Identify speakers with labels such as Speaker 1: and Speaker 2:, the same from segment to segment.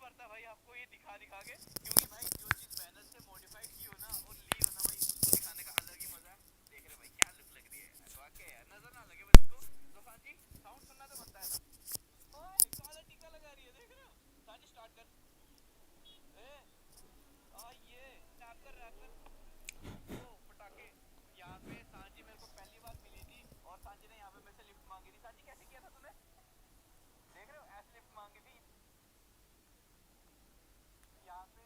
Speaker 1: पड़ता भाई आपको ये दिखा दिखा के, क्योंकि भाई जो चीज मेहनत से मॉडिफाइड की हो ना और ली हो ना भाई, उसको दिखाने का अलग ही मजा है। देख रहे भाई क्या लुक लग रही है यार, वाकई यार नजर ना लगे बस इसको। तो सांची साउंड सुनना तो बनता है ना। ओए काला टीका लगा रही है, देख रहे हो? सांची स्टार्ट कर। ए ये रैपर वो पटाखे। यहाँ पे सांची मेरे को पहली बार मिली थी और सांची ने यहाँ पे मेरे से लिफ्ट मांगी थी। सांची कैसे किया था तूने? देख रहे हो ऐसे लिफ्ट मांगी थी यहाँ पे।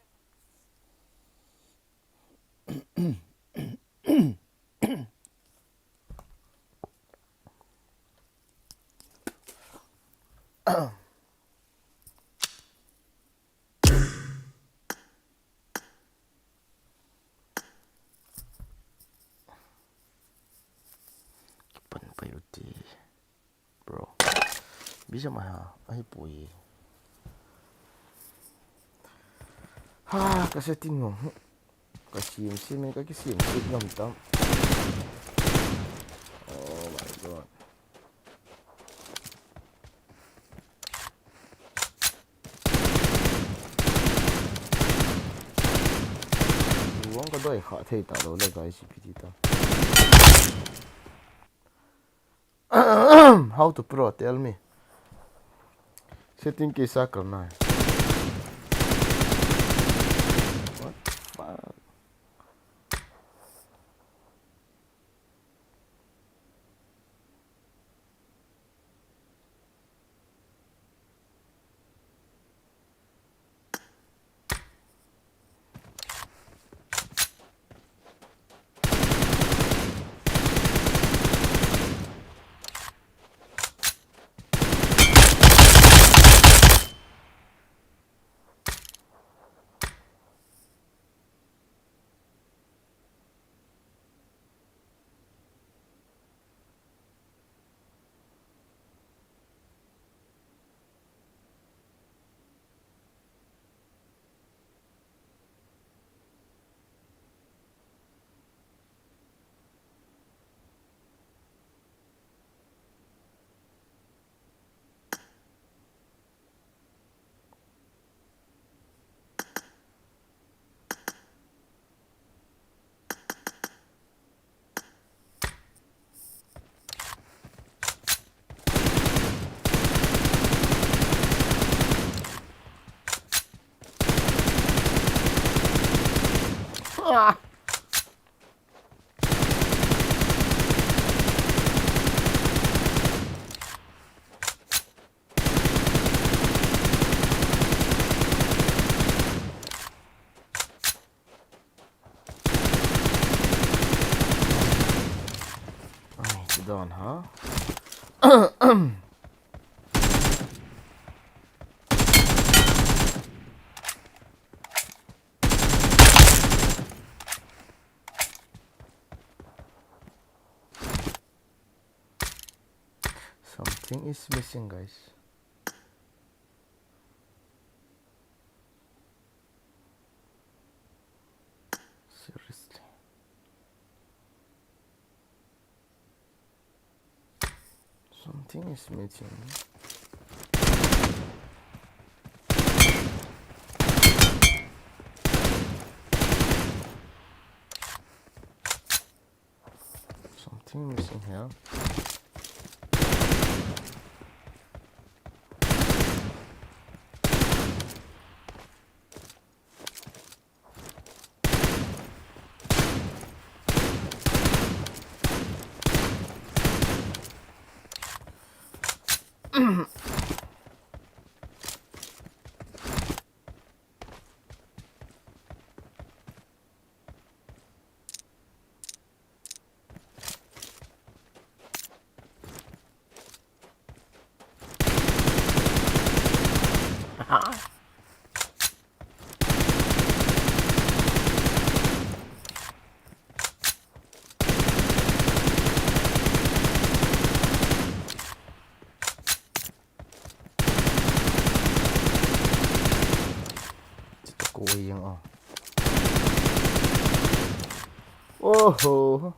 Speaker 2: bro bisa mah ai pui ha ka setting mo ka sim sim ka ki sim sim ngam tam oh my god uang ka doi kha thei ta lo le guys piti ta how to pro tell me setting कैसा करना है what fuck ah done huh something is missing guys seriously something is missing something missing here going on oh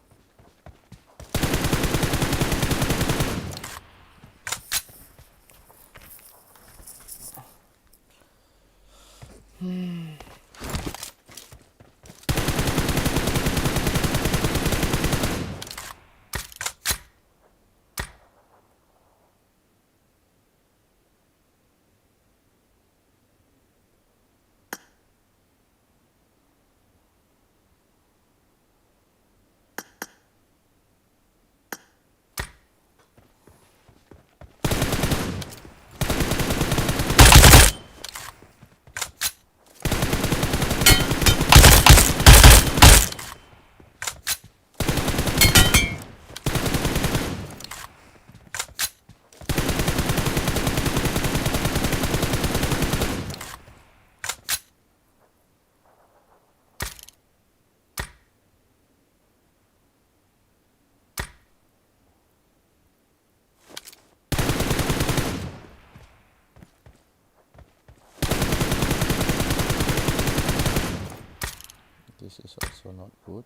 Speaker 2: not good.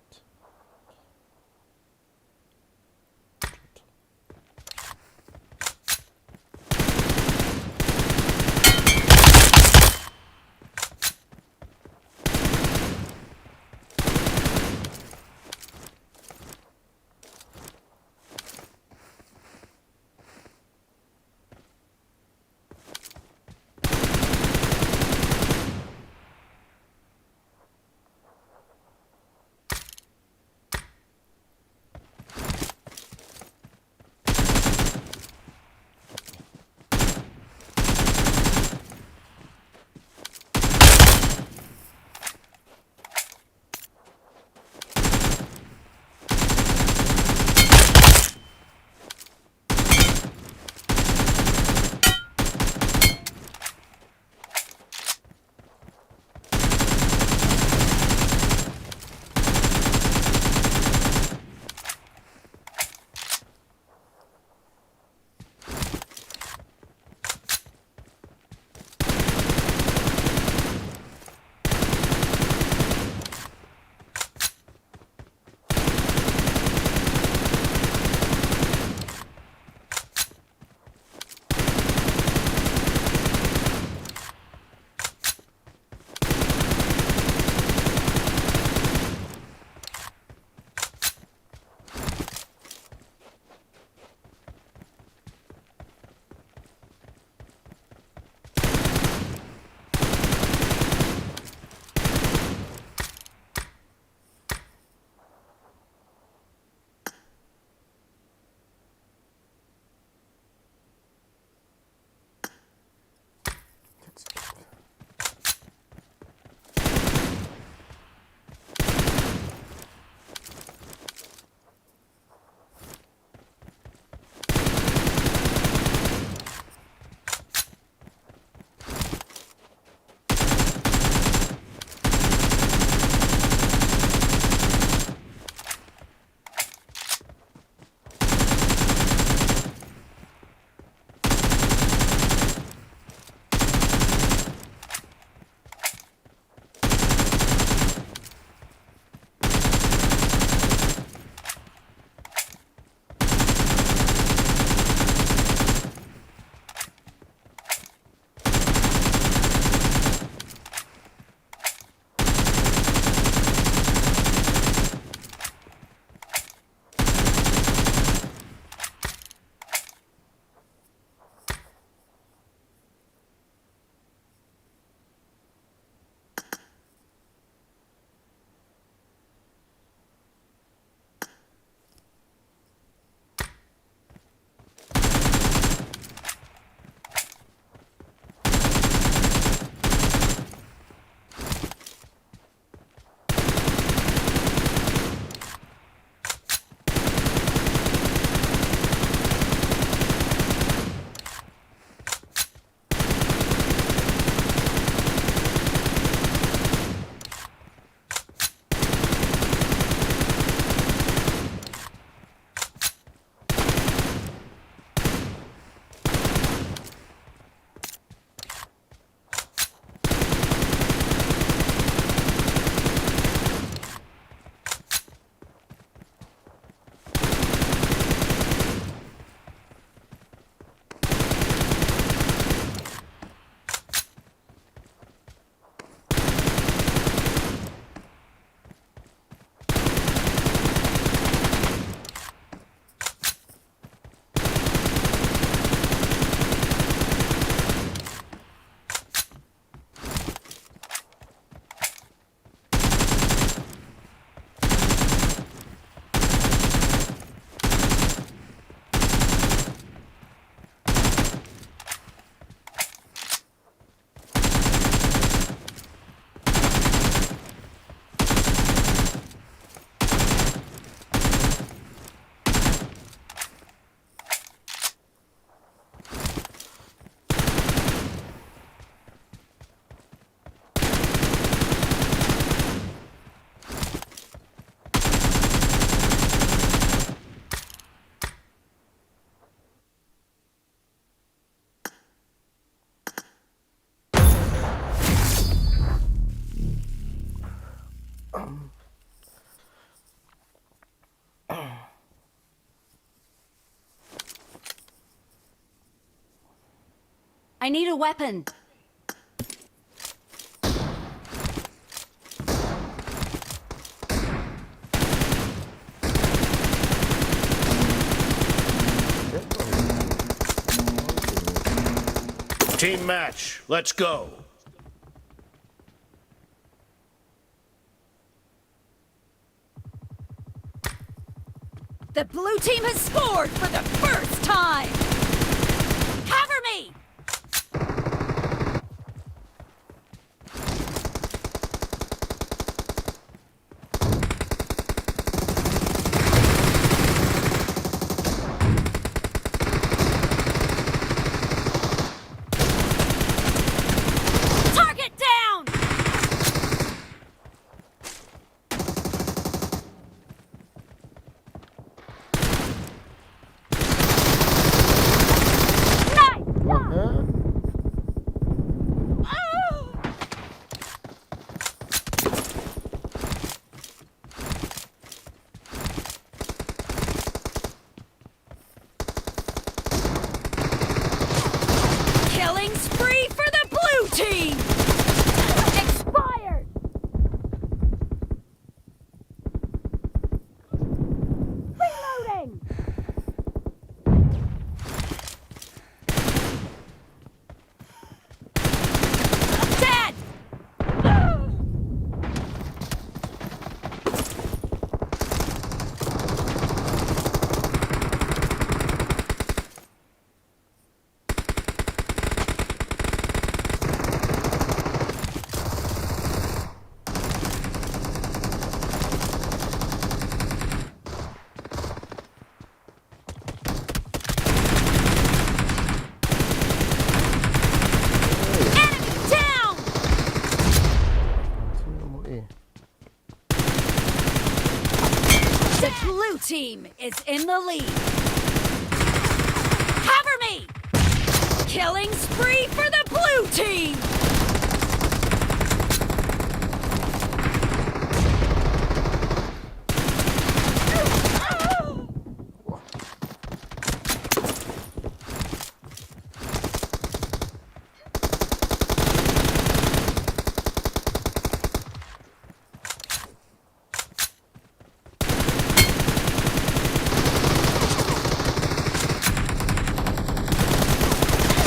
Speaker 3: I need a weapon.
Speaker 4: Team match, let's go.
Speaker 3: The blue team has scored for the first time! Cover me! Target down! Nice!
Speaker 2: Huh?
Speaker 3: Killing spree for the blue team! Expired! Reloading! Dead! Enemy down!
Speaker 2: Sino mo eh?
Speaker 3: The blue team is in the lead. Cover me! Killing spree for the blue team!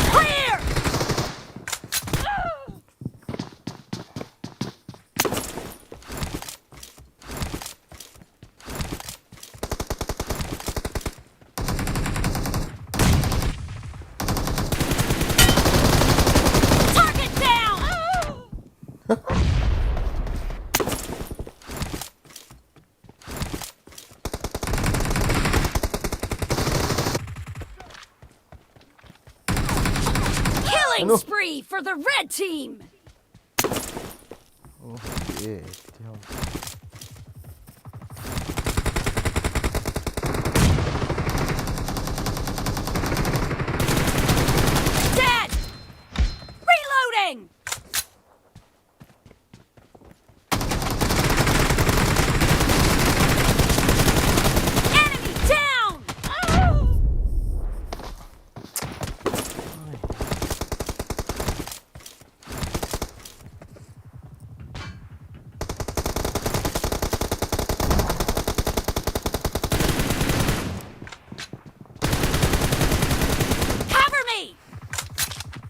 Speaker 3: Clear! Target down! Killing
Speaker 2: Ano?
Speaker 3: spree for the red team!
Speaker 2: Oh, yeah. Damn.
Speaker 3: Dead! Reloading! Enemy down! Cover me!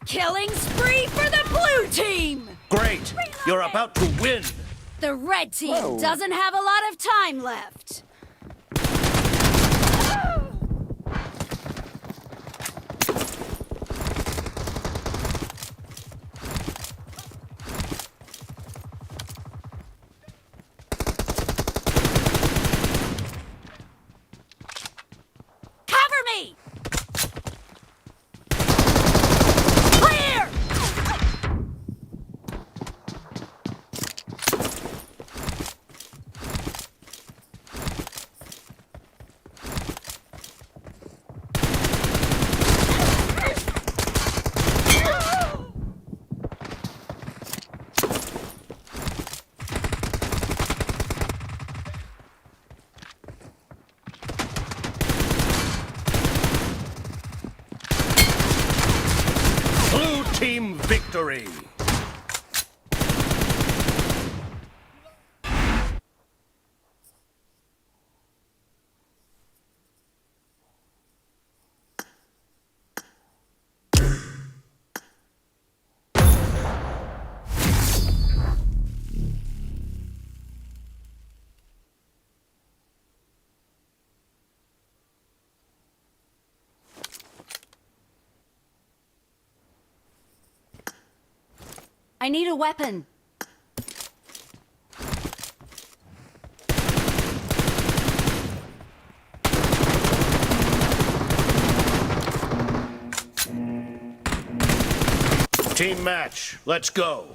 Speaker 3: Killing spree for the blue team!
Speaker 4: Great, you're about to win.
Speaker 3: The red team
Speaker 2: Whoa.
Speaker 3: doesn't have a lot of time left. Cover me! Clear!
Speaker 4: victory.
Speaker 3: I need a weapon.
Speaker 4: Team match. Let's go.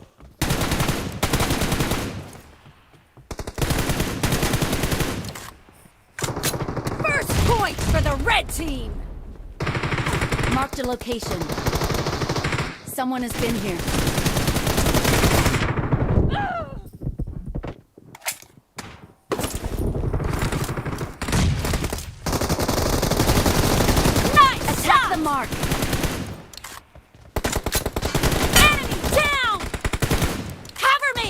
Speaker 3: First point for the red team. Marked a location. Someone has been here. Nice shot! Attack the mark. Enemy down! Cover me!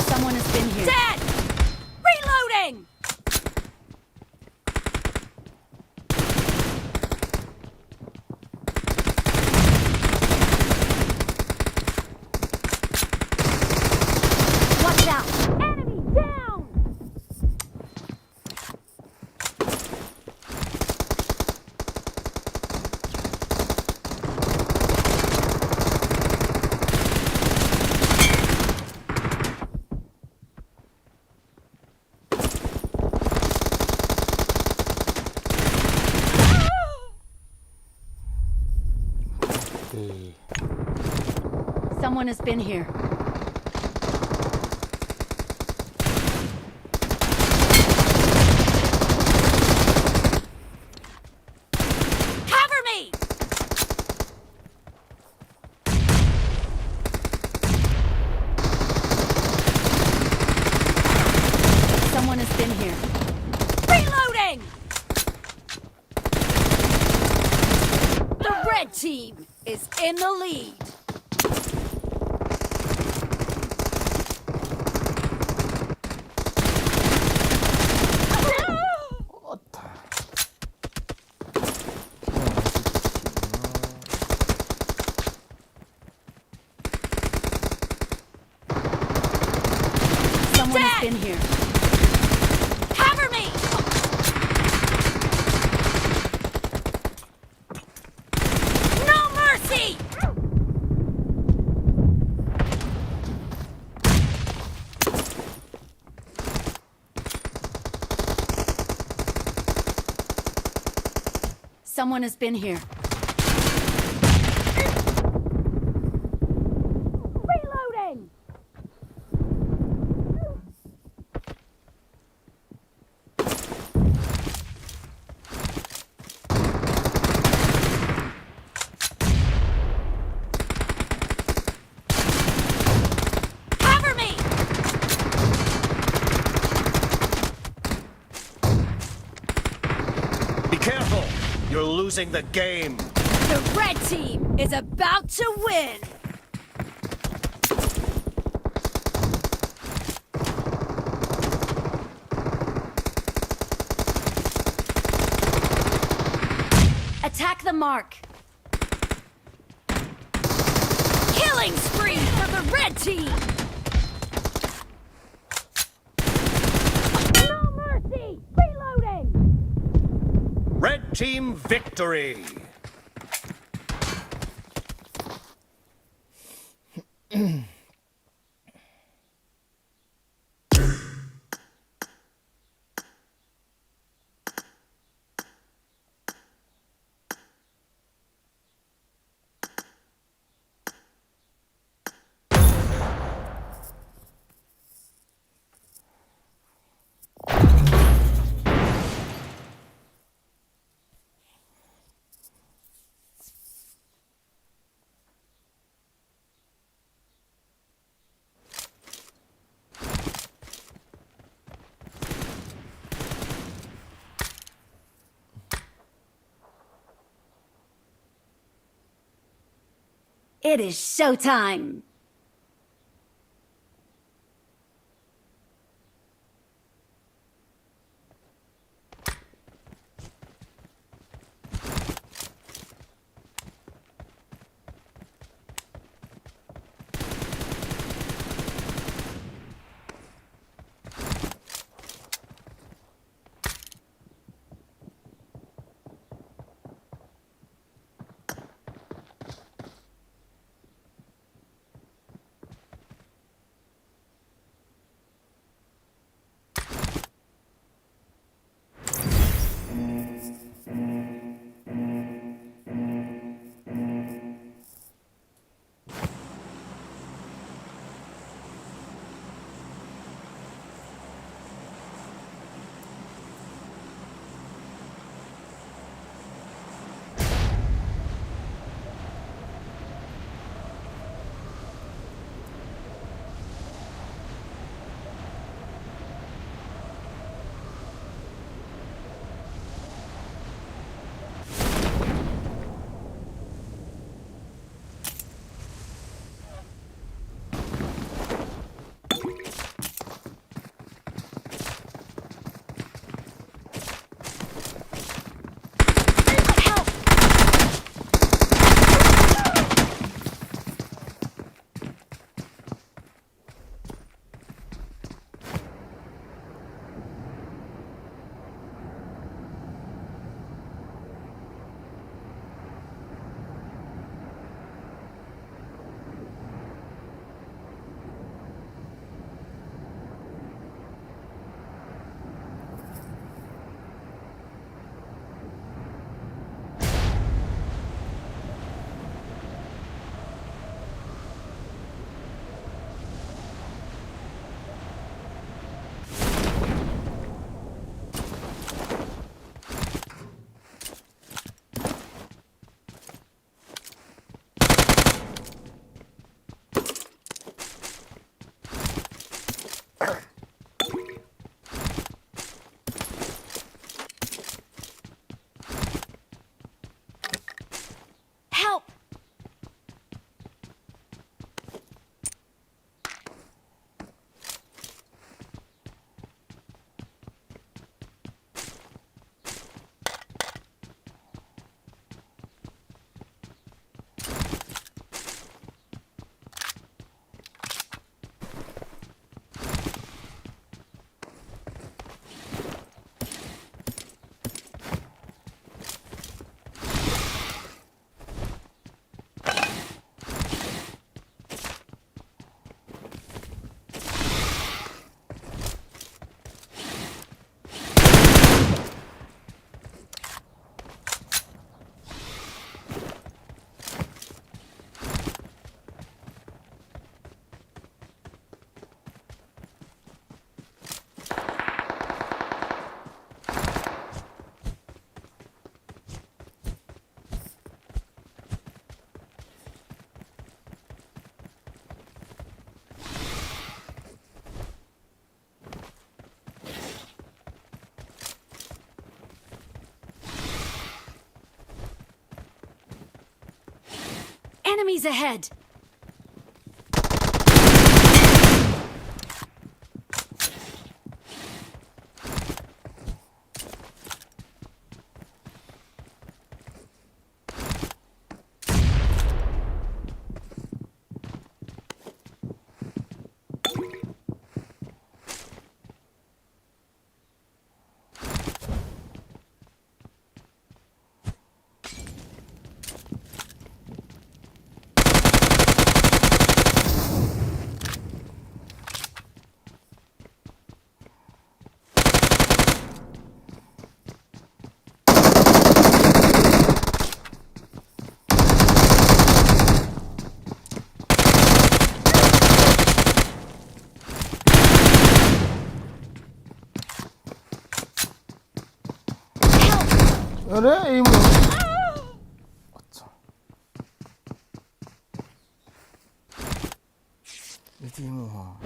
Speaker 3: Someone has been here. Dead! Reloading! Watch out! Enemy down! Someone has been here. Cover me! Someone has been here. Reloading! The red team is in the lead. Someone has been here. Cover me! No mercy! Someone has been here. Reloading! Cover me!
Speaker 4: Be careful. You're losing the game.
Speaker 3: The red team is about to win! Attack the mark! Killing spree for the red team! No mercy! Reloading!
Speaker 4: Red team victory.
Speaker 3: It is showtime! Help! Enemies ahead!
Speaker 2: अरे M अच्छा 이게 뭐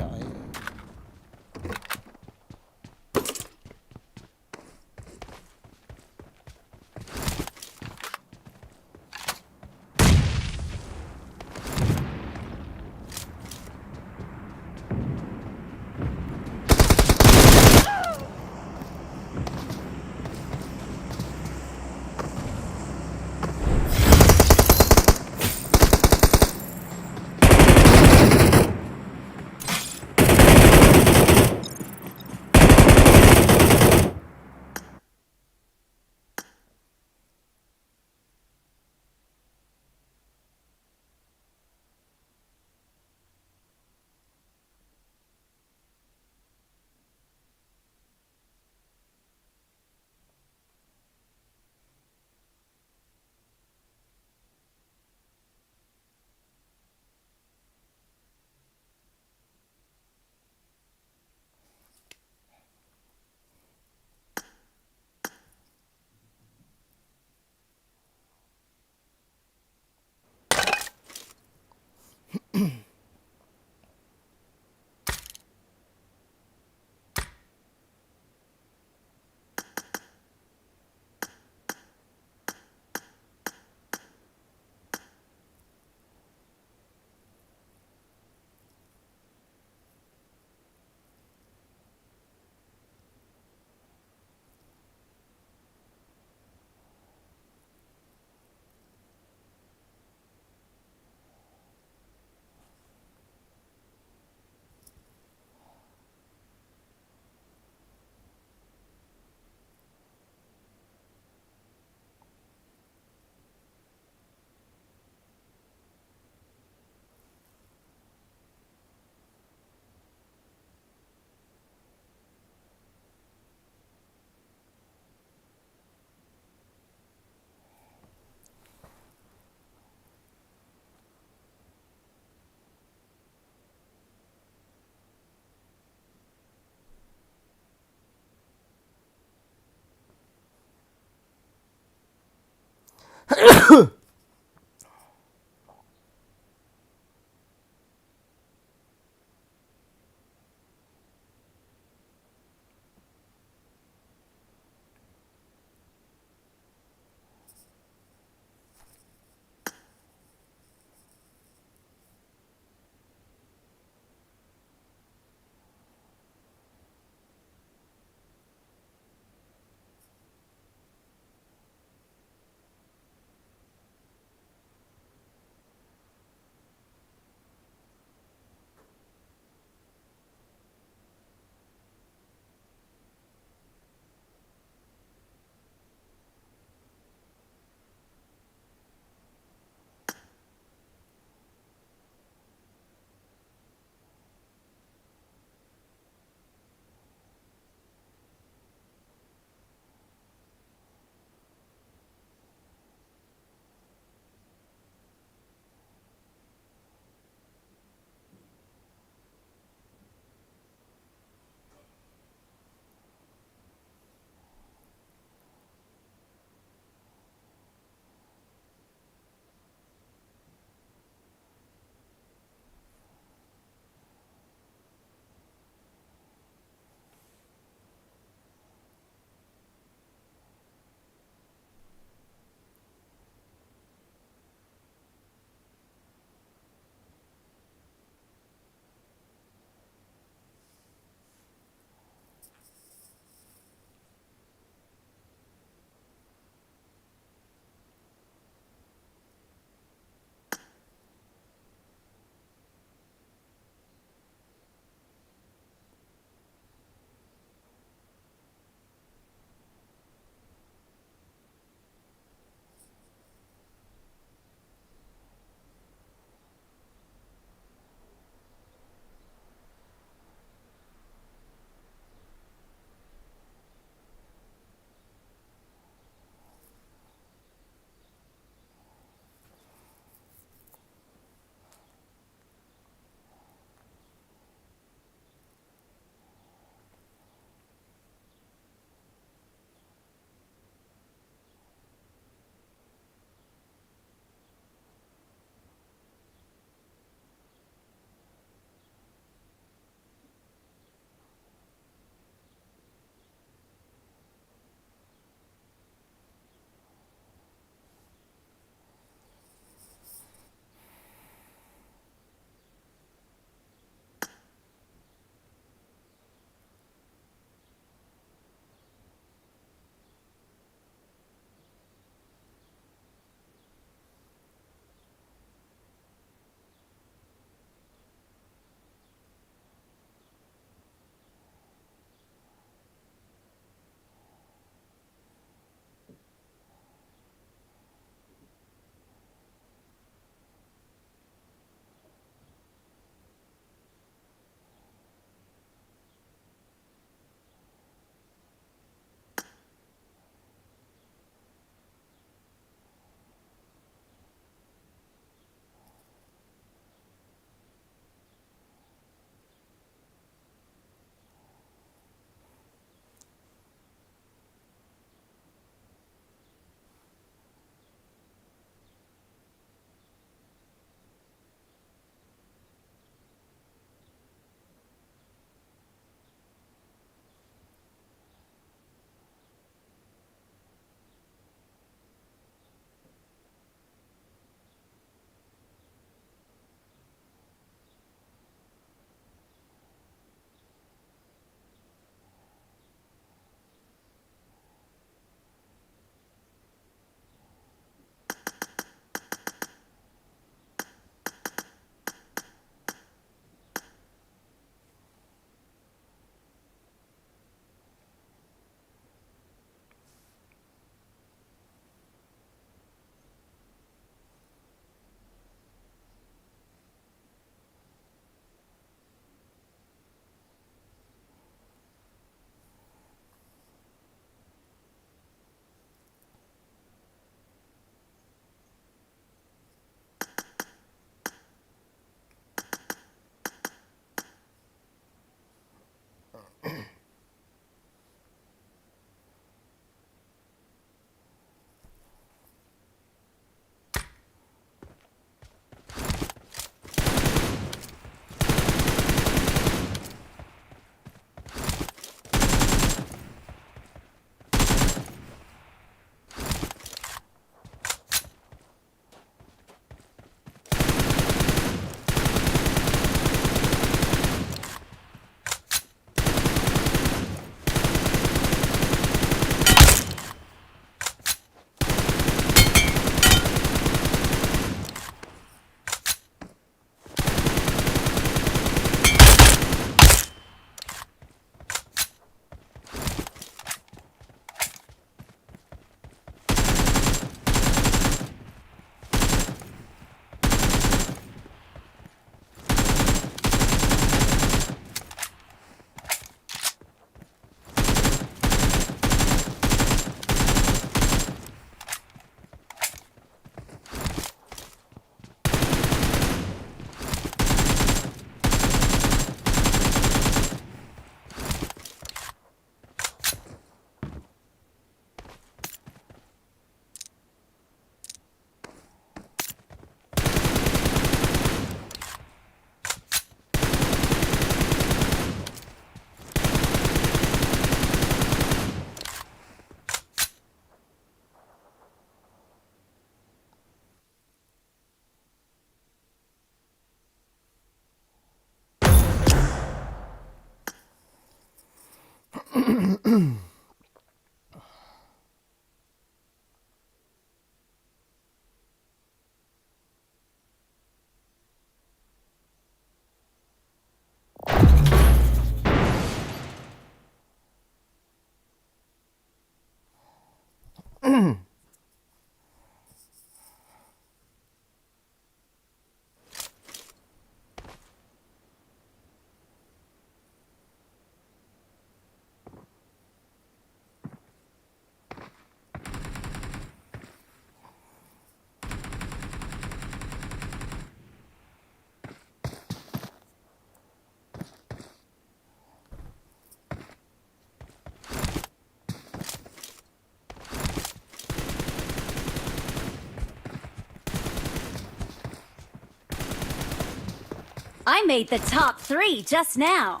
Speaker 3: I made the top 3 just now.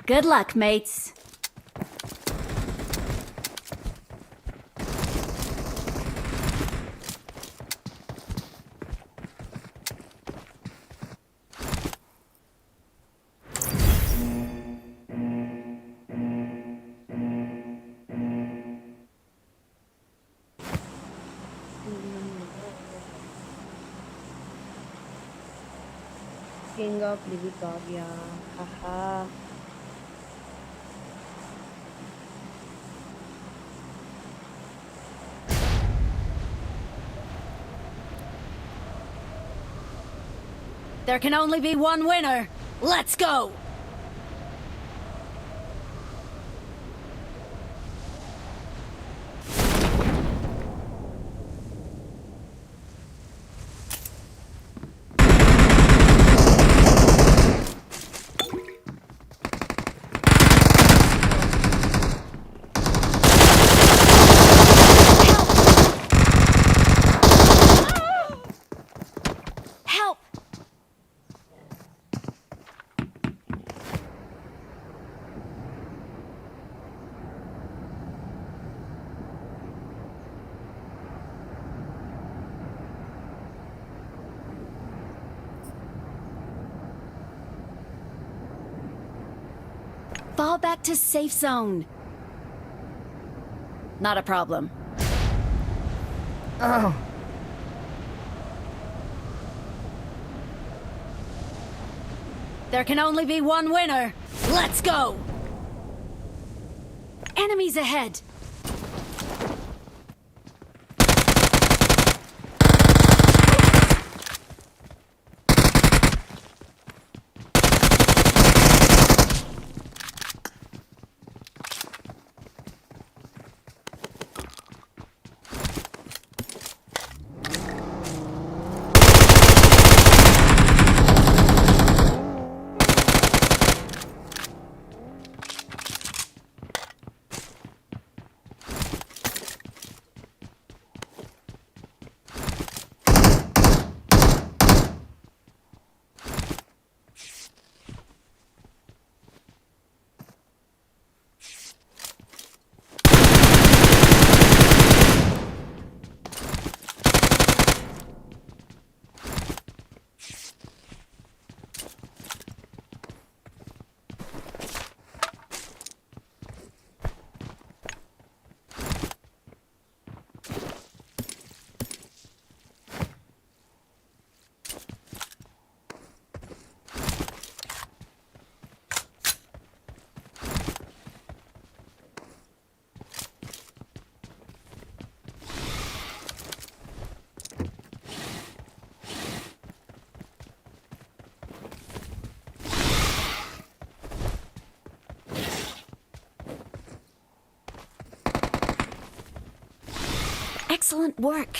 Speaker 3: Good luck, mates.
Speaker 5: King of Living आ गया हाहा
Speaker 3: There can only be one winner. Let's go! Help! Fall back to safe zone. Not a problem.
Speaker 2: Ow.
Speaker 3: There can only be one winner. Let's go! Enemies ahead! Excellent work.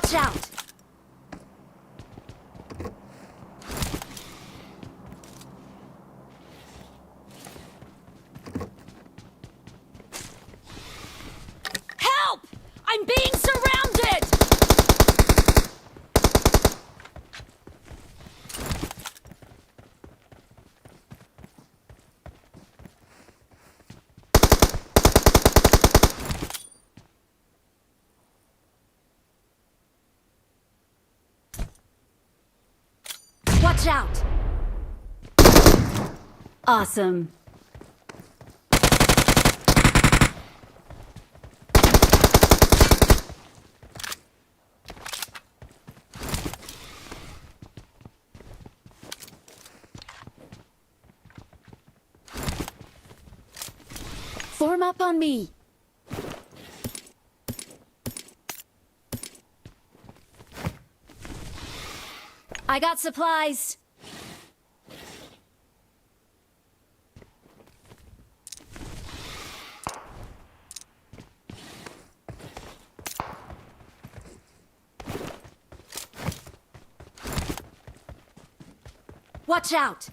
Speaker 3: Watch out! Help! I'm being surrounded! Watch out! Awesome. Form up on me. I got supplies. Watch out!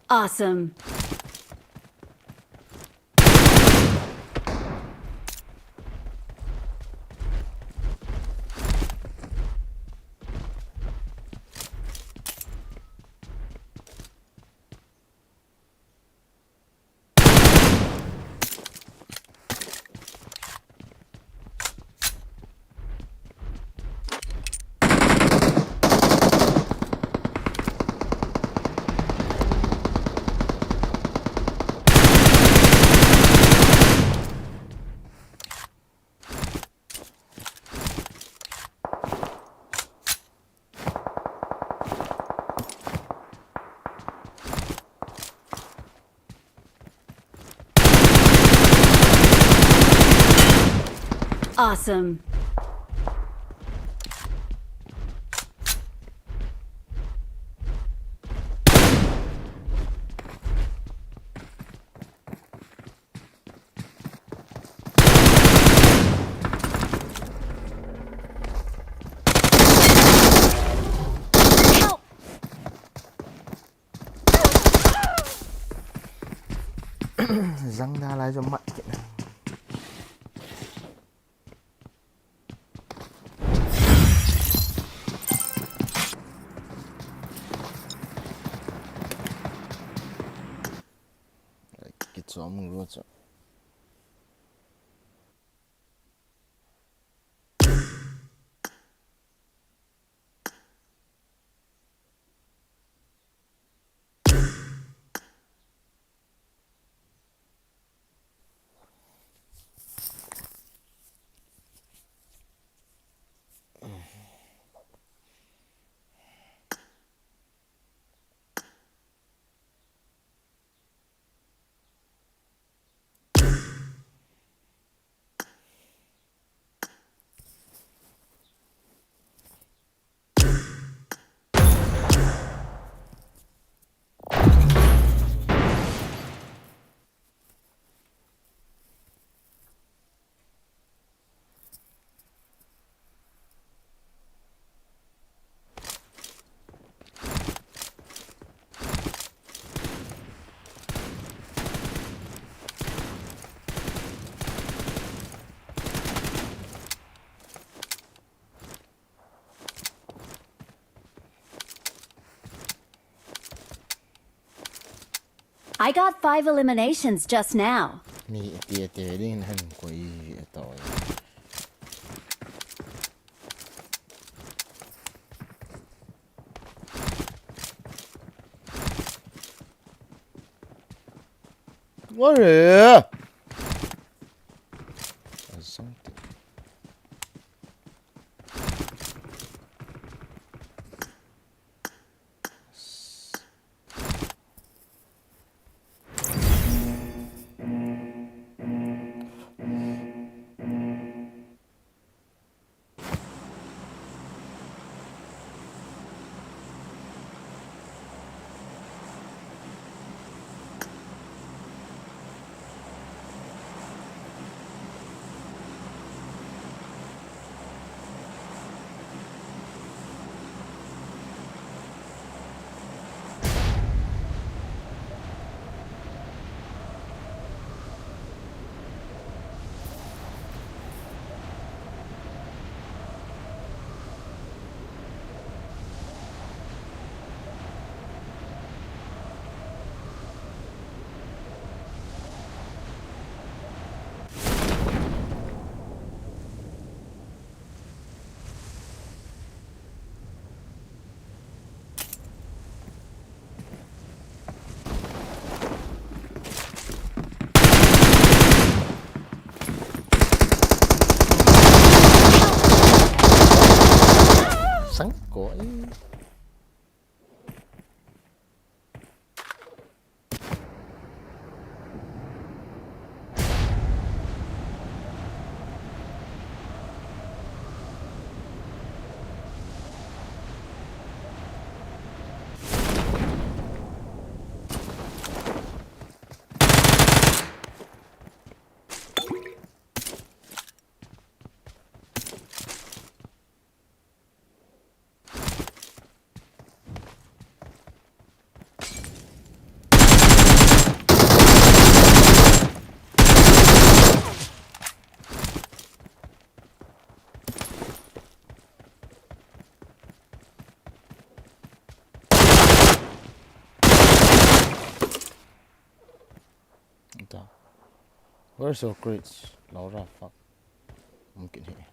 Speaker 3: Awesome. Awesome. Help!
Speaker 2: Răng ra lại cho mạnh cái này. Cái chó mình luôn rồi.
Speaker 3: I got 5 eliminations just now.
Speaker 2: Ni tia din han koi to. What? Sangko eh. Entah. Where's your crates? Laura, fuck. Mungkin here.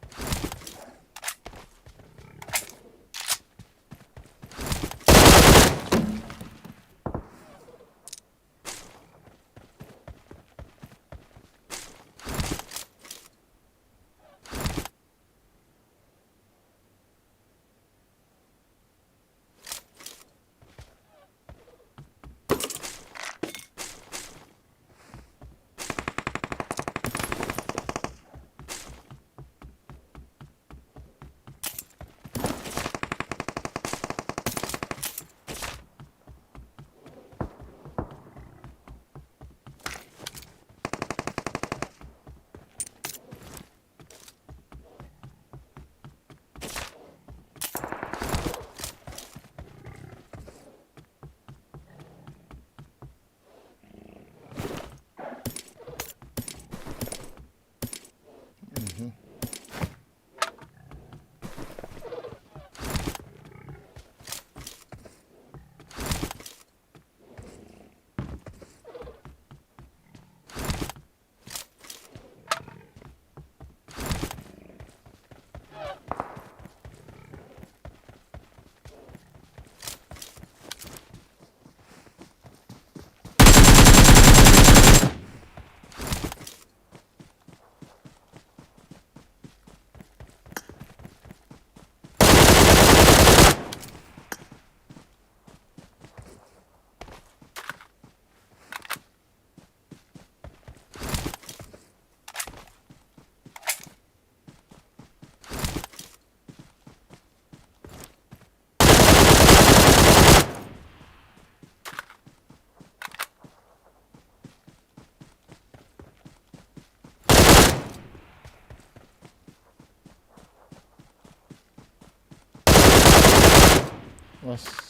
Speaker 2: Was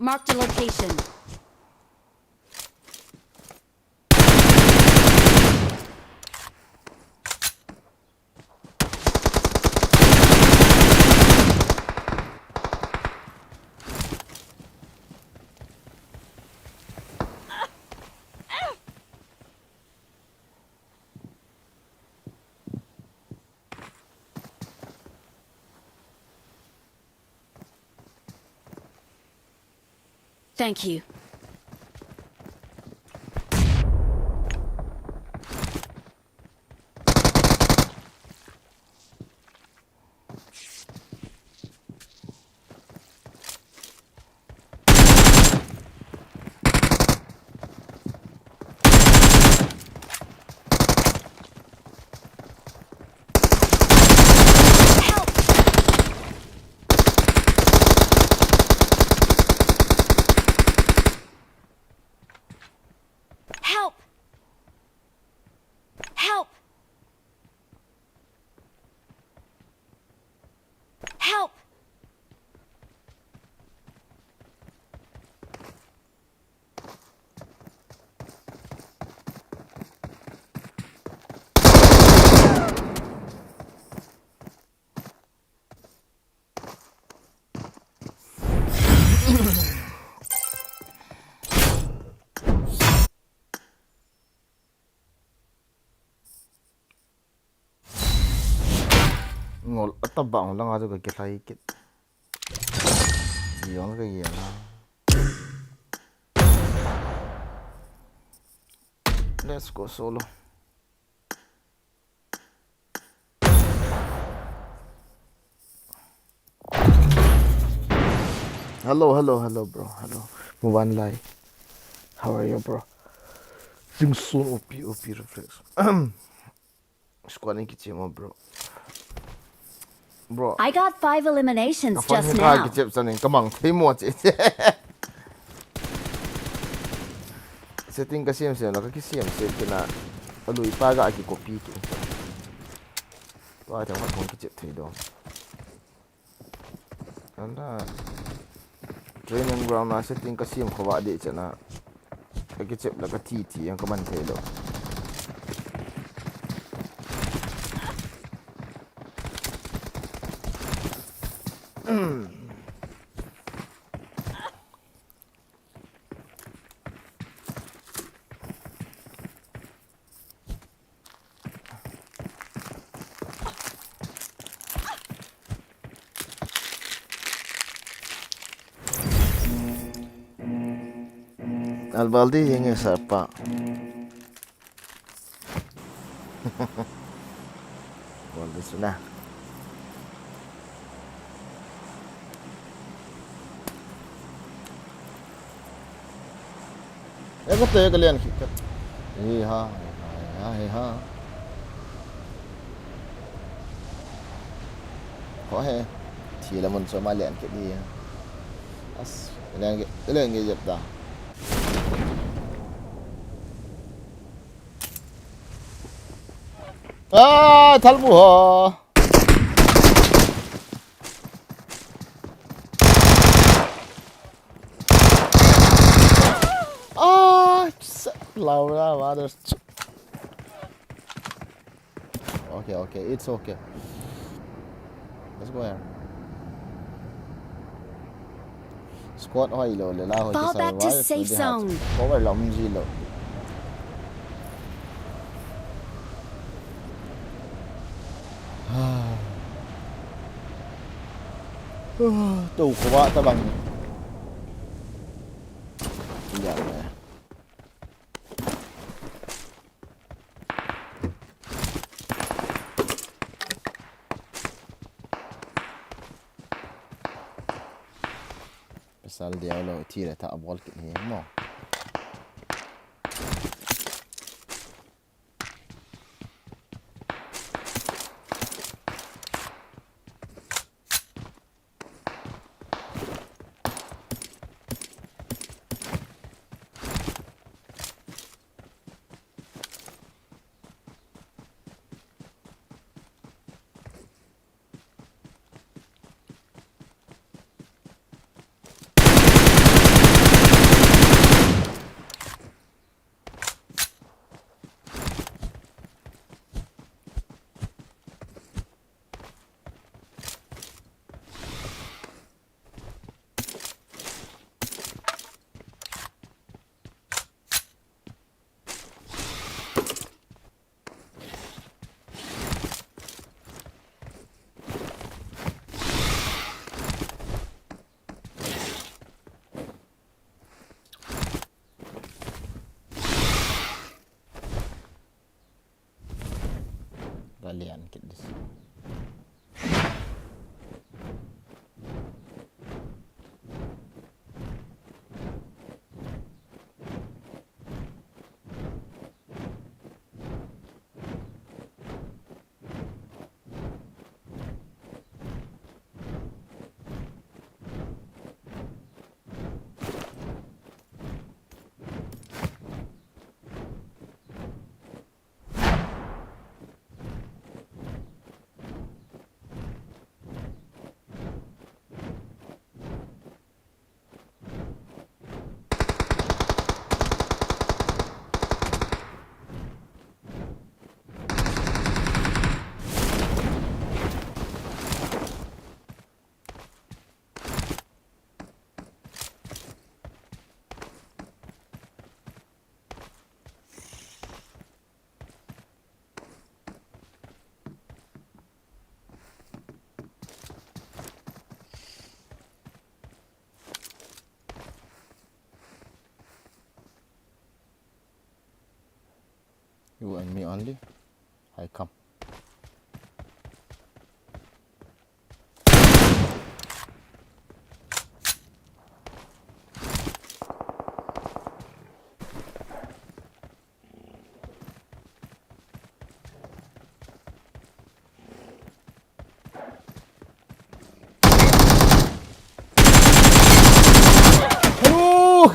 Speaker 3: Marked a location. Thank you. Help! Help! Help!
Speaker 2: Ngol atabang lang ato kagkitaykit. Iyon kaya na. Let's go solo. Hello, bro. Hello. Muban Lai. How are you, bro? Sing soon OP reflex. Squad ni kichi mo, bro. Bro.
Speaker 3: I got 5 eliminations just
Speaker 2: Kapag
Speaker 3: now.
Speaker 2: kichip sa ning kamang tay mo chi. Setting kasi yung siya, nakakisiyam siya kina aluy paga aki kopi ki. Wa tang kong kichip tay do. Anda training ground na setting kasi yung kawa di siya na kichip na ka titi yang kaman tay do. Albaldi yang siapa? Baldi sudah. Ya kata ya kalian kita. Iya, iya. Kok he? Sila mun Somalian ke dia. As, kalian ngejep dah. 아, 잘 부어. 아, 진짜 라우라 마더. Okay, it's okay. Let's go here. Squad hoy lo le la hoy
Speaker 3: Fall back to safe zone.
Speaker 2: Cover lòng gì lo. Tù của vợ ta bằng dạ này. Pasal dia lo tira tak abol kit ni mo. Balian kit this. You and me only. I come.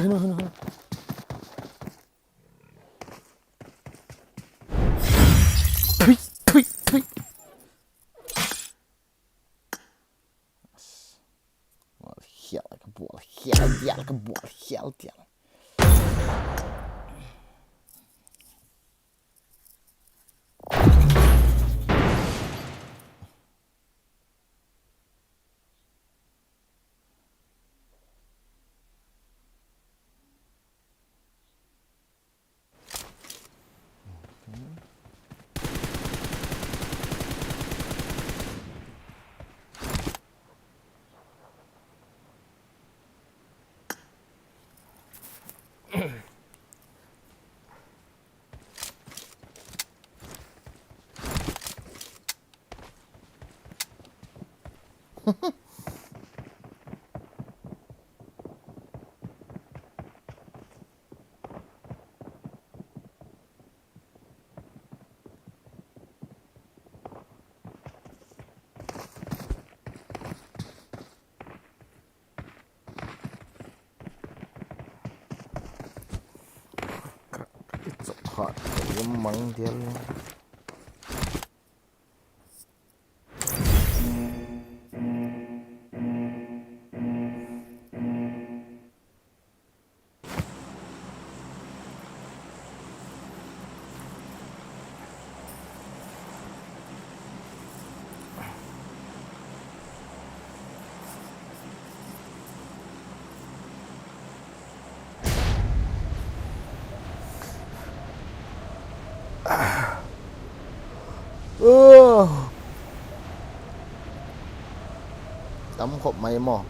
Speaker 2: Hello. Tweet. Wat heerlijke bol. Heerlijke bol. Heerlijk. It's so hot. Emang dia lu. Tắm khộp mày mò.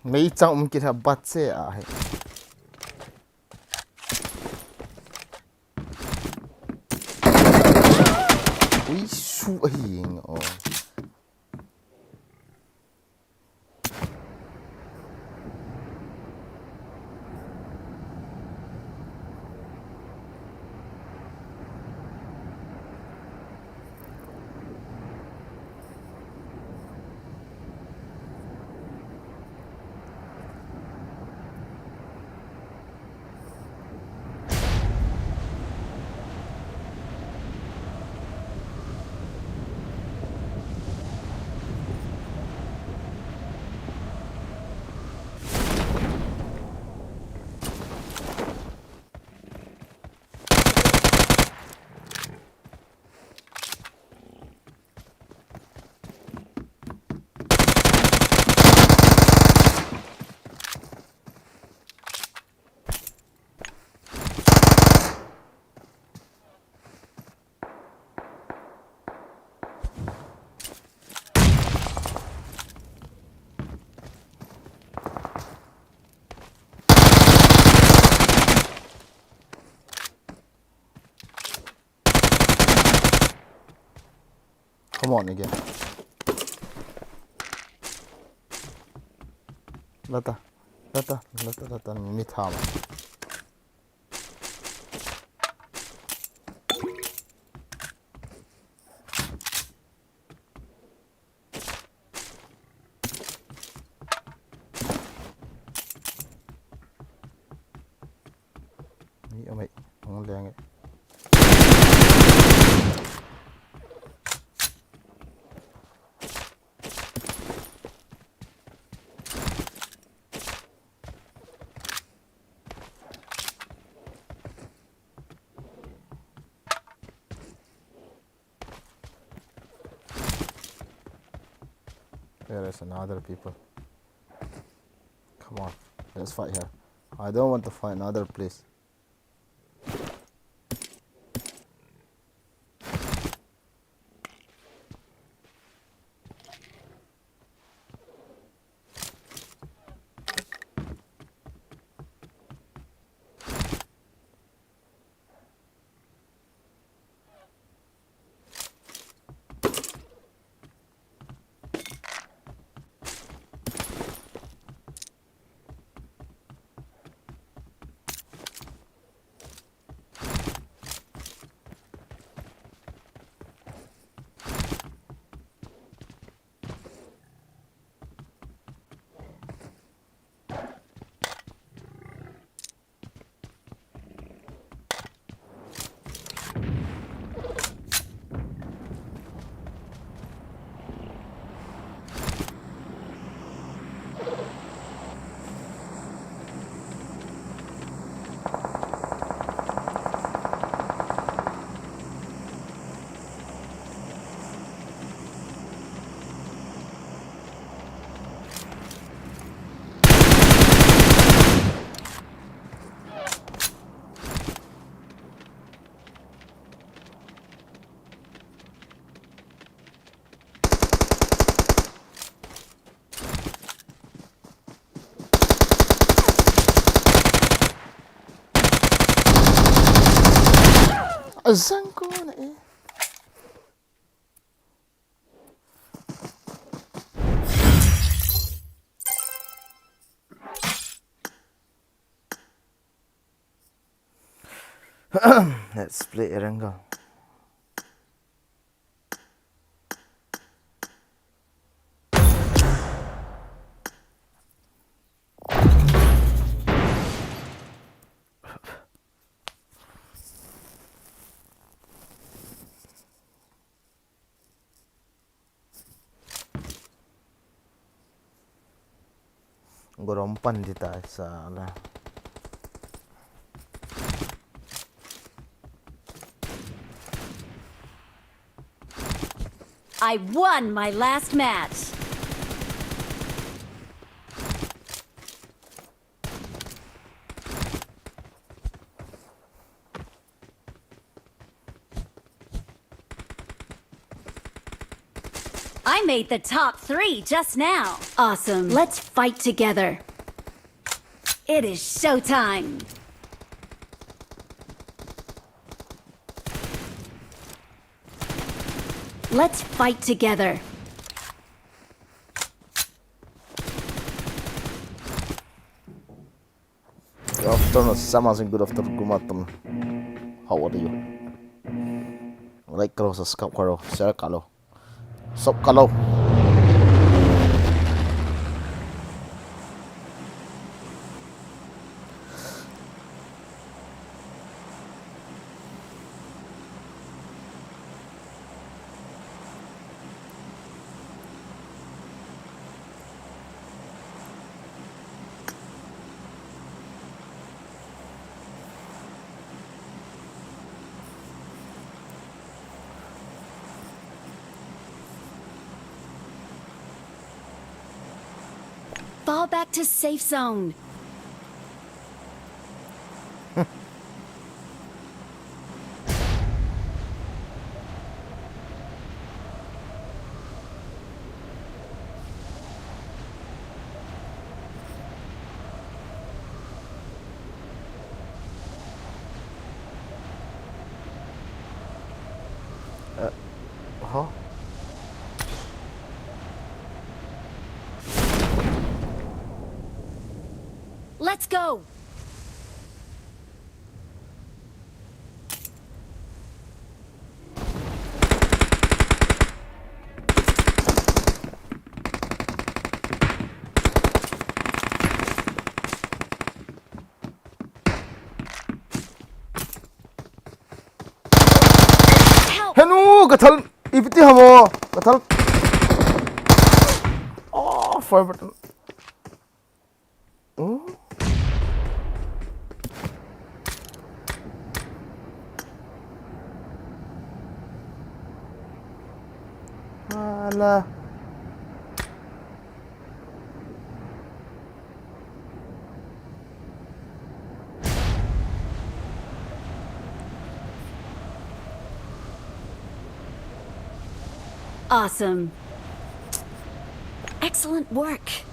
Speaker 2: Mấy trong kita bắt xe à hay. Ui su hiền ồ. Come on again. Lata. Me thama. Me amai. Ang leng. There is another people. Come on, let's fight here. I don't want to fight another place. Azan ko na eh. Let's play Erangel. Gorompan di tayo sa ala.
Speaker 3: I won my last match. I made the top 3 just now. Awesome. Let's fight together. It is showtime. Let's fight together.
Speaker 2: Good afternoon, samasin good afternoon gumatam. How are you? Like karo, subscribe karo, share karo. Sub karo.
Speaker 3: Fall back to safe zone.
Speaker 2: Huh? Hanu kathal ipti hamo kathal. Oh, fire button. Oh. Alah.
Speaker 3: Awesome. Excellent work.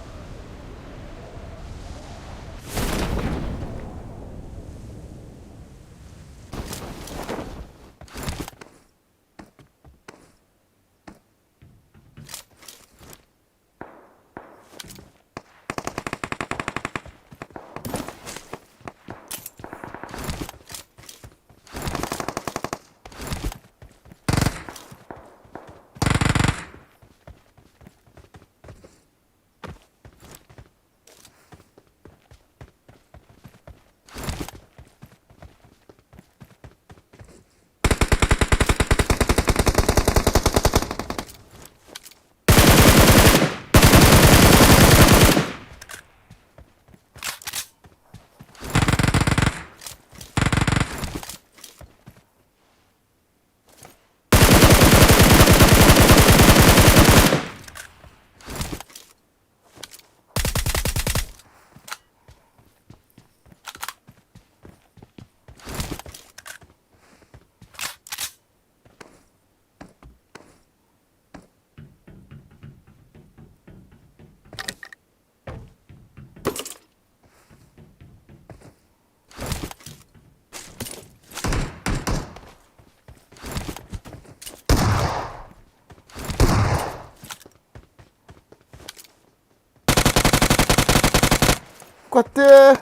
Speaker 2: Quate.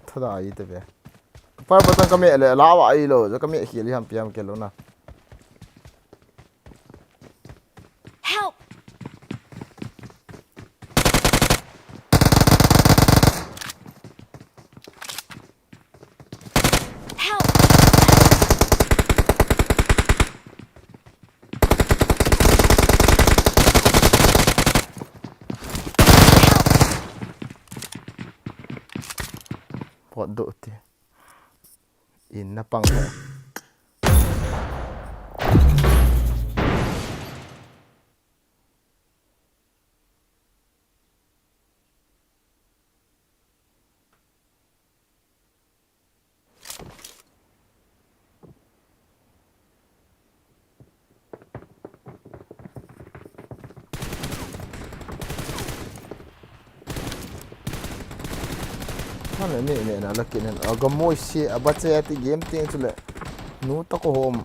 Speaker 2: Thada ai te be. Fire button kami le lawa ai lo, jo kami hili ham piam ke lo na.
Speaker 3: Help! Help!
Speaker 2: Pot do te. In na pang ho. Mana ni nak lakin agak moist abat saya ti game ting sule. Nu ta ko home.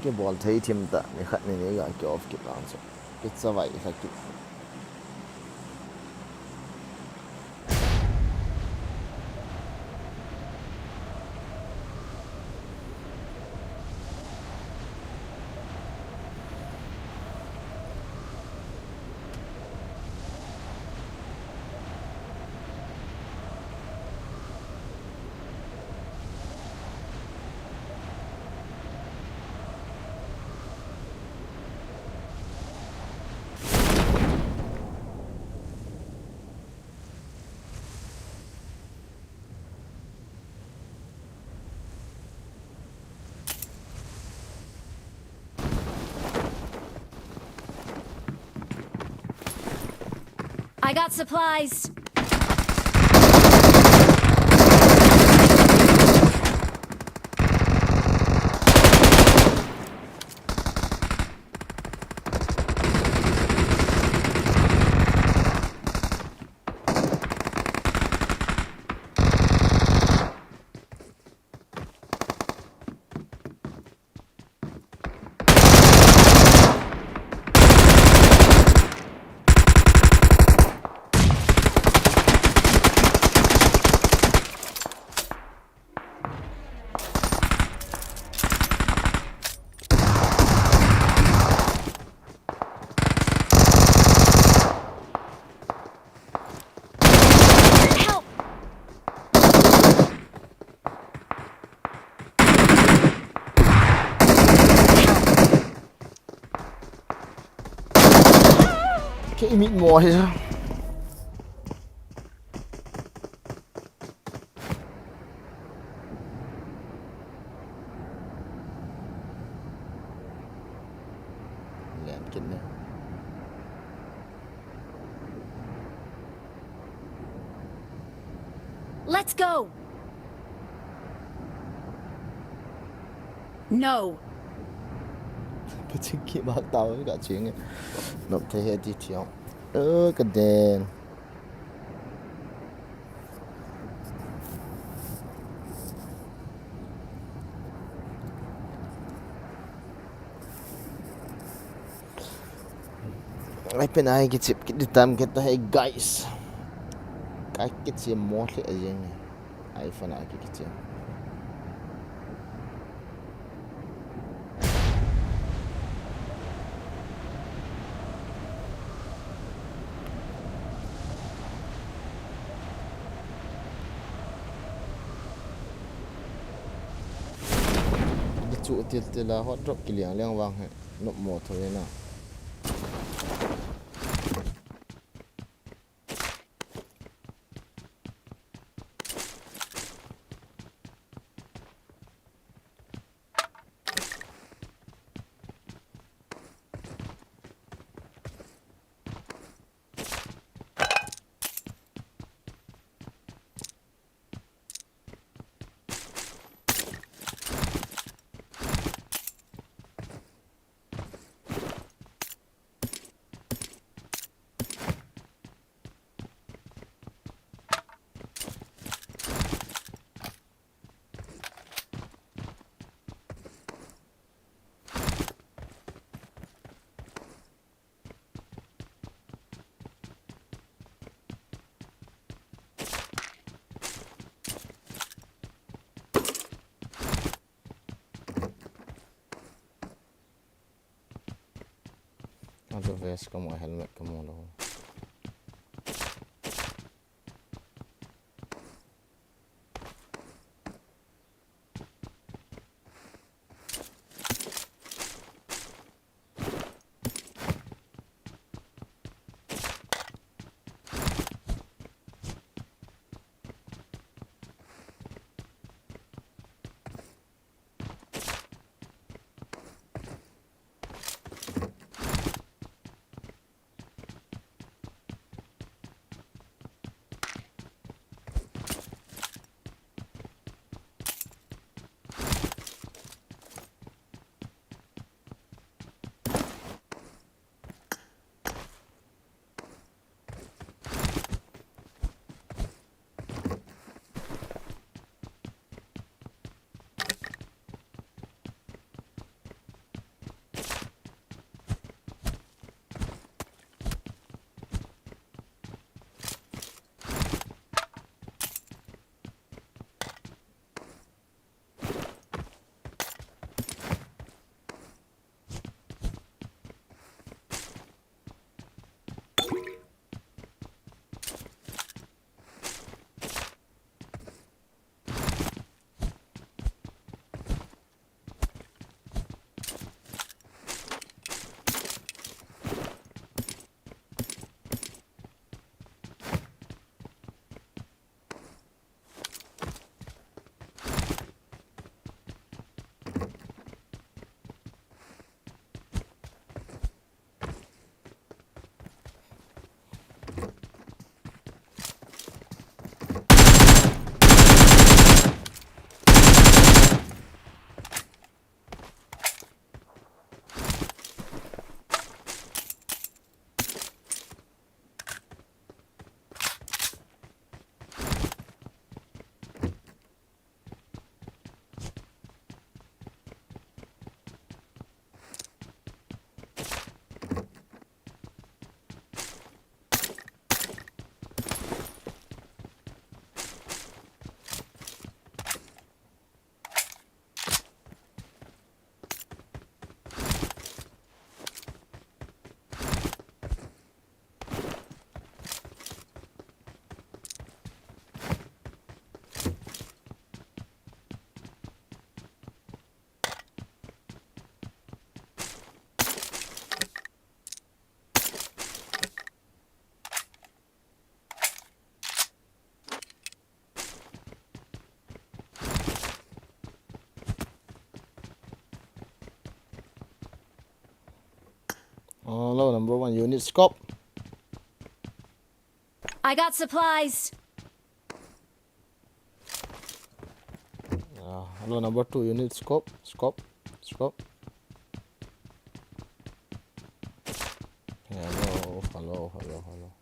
Speaker 2: Cái ball thấy thêm ta, này khát này cái cái off kịp làm sao, cái sao vậy khát kịp.
Speaker 3: I got supplies. Help!
Speaker 2: 企面磨其實。靚見咧。
Speaker 3: Let's go! No!
Speaker 2: 佢直接擘到呢架錢嘅，落睇下啲條，個電。Ay pinakikitsip kitam kita hey guys. Kakitsi mo li ayeng. Ay fanakikitsip. Dicu til la hot drop kiliang liang wang he. Nok mo thôi na. Ada vest kamu, helmet kamu loh. Hello, number one. You need scope.
Speaker 3: I got supplies.
Speaker 2: Hello, number two. You need scope. Scope. Scope. Hello. Hello. Hello. Hello.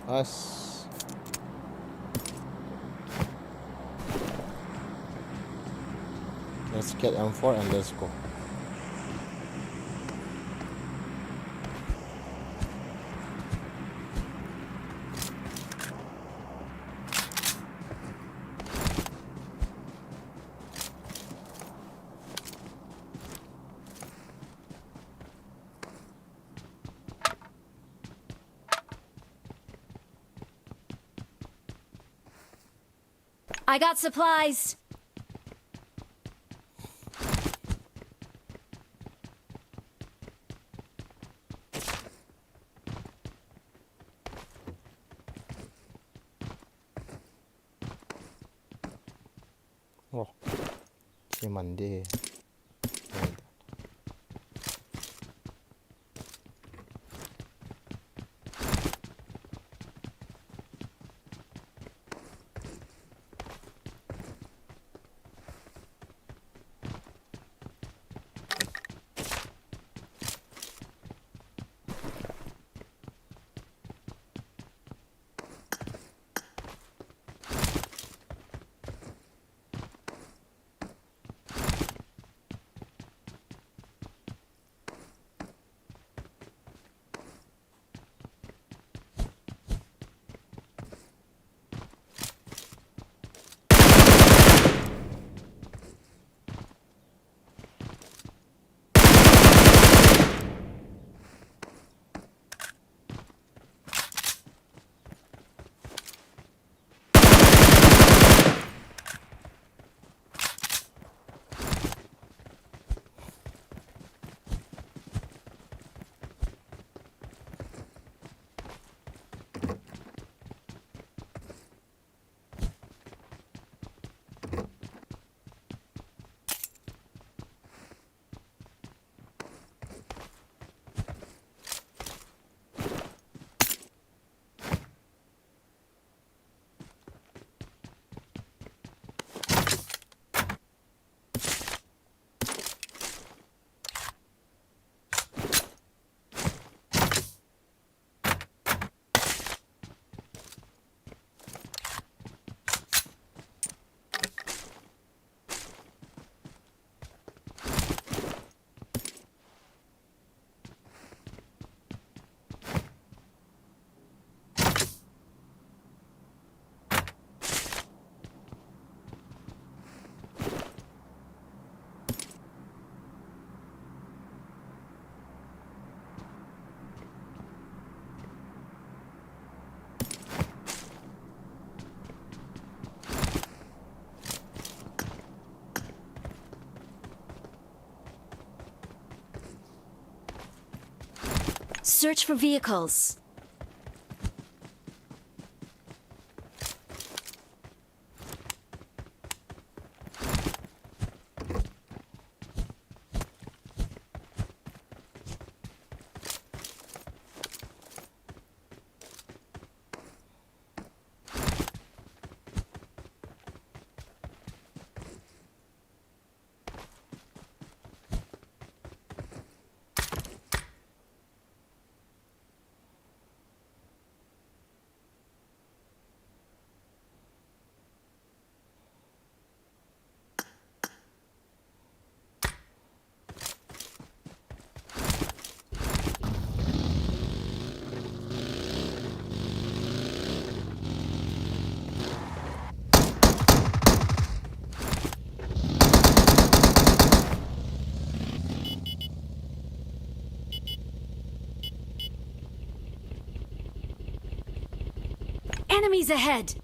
Speaker 2: Us. Let's get M4 and let's go.
Speaker 3: I got supplies.
Speaker 2: Oh, si Monday.
Speaker 3: Search for vehicles. Enemies ahead!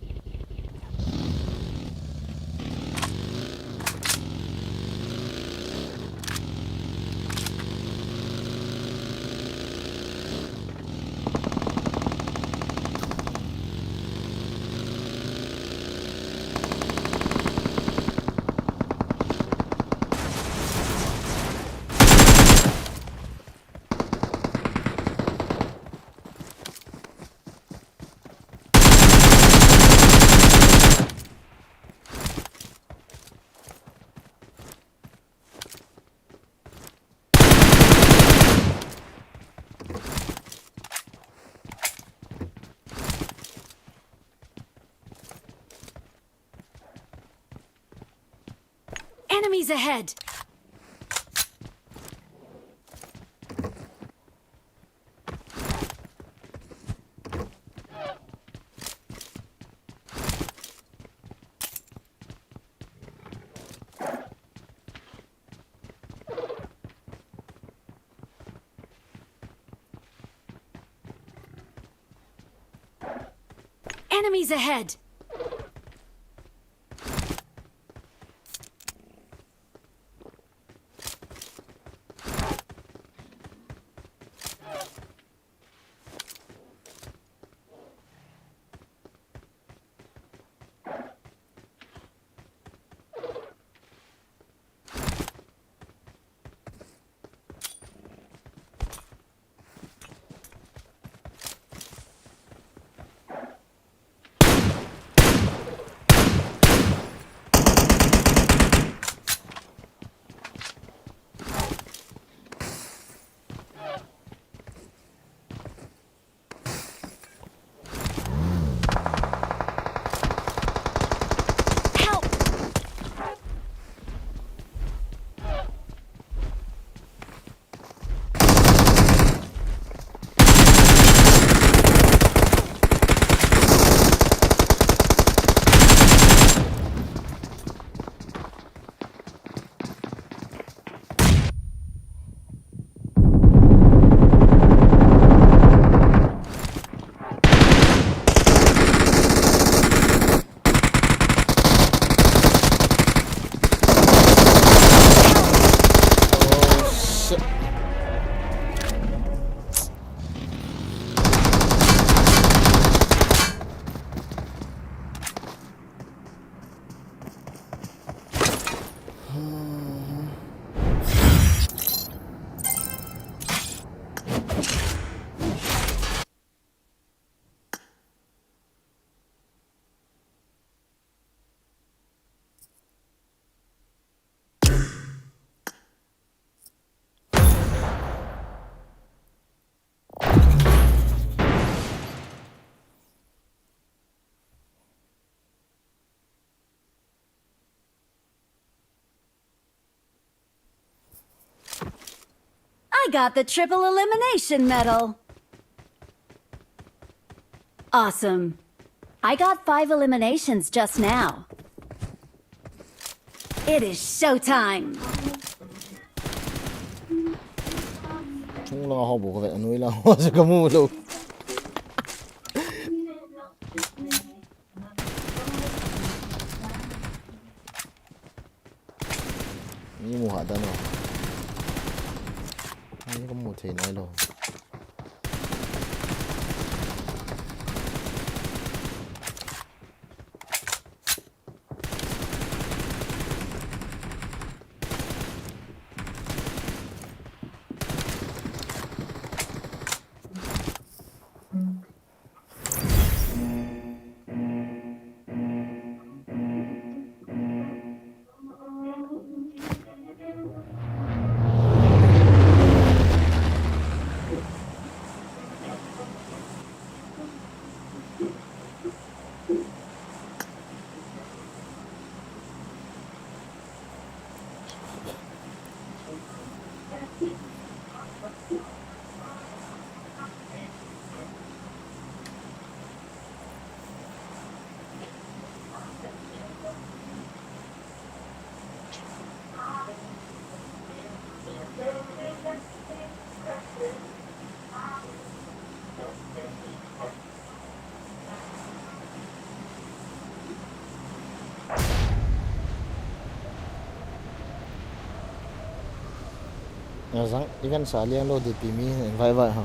Speaker 3: Enemies ahead! Enemies ahead! Help!
Speaker 2: Oh shit.
Speaker 3: I got the triple elimination medal! Awesome. I got 5 eliminations just now. It is showtime!
Speaker 2: Chúng lo họ bố vậy nuôi là họ sẽ có mua đâu. Như mua hạt đơn rồi. Ini có một thì nói rồi. Rằng ikan salian lo di pimi vai vai ha.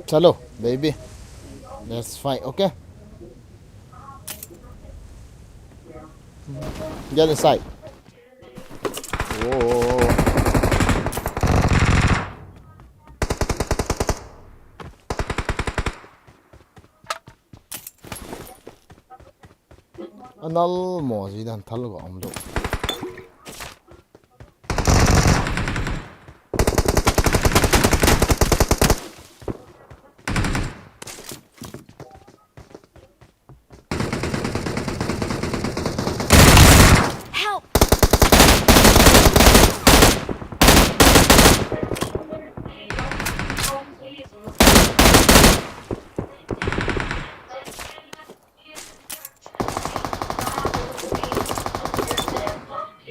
Speaker 2: Chalo, baby. That's fine, okay? Get inside. Whoa. Anal mo gì đang thal go om lo.
Speaker 3: Help!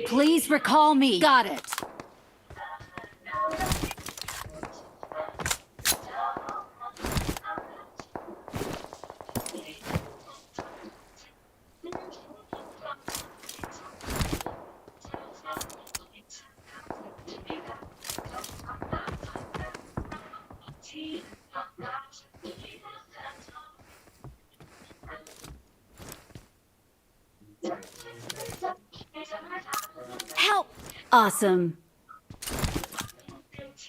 Speaker 3: Please recall me. Got it. Help! Awesome.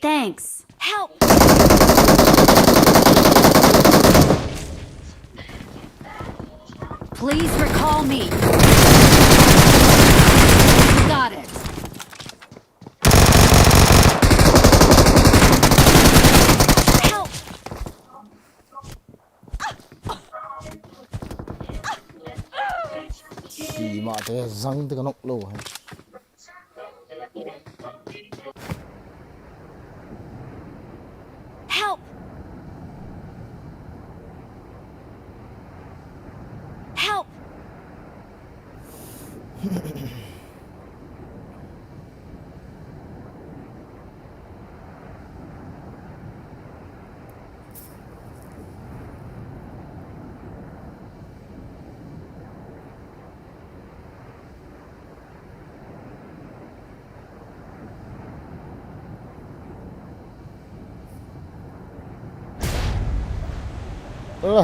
Speaker 3: Thanks. Help! Please recall me. Got it. Help!
Speaker 2: Gì mà thế răng từ cái nóc lô hay.
Speaker 3: Help! Help!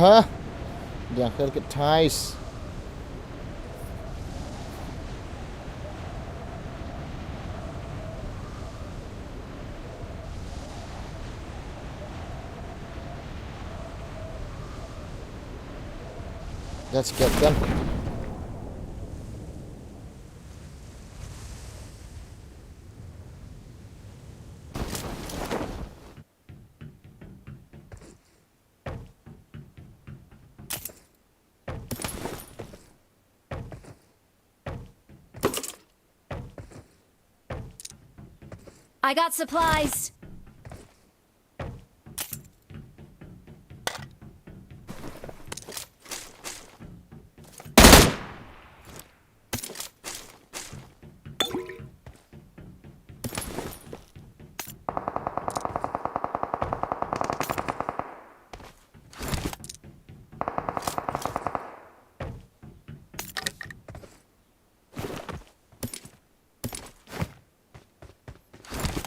Speaker 2: Hả? Dạ khơi cái ties. Let's get them.
Speaker 3: I got supplies.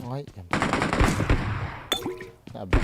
Speaker 2: Nói em. Đã bị.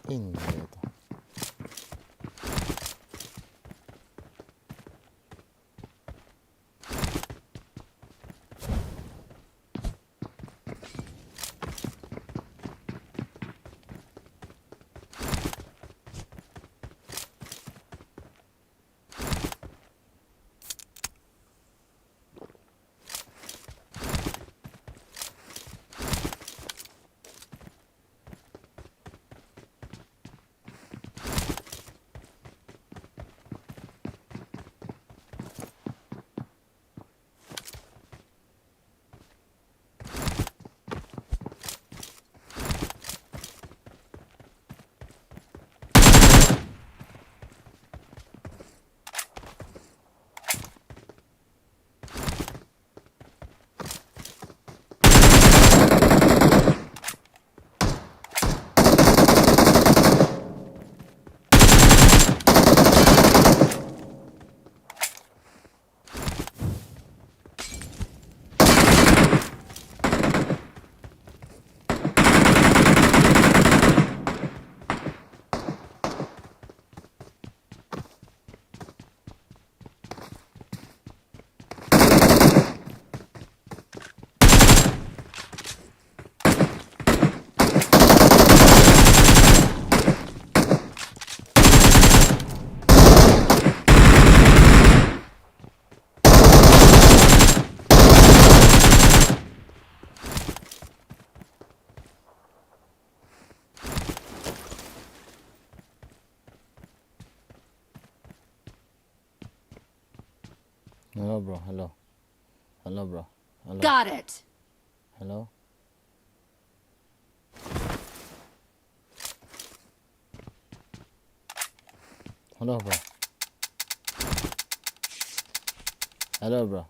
Speaker 2: In vậy ta.
Speaker 6: bro. Hello. Hello, bro. Hello.
Speaker 3: Got it.
Speaker 6: Hello. Hello, bro. Hello, bro.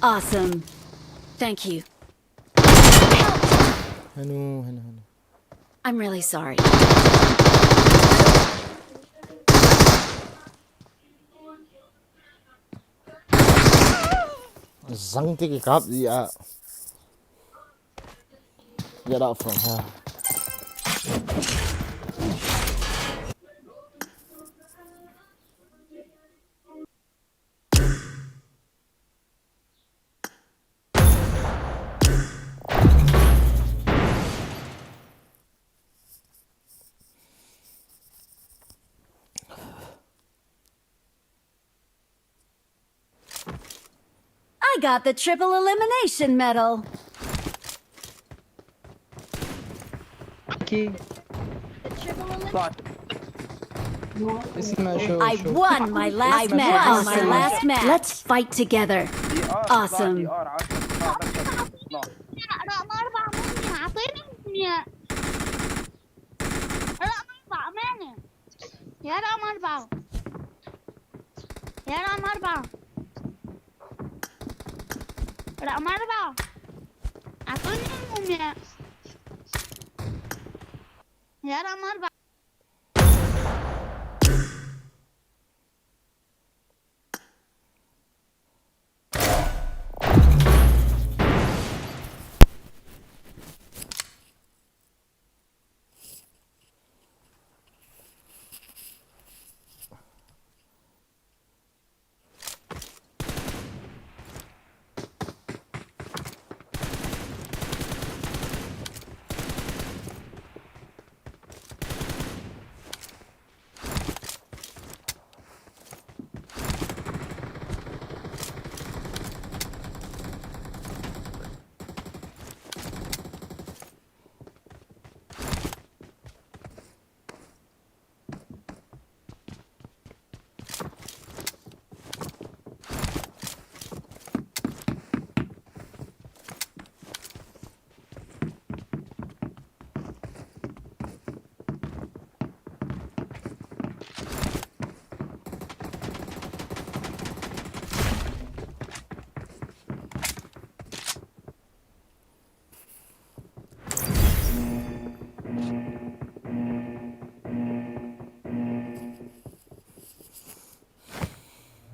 Speaker 3: Awesome. Thank you.
Speaker 6: Hello, hello, hello.
Speaker 3: I'm really sorry.
Speaker 6: Zang tiki kap, yeah. Get out from here.
Speaker 3: I got the triple elimination medal.
Speaker 7: Key.
Speaker 3: I won my last match.
Speaker 7: Awesome.
Speaker 3: Let's fight together. Awesome.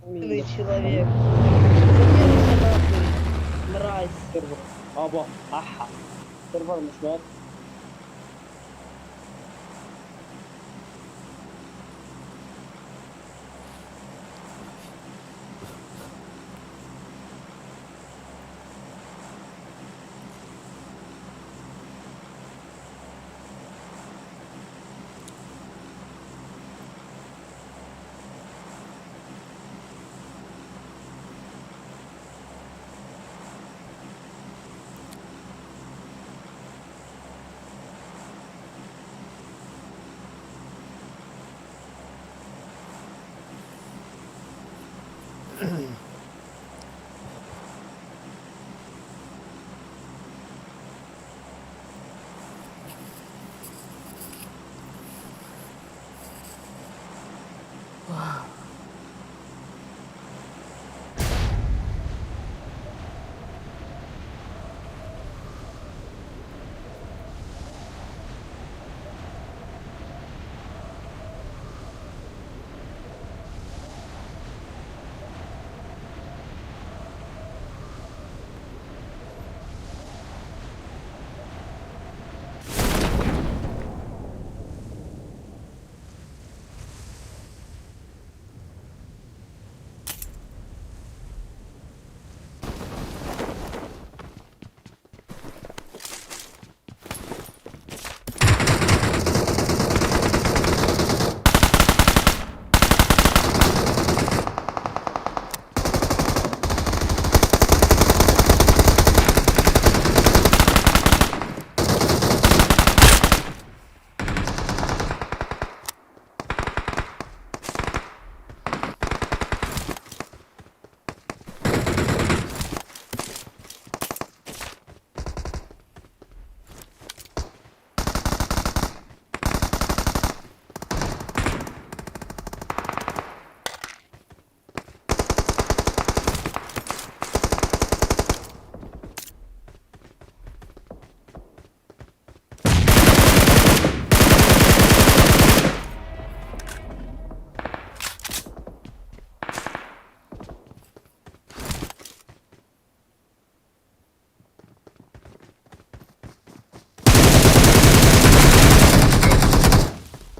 Speaker 5: Первый человек. Заберись нахуй, мразь.
Speaker 7: سيرفر ابا احا سيرفر مش بقى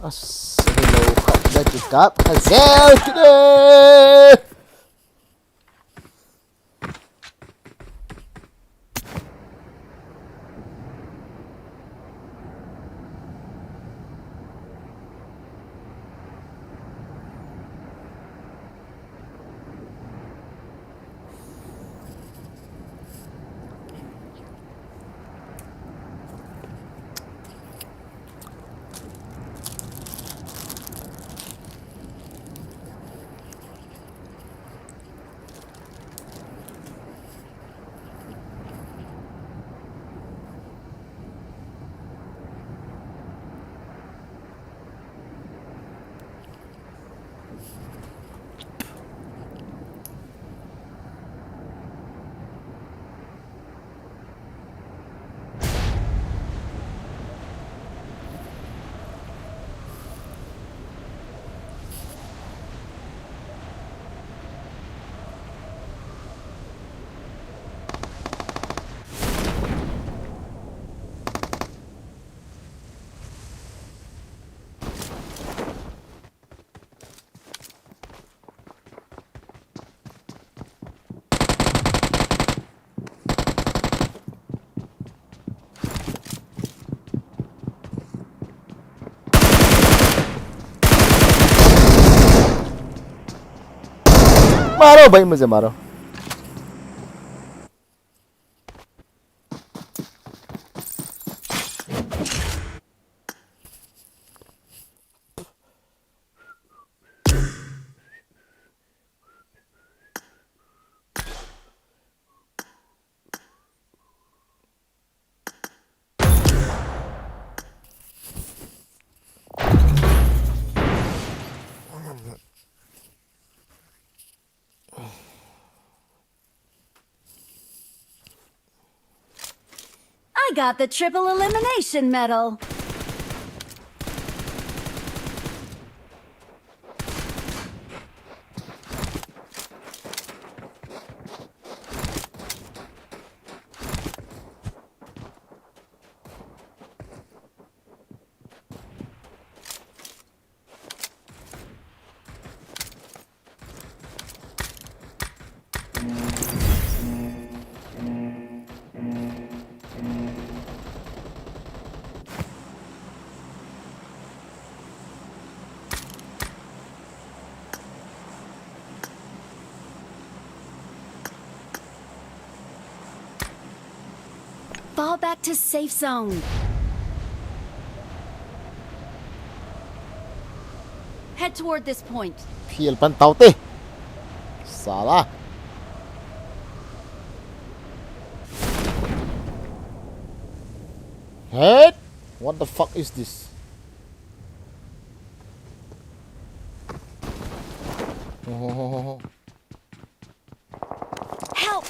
Speaker 6: Hello, let's pick up. Hello today. मारो भाई मुझे मारो
Speaker 3: I got the triple elimination medal. Fall back to safe zone. Head toward this point.
Speaker 6: Phiền pan tao tê Salah Head What the fuck is this Oh.
Speaker 3: Help!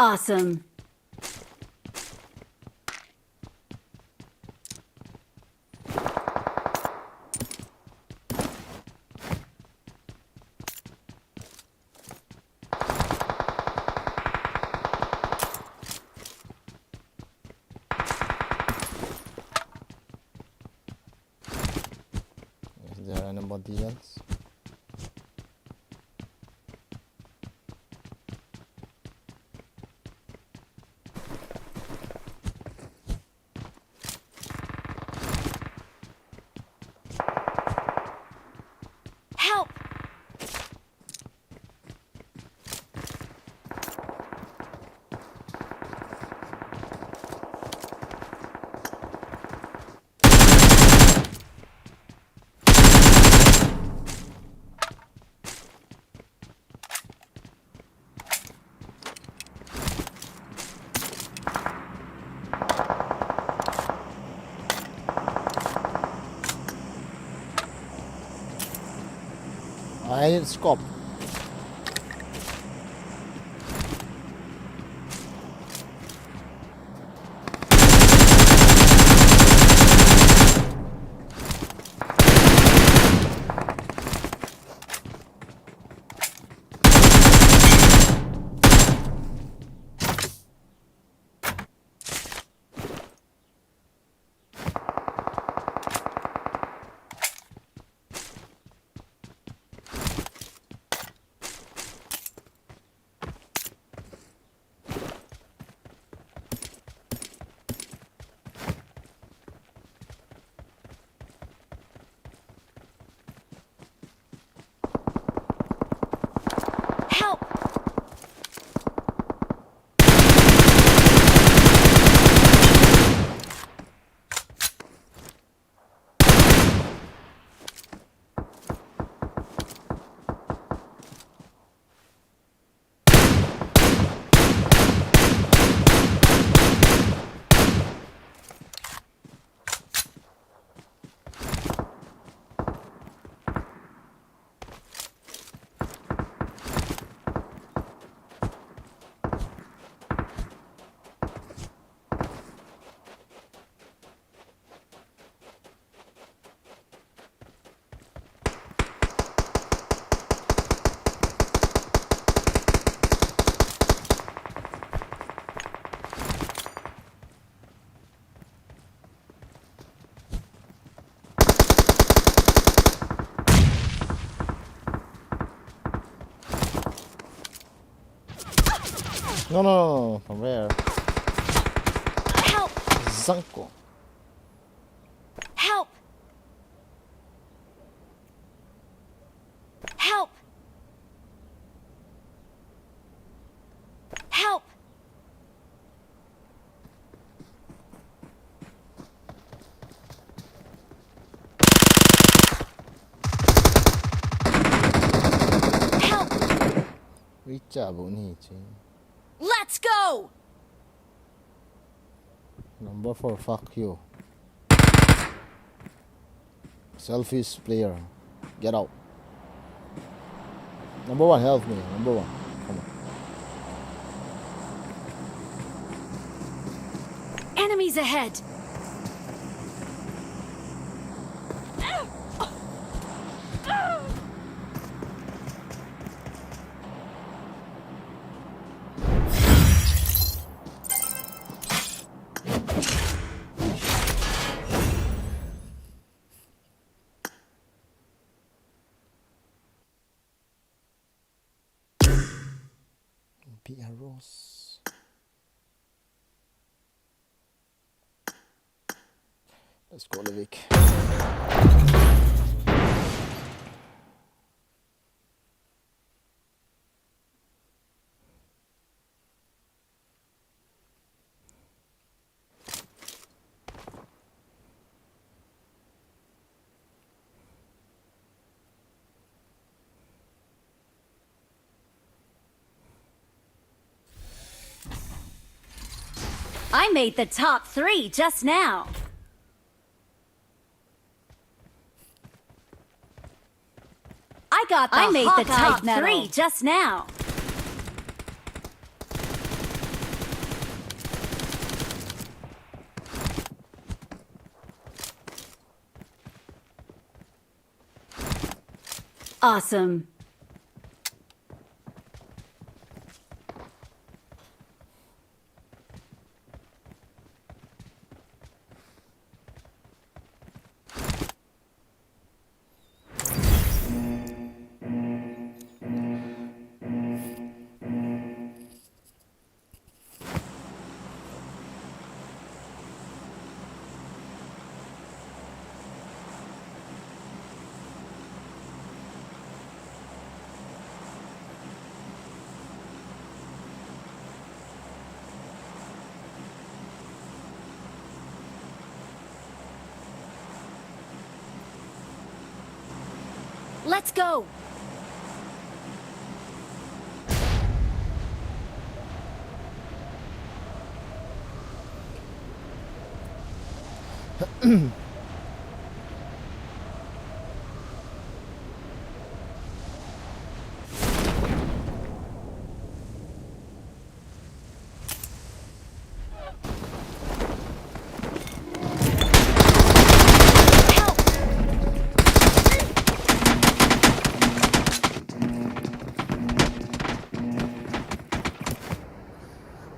Speaker 3: Awesome.
Speaker 6: anybody else?
Speaker 3: Help!
Speaker 6: I need scope.
Speaker 3: Help!
Speaker 6: No. From where?
Speaker 3: Help!
Speaker 6: Zanko.
Speaker 3: Help! Help! Help! Help!
Speaker 6: Richa buni che.
Speaker 3: Let's go!
Speaker 6: Number 4, fuck you. Selfish player. Get out. Number 1, help me. Number 1. Come on.
Speaker 3: Enemies ahead!
Speaker 6: Be a rose. Let's go, Levik.
Speaker 3: I made the top 3 just now. I made the top 3 just now. Awesome. Let's go!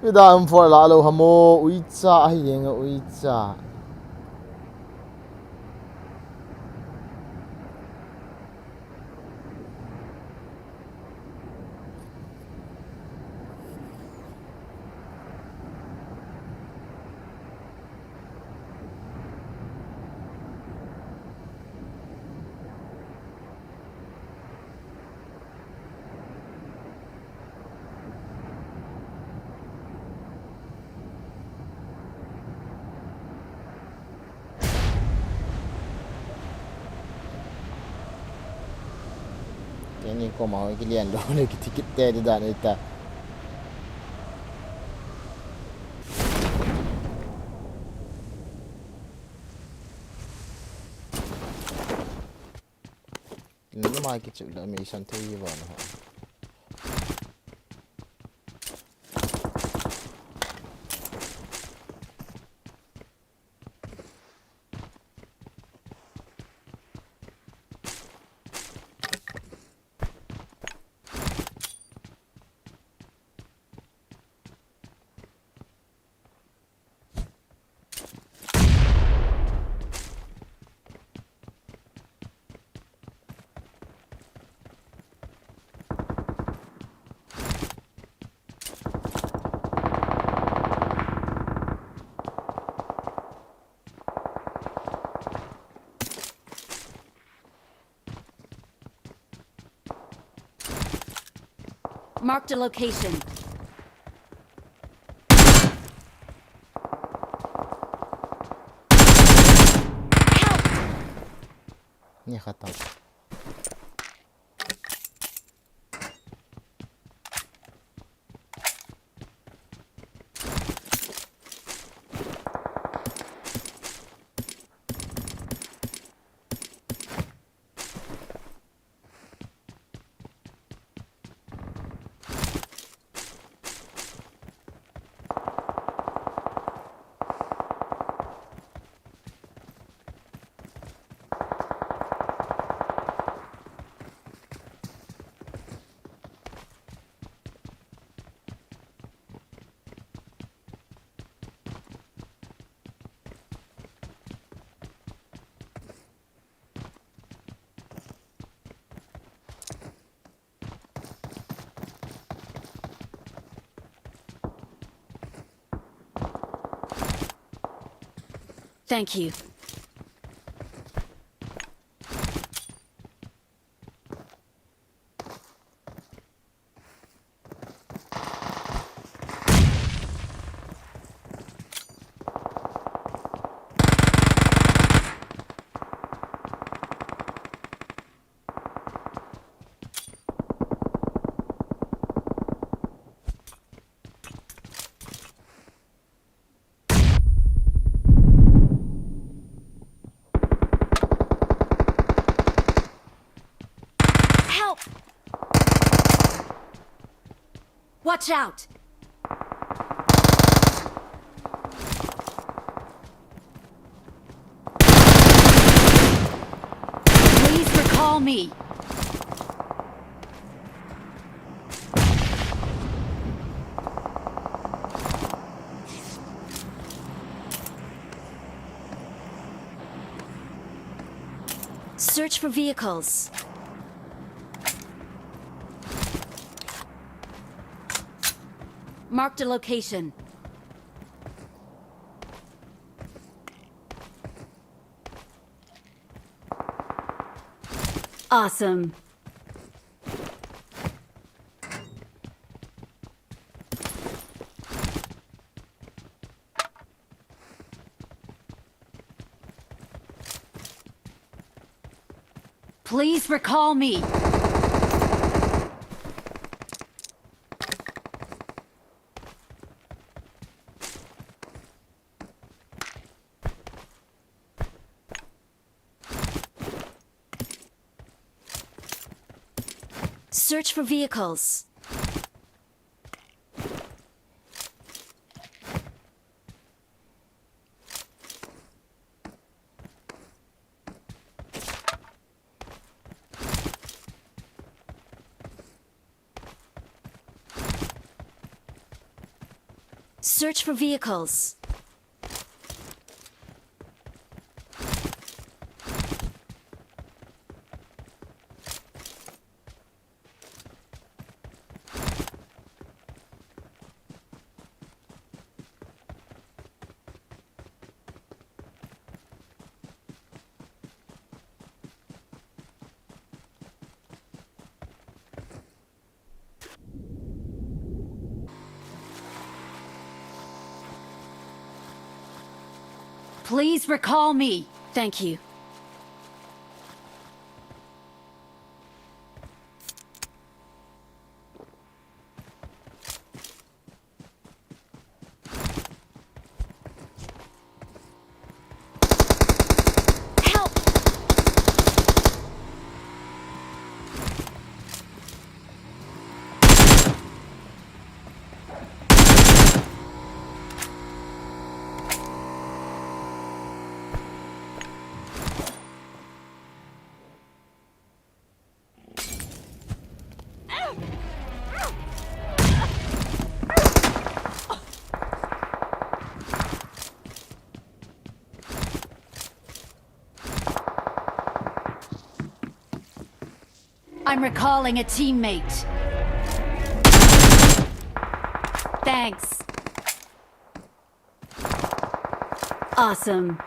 Speaker 6: Edam for lalo hamo uicha hieng uicha. Ini ko mau kilian lo ni tikit te da ni ta. Ini mai ki chu la mi san te yi ba no.
Speaker 3: Marked a location.
Speaker 6: Ni khatam.
Speaker 3: Thank you. Watch out! Please recall me. Search for vehicles. Marked a location. Awesome. Please recall me. Search for vehicles. Search for vehicles. Please recall me. Thank you. Help! I'm recalling a teammate. Thanks. Awesome.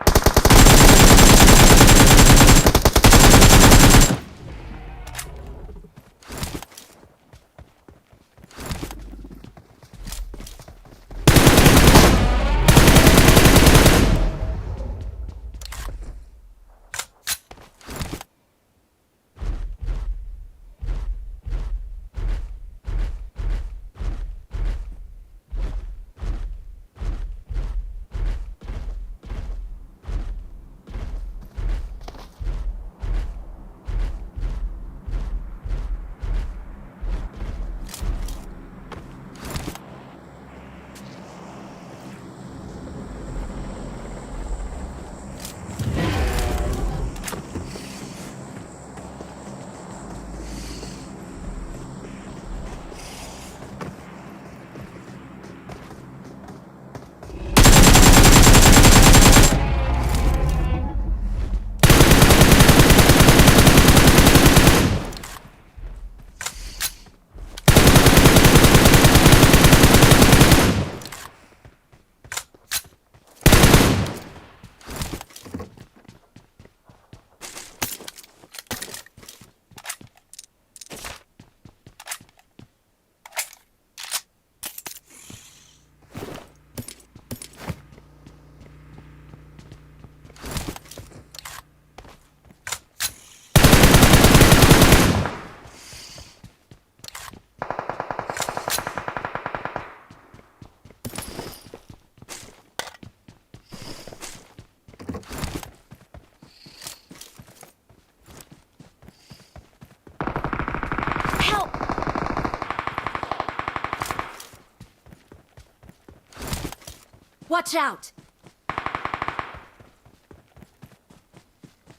Speaker 3: Watch out!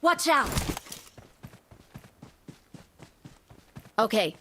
Speaker 3: Watch out! Okay.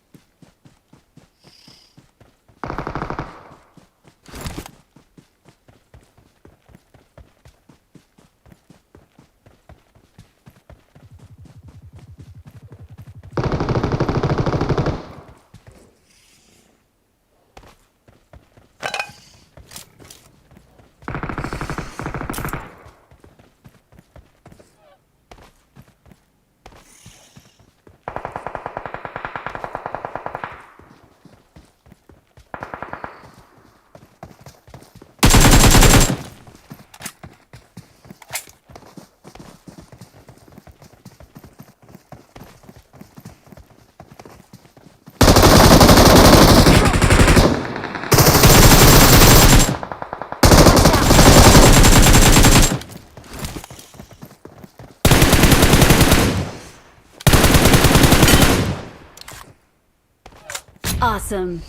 Speaker 3: Awesome.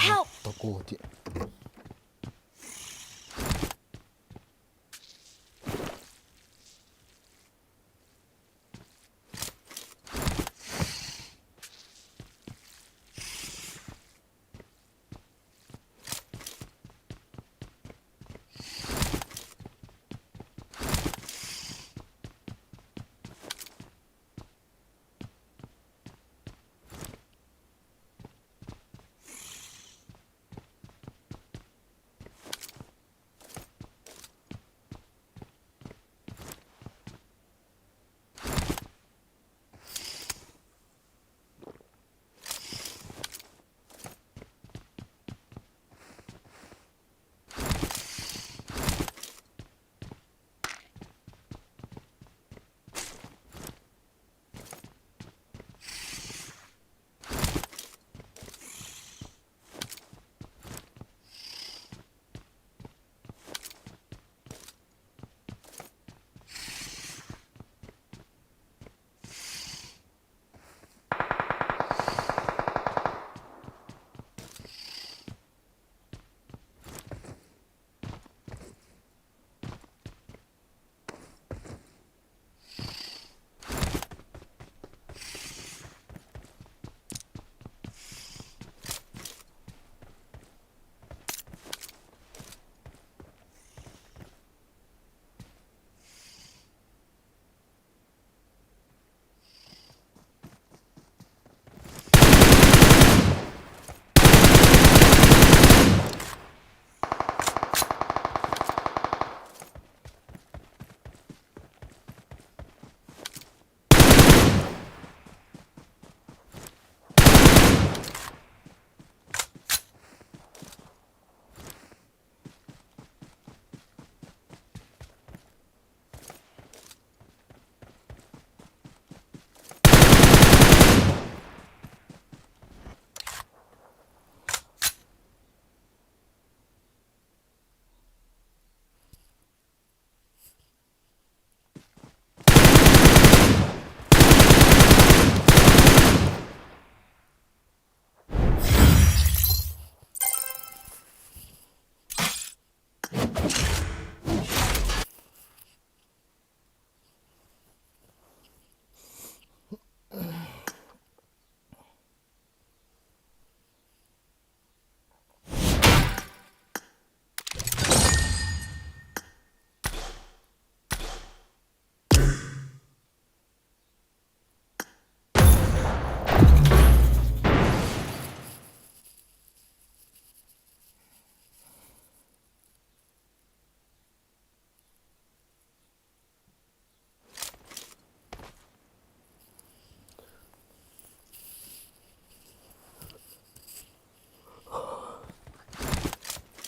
Speaker 3: Help!
Speaker 6: ตะกูที่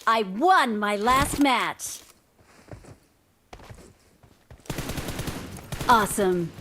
Speaker 3: I won my last match. Awesome.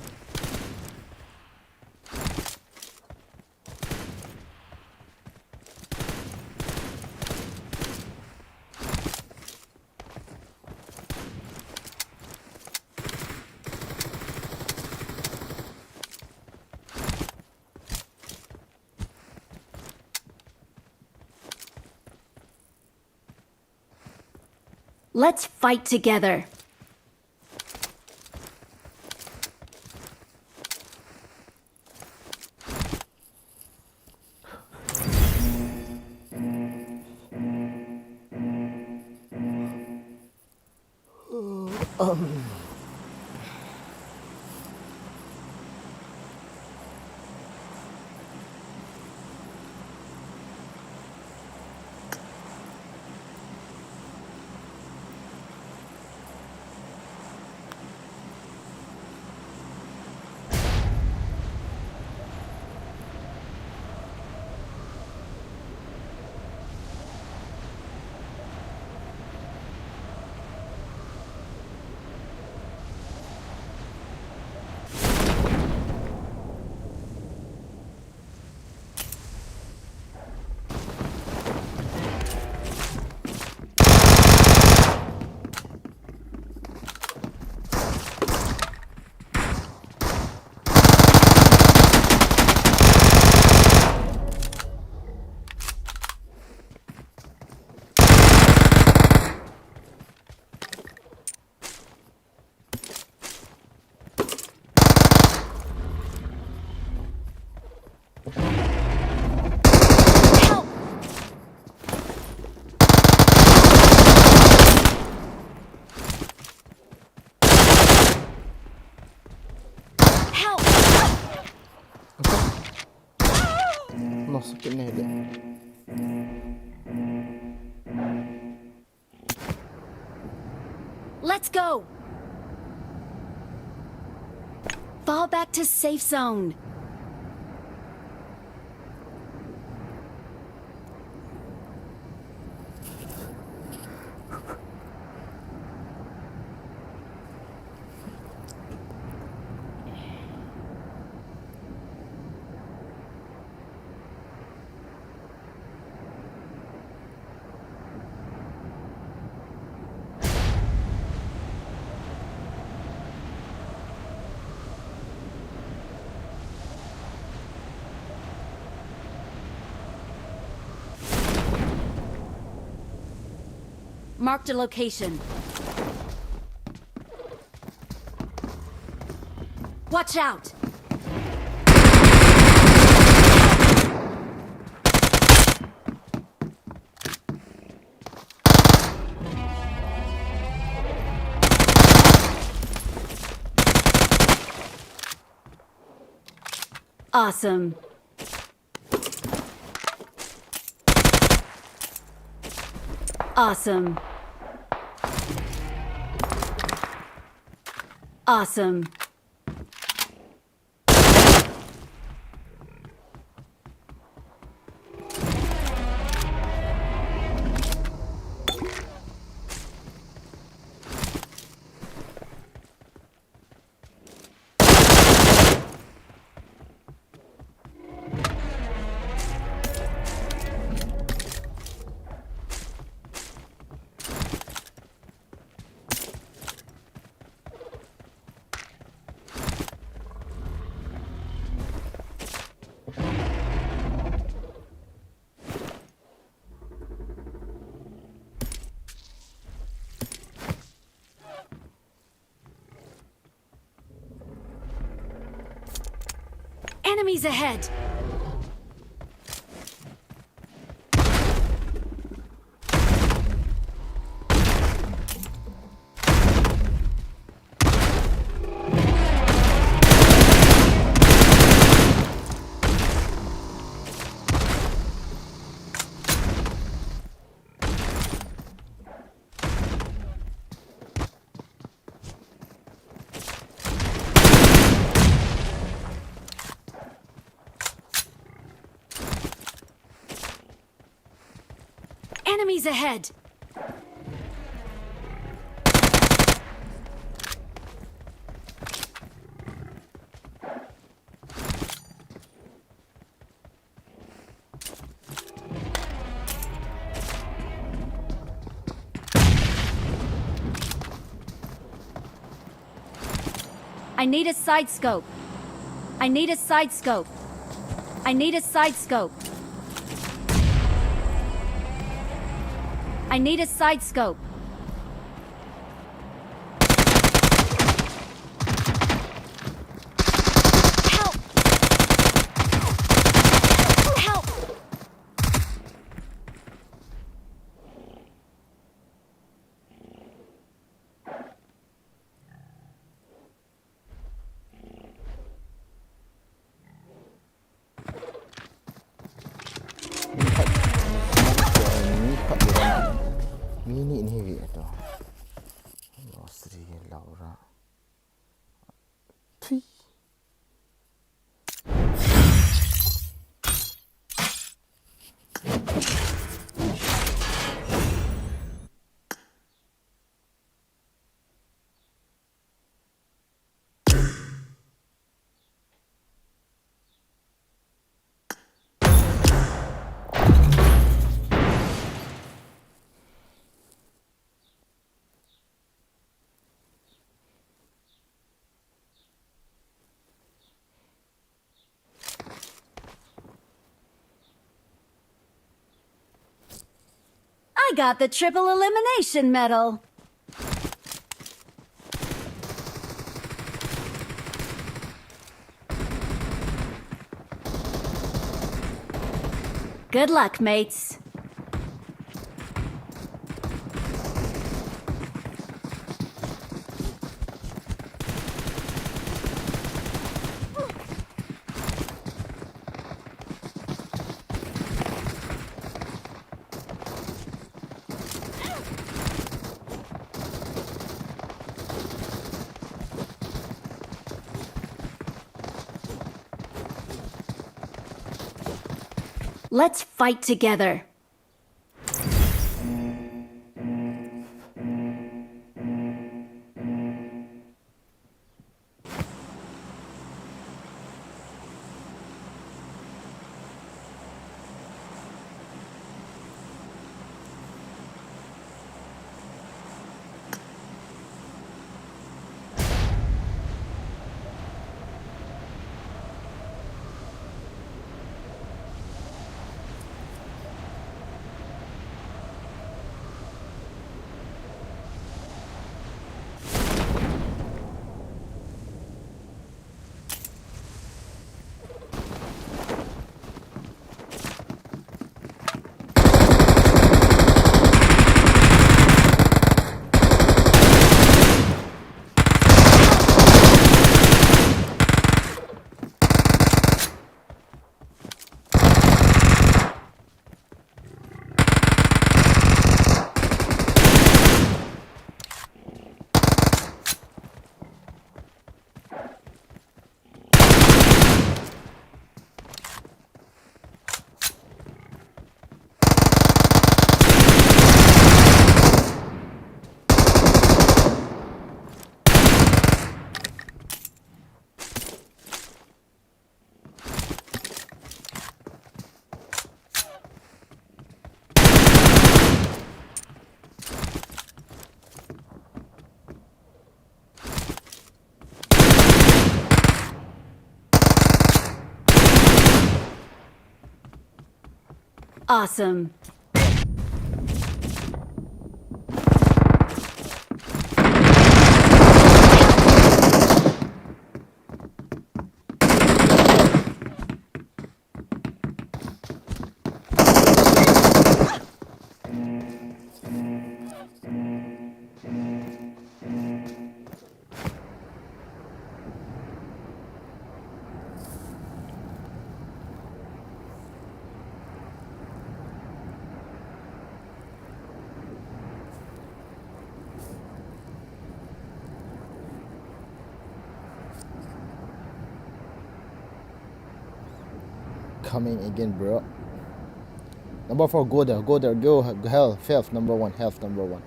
Speaker 3: Let's fight together. Help! Help!
Speaker 6: Nossa, que merda.
Speaker 3: Let's go! Fall back to safe zone. Marked a location. Watch out! Awesome. Awesome. Awesome. Enemies ahead! Enemies ahead! I need a side scope. I need a side scope. I need a side scope. I need a side scope. I got the triple elimination medal. Good luck, mates. Let's fight together. Awesome.
Speaker 6: Coming again, bro. Number 4, go there, go health number 1, health number 1.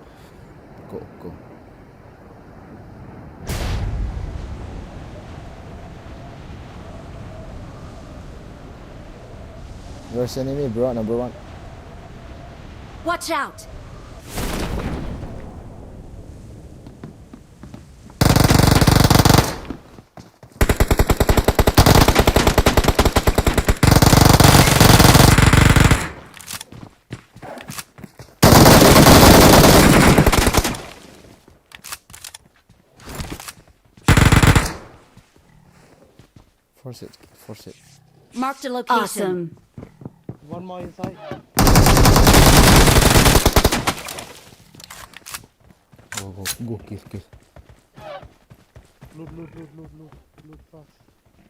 Speaker 6: Go. There's enemy, bro, number 1.
Speaker 3: Watch out.
Speaker 6: Force it.
Speaker 3: Marked a location. Awesome.
Speaker 7: One more inside.
Speaker 6: Go, kill.
Speaker 7: Loot fast.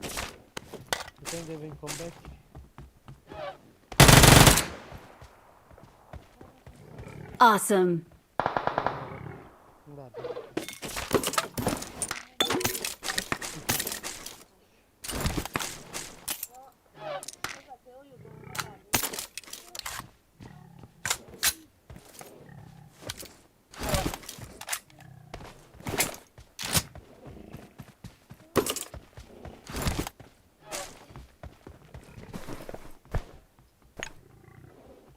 Speaker 7: You think they will come back?
Speaker 3: Awesome.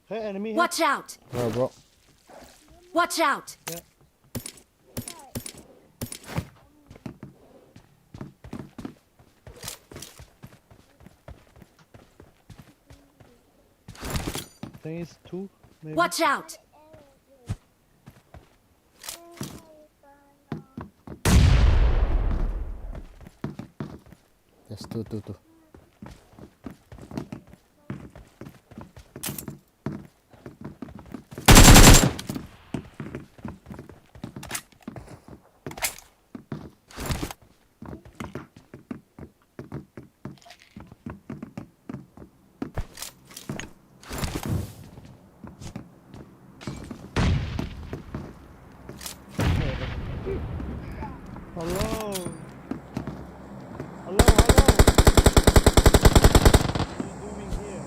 Speaker 7: Hey, enemy here.
Speaker 3: Watch out.
Speaker 6: Bro.
Speaker 3: Watch out.
Speaker 7: Yeah. I think it's 2, maybe.
Speaker 3: Watch out.
Speaker 6: Two.
Speaker 7: Hello. Hello. What are you doing here?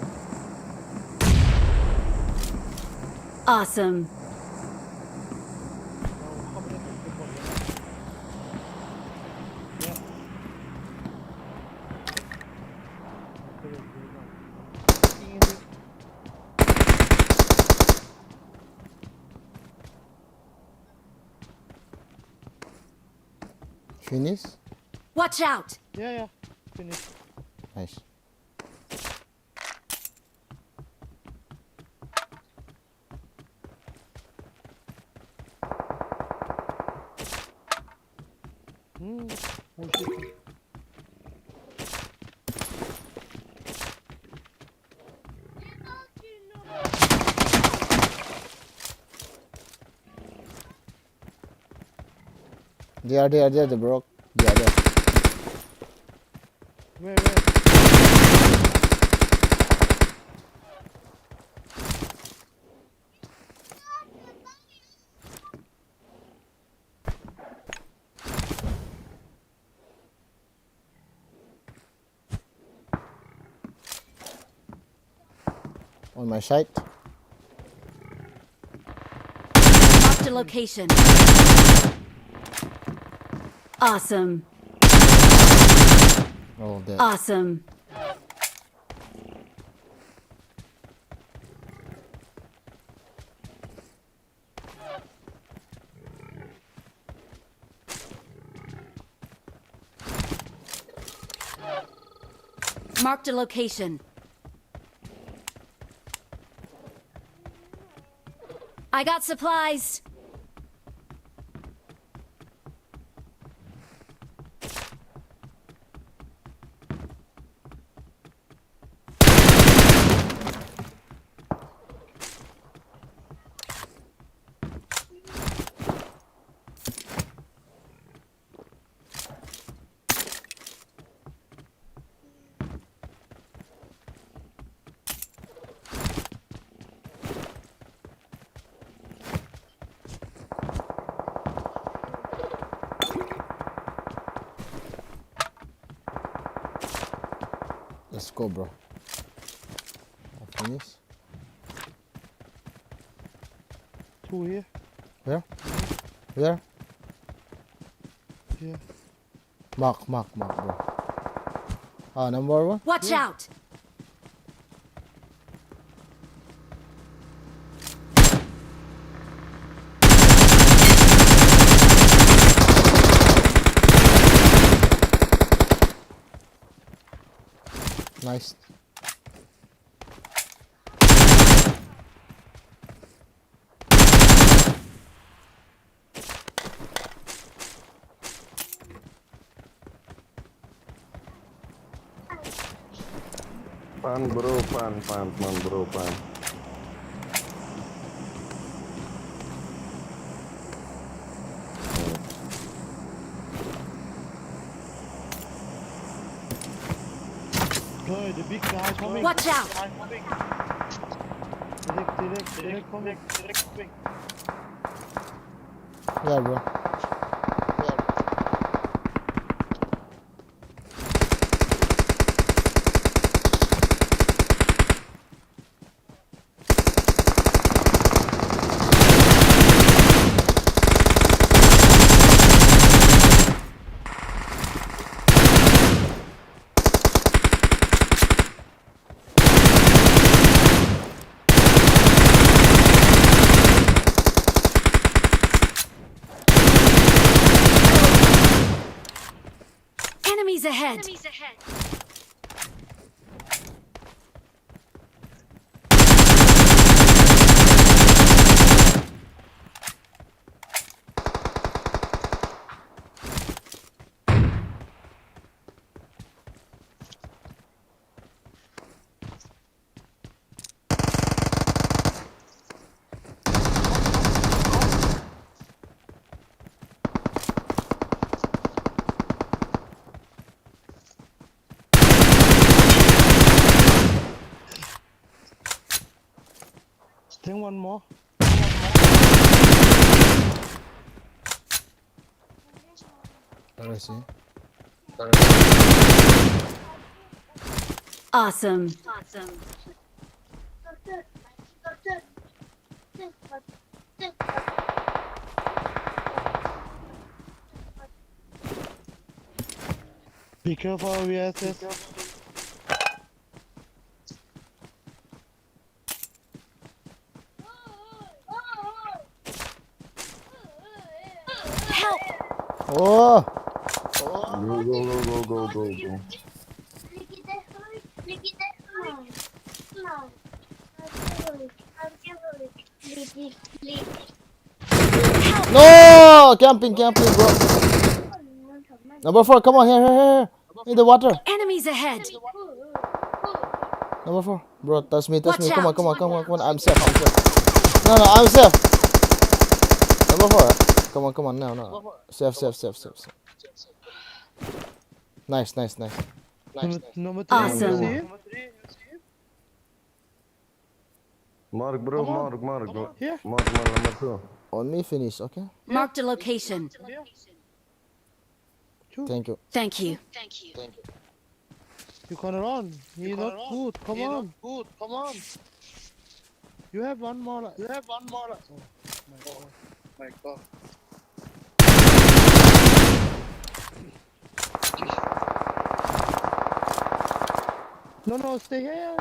Speaker 3: Awesome.
Speaker 7: No, how many people? Yeah. Good, no. Looking in the-
Speaker 6: Finish.
Speaker 3: Watch out!
Speaker 7: Yeah. Finish.
Speaker 6: Nice.
Speaker 7: Oh shit.
Speaker 6: They are there, bro. They are there.
Speaker 7: Where?
Speaker 6: On my side.
Speaker 3: Marked a location. Awesome.
Speaker 6: Oh, there.
Speaker 3: Awesome. Marked a location. I got supplies.
Speaker 6: Let's go, bro. Finish.
Speaker 7: Two here.
Speaker 6: Where? Where?
Speaker 7: Yeah.
Speaker 6: Mark, bro. Ah, number one.
Speaker 3: Watch out!
Speaker 6: Nice.
Speaker 8: Pan bro, pan bro, pan.
Speaker 7: Boy, the big guy coming.
Speaker 3: Watch out!
Speaker 7: Direct coming.
Speaker 6: Yeah, bro.
Speaker 3: Enemies ahead!
Speaker 7: Think one more.
Speaker 6: Where is he?
Speaker 3: Awesome.
Speaker 7: Be careful, VSS.
Speaker 3: Help!
Speaker 6: Oh!
Speaker 8: Go.
Speaker 6: No! Camping, bro. Number 4, come on, here. In the water.
Speaker 3: Enemies ahead!
Speaker 6: Number 4. Bro, touch me.
Speaker 3: Watch
Speaker 6: Come
Speaker 3: out.
Speaker 6: on. I'm safe. No, I'm safe. Number 4. Come on. No. Safe. Nice.
Speaker 7: Number 3.
Speaker 3: Awesome.
Speaker 7: See it?
Speaker 8: Mark, bro, Mark.
Speaker 7: Here.
Speaker 8: Mark, number 2.
Speaker 6: On me, finish, okay?
Speaker 3: Marked a location.
Speaker 6: Thank you.
Speaker 3: Thank you.
Speaker 7: You gonna run. You're not good. Come on. You have one more. Oh my god. No, stay here.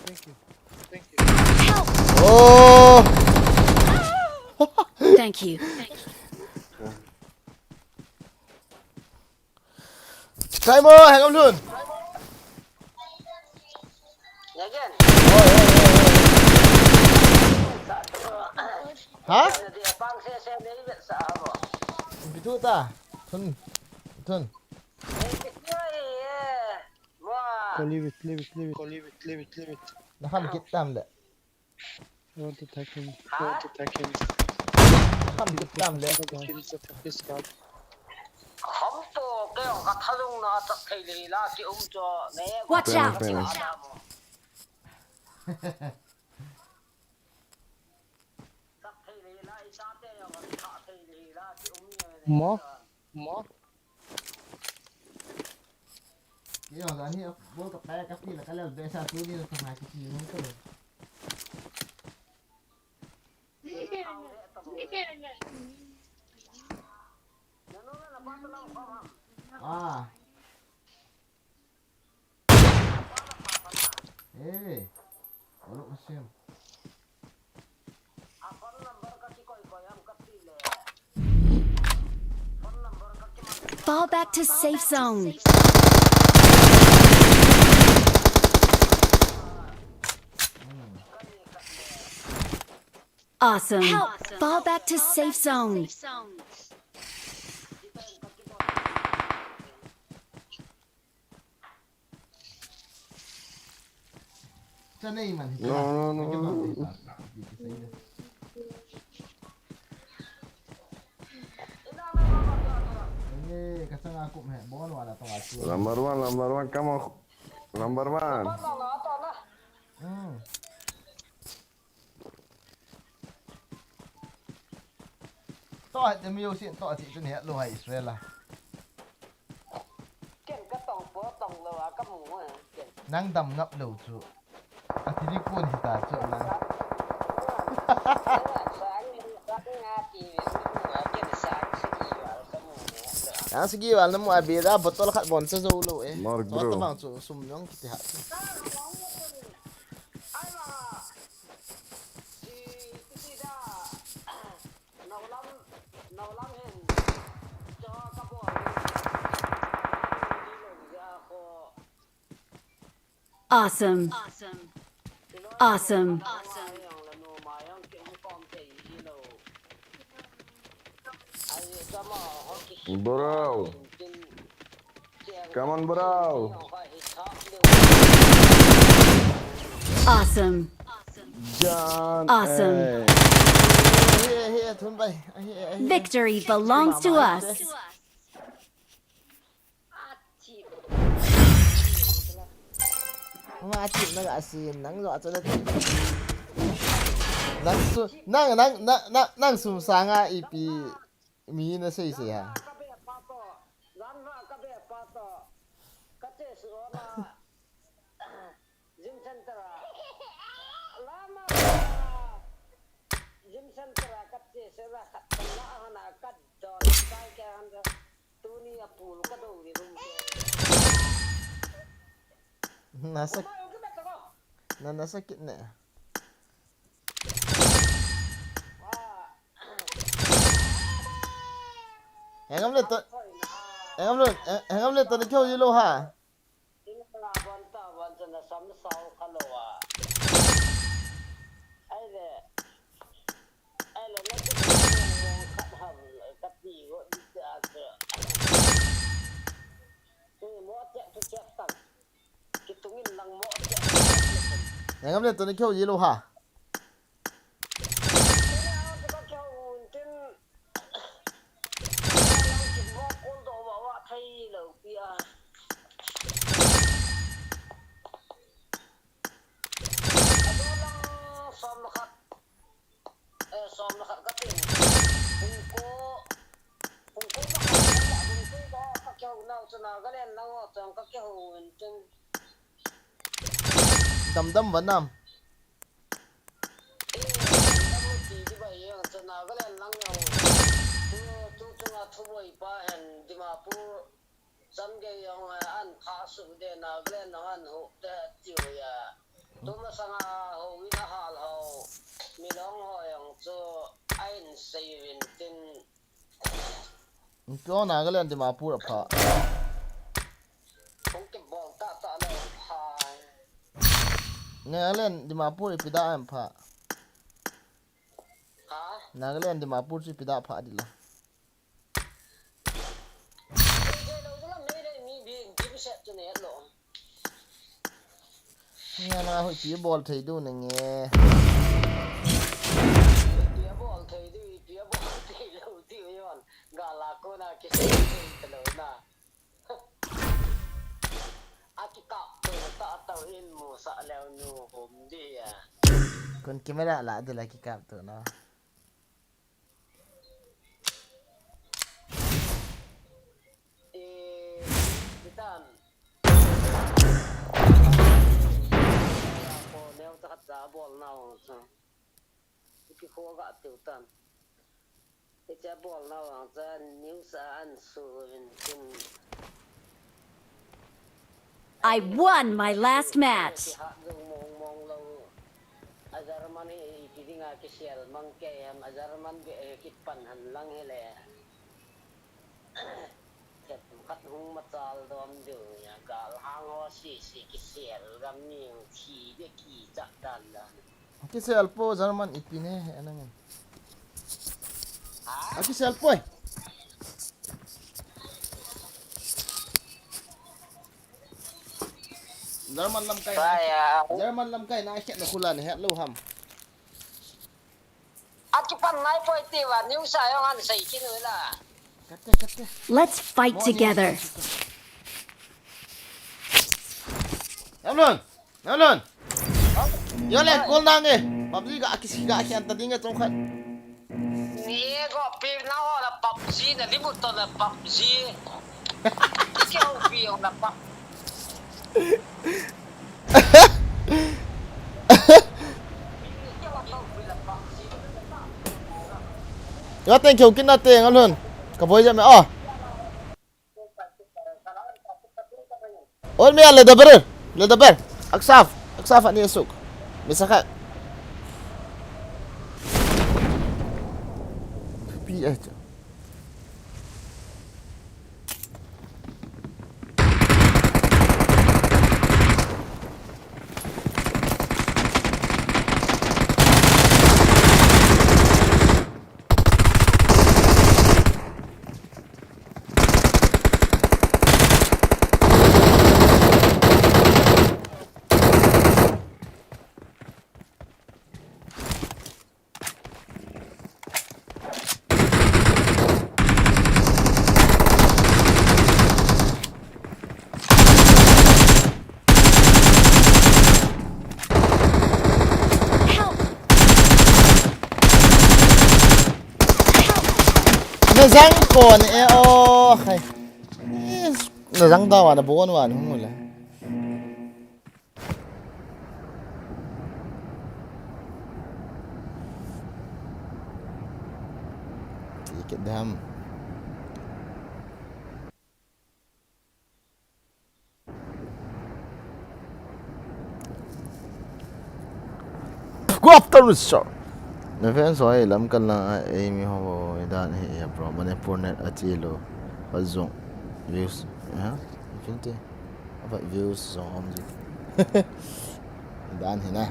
Speaker 7: Thank you.
Speaker 3: Help!
Speaker 6: Oh!
Speaker 3: Thank you.
Speaker 6: Timer, hang on luôn. Hả? Itu ta? Thun.
Speaker 7: Go leave it.
Speaker 6: Nakam kitam le.
Speaker 7: You want to attack him.
Speaker 6: Nakam kitam le.
Speaker 7: This guy.
Speaker 3: Watch out!
Speaker 7: More.
Speaker 6: Cái đó là như vô cặp tay cặp kia là cái là để sao tôi đi là không ai cái gì không có được. À. Ê. Có lúc nó xem.
Speaker 3: Fall back to safe zone. Awesome. Help! Fall back to safe zone.
Speaker 6: Cho nên mình
Speaker 8: No.
Speaker 6: Ini kasang aku meh bon wala to asu.
Speaker 8: Number one, come on. Number 1.
Speaker 6: Toจะมีอยู่สิtoสิตัวเนี้ยโลหะอิสราเอลล่ะนั่งดำงับเหลวจุอาทิตย์นี้กูนี่ตาจุนั่งsegi wal nemu abira botol khat bon se zolo
Speaker 8: Mark,
Speaker 6: to
Speaker 8: bro.
Speaker 6: to bang sumyong kiti ha
Speaker 3: Awesome.
Speaker 8: Bro. Come on, bro.
Speaker 3: Awesome.
Speaker 8: John.
Speaker 3: Awesome.
Speaker 6: Here thun bay
Speaker 3: Victory belongs to us.
Speaker 6: Mga chip na asin nang lo ato na nang sumsanga ipi mi na say siya.
Speaker 5: Gym center katse sera katla hana kat don kai ka handa tuni apul ka do di rum
Speaker 6: Nasakit na. Hangam le to ni kyo yilo ha.
Speaker 5: Inga bonta bonta na sam sao kalowa ai le na ki mo khat ham kat ni go di ta ta ni mo te tu chek tan ki tungin lang mo te
Speaker 6: Hangam le to ni kyo yilo ha. Dam vẫn nằm. Cho nào cái lên thì mà pu được phá. Nè lên thì mà pu thì pida em phá. Nè lên thì mà pu thì pida phá đi là. Nghe na hồi tí ball thấy đâu nè nghe. Con camera là de la que capto, no.
Speaker 3: I won my last match.
Speaker 5: Azarman kidi nga kisial mangke azarman kitpan hanlang hele ket kat hung matal dom du ya gal hang ho si kisial gam ni thi de ki chak dan la
Speaker 6: Kisial po German ipine ano nga. Kisial po. German lam kai na het no kulan het lo ham.
Speaker 5: Akipan nai po tiwa new sa yo an sai kin la.
Speaker 6: Kate.
Speaker 3: Let's fight together.
Speaker 6: Namlon. Yo le kol nang e. PUBG ga akisiga akyan tadinga trong khat.
Speaker 5: Ni go pir na ho la PUBG na limut to la PUBG. Kyo pi on la PUBG.
Speaker 6: Yo thank you kin na te ngalon. Ka boy jam oh. Ol me le dabar. Aksaf ani suk. Misaka. Pi aja. nó răng còn ô hay nó răng tao à nó bố nó à không rồi là cái đam go after sir nó phải rồi làm cái là em họ đã hay bro mình phone net achilo azong views ha finti apa views zong om ji dan hina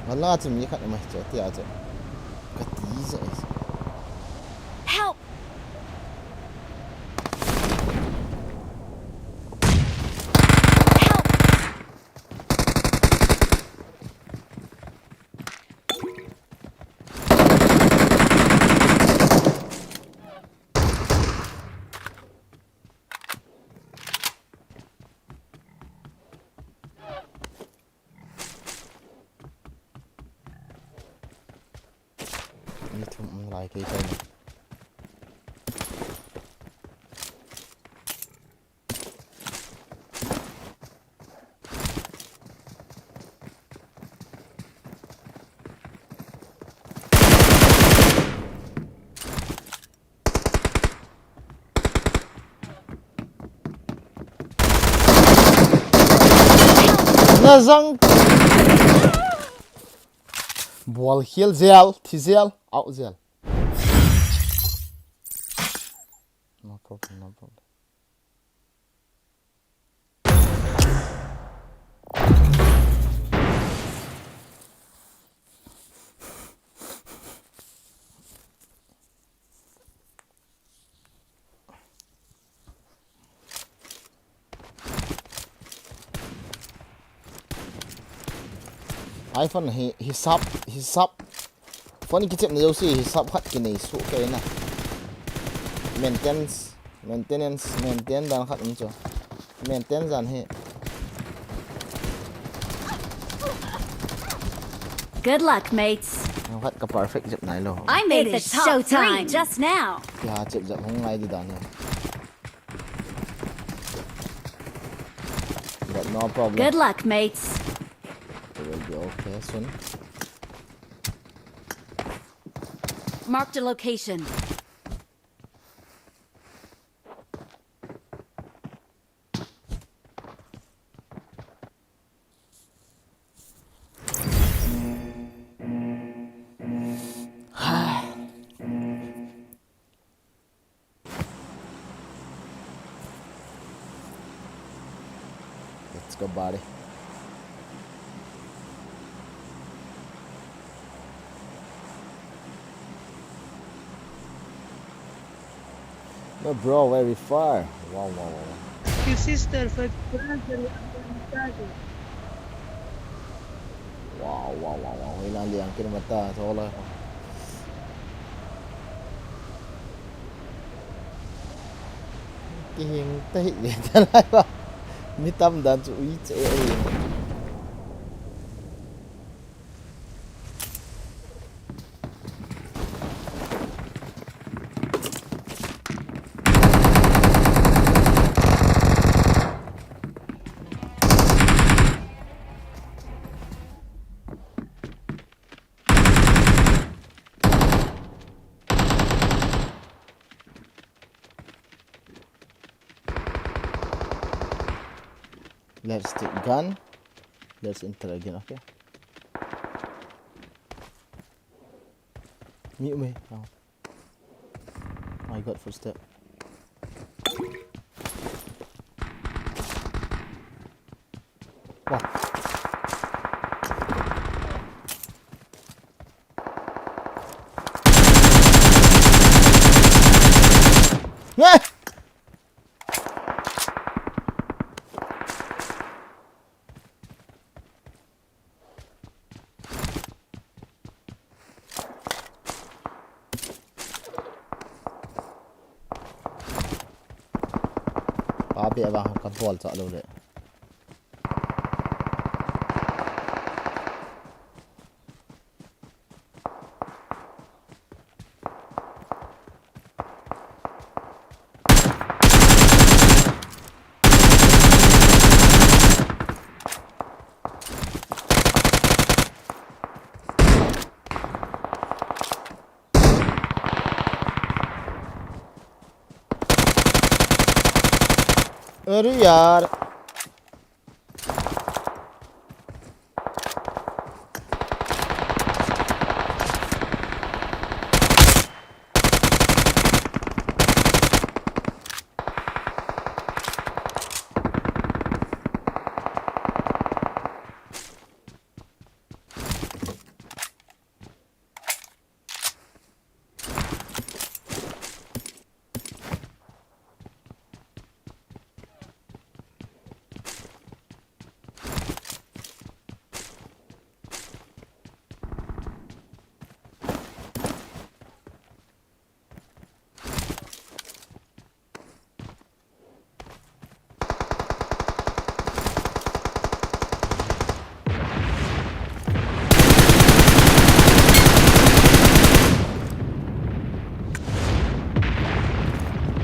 Speaker 6: wala chim yi khat ma cha ti a cha ka ti za
Speaker 3: Help!
Speaker 6: ni thum lai cái này nó răng ball hill zel thi zel out zel no problem no problem iPhone he sub phone ki chep ne josi he sub khat ki nei su ke na maintain dan khat um cho maintain dan he
Speaker 3: Good luck, mates.
Speaker 6: khat ka perfect jep nai lo
Speaker 3: I made the top three just now.
Speaker 6: ya chep jap hong ngai di dan he but no problem
Speaker 3: Good luck, mates.
Speaker 6: it will be okay soon
Speaker 3: Marked a location.
Speaker 6: let's go buddy no bro very far wow
Speaker 7: Your sister for brother.
Speaker 6: wow ilang liang kin mata sola cái tay để ta lại vào mi tâm đàn chú ý chế let's take gun let's enter again okay mute me oh. I got footstep wow yeah! Abi abang kan bol tak lo dek. अरे यार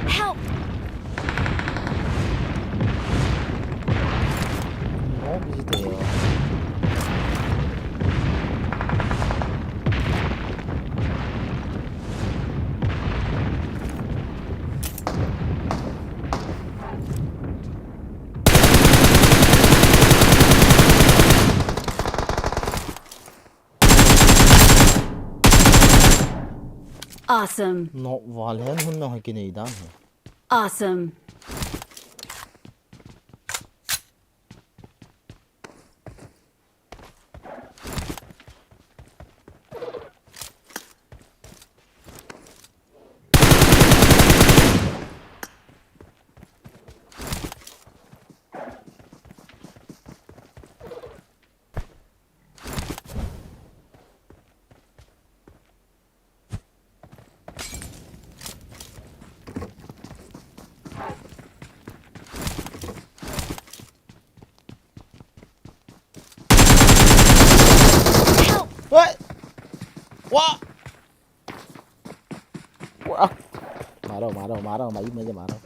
Speaker 3: Help!
Speaker 6: 너무 비슷해요.
Speaker 3: Awesome.
Speaker 6: 너 valhen hunna hakine idan hai.
Speaker 3: Awesome.
Speaker 6: What? What? What? मारो भाई मुझे मारो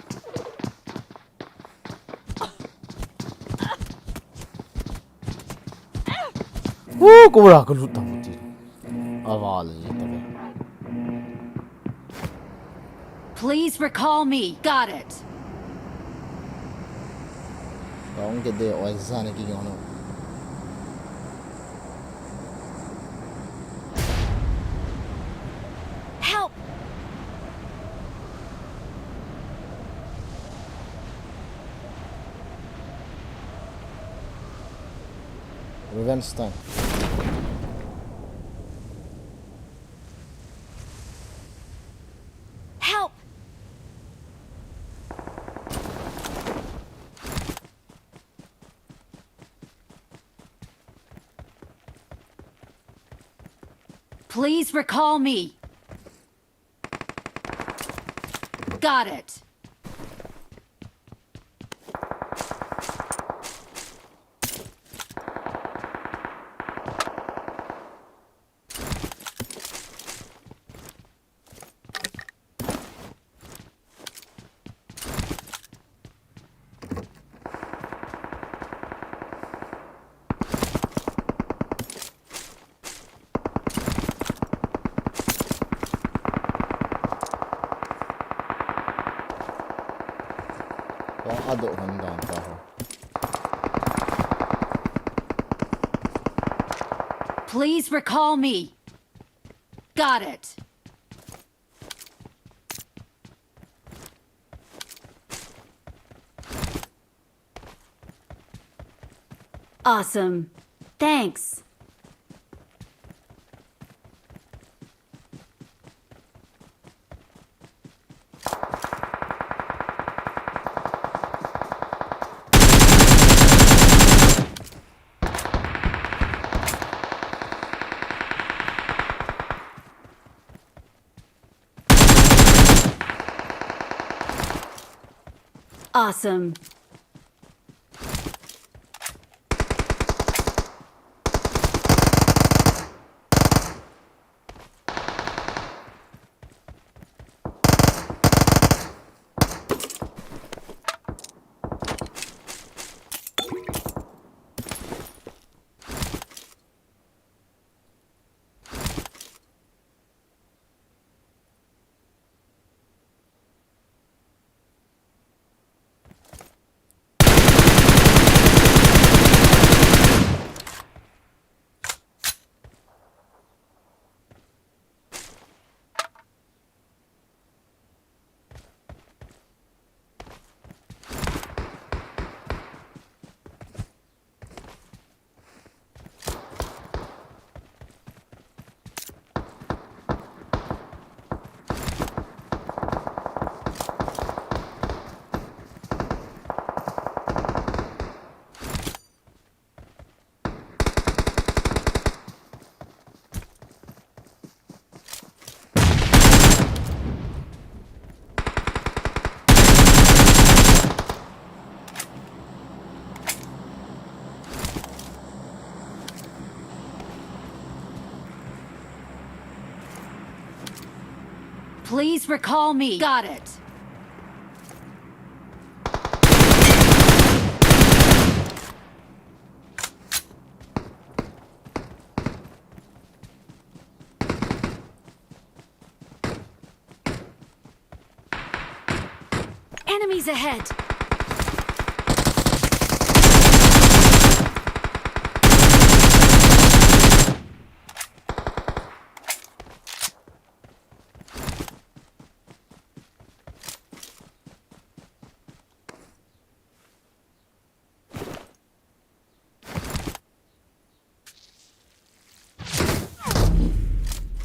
Speaker 6: वो cobra को लूटा मुझे आवाज जीता है
Speaker 3: Please recall me. Got it.
Speaker 6: कौन के दे वैसा ने की गाना
Speaker 3: Help!
Speaker 6: revenge time
Speaker 3: Help! Please recall me. Got it.
Speaker 6: कौन आदो हंदा का हो
Speaker 3: Please recall me. Got it. Awesome. Thanks. Awesome. Please recall me. Got it. Enemies ahead.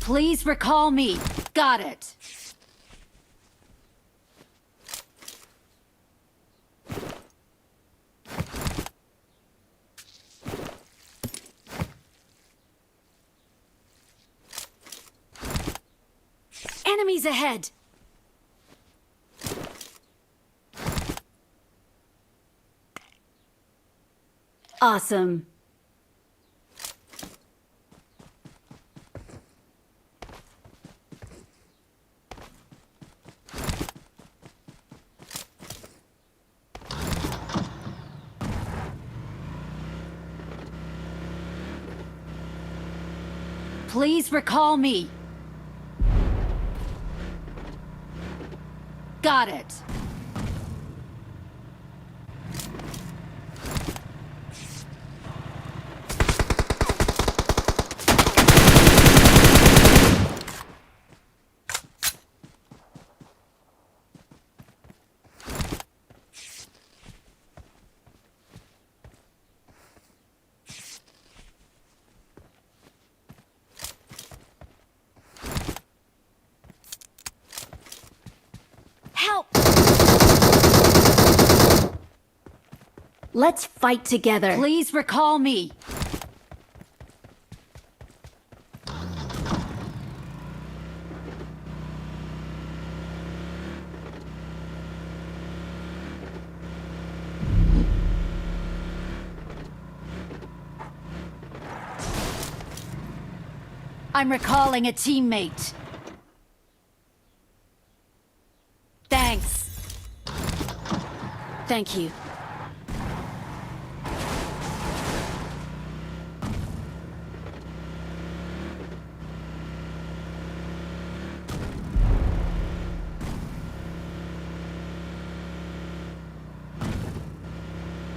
Speaker 3: Please recall me. Got it. Enemies ahead. Awesome. Please recall me. Got it. Help! Let's fight together. Please recall me. I'm recalling a teammate. Thanks. Thank you.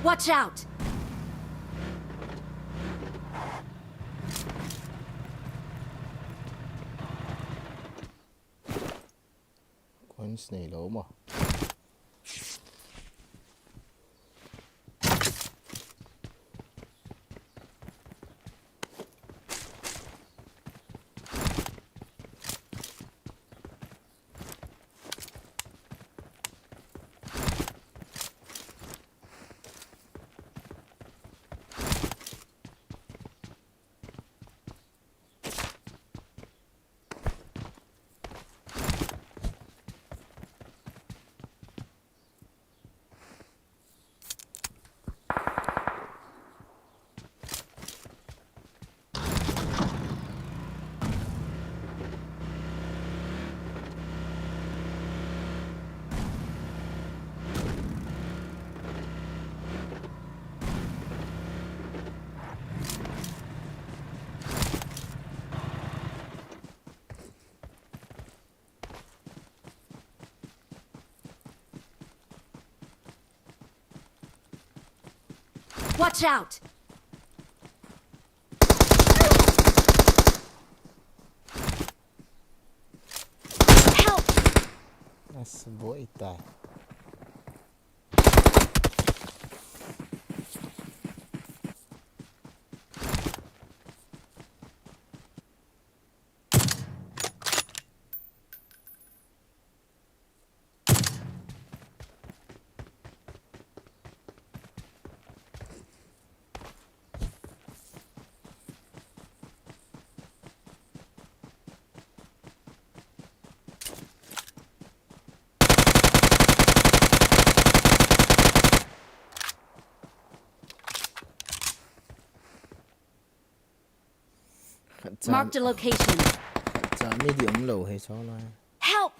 Speaker 3: Watch out!
Speaker 6: Quên này lỗ mà.
Speaker 3: Watch out! Help!
Speaker 6: Nasa buhay tayo.
Speaker 3: Marked a location.
Speaker 6: Medium low hay sao này.
Speaker 3: Help!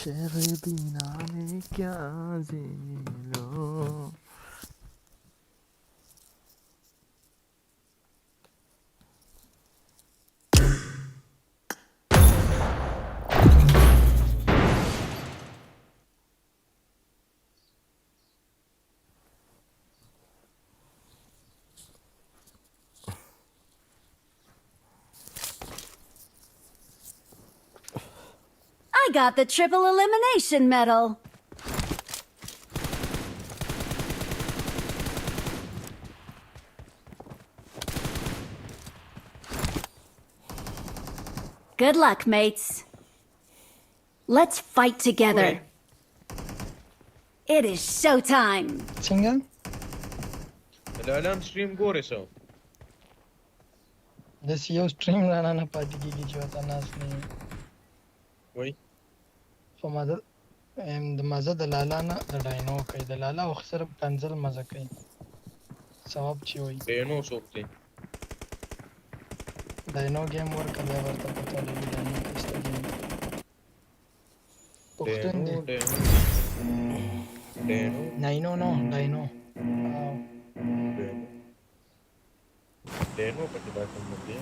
Speaker 6: तेरे बिना मैं क्या जी लूं.
Speaker 3: I got the triple elimination medal. Good luck, mates. Let's fight together. It is showtime.
Speaker 7: Single?
Speaker 9: الإعلام ستريم قورسو
Speaker 7: This yo stream rana na pati ki chota nas ne.
Speaker 9: وي
Speaker 7: خو مزه د مزه د لالا نه د ډاینو کوي د لالا او صرف کنزل مزه کوي ثواب چی وي
Speaker 9: بينو صوبتي
Speaker 7: ډاینو گیم ورکه بیا ورته پته لګي ډاینو کسته گیم پښتون دی
Speaker 9: دينو
Speaker 7: ناینو نو ډاینو
Speaker 9: دينو پکې دا کوم دی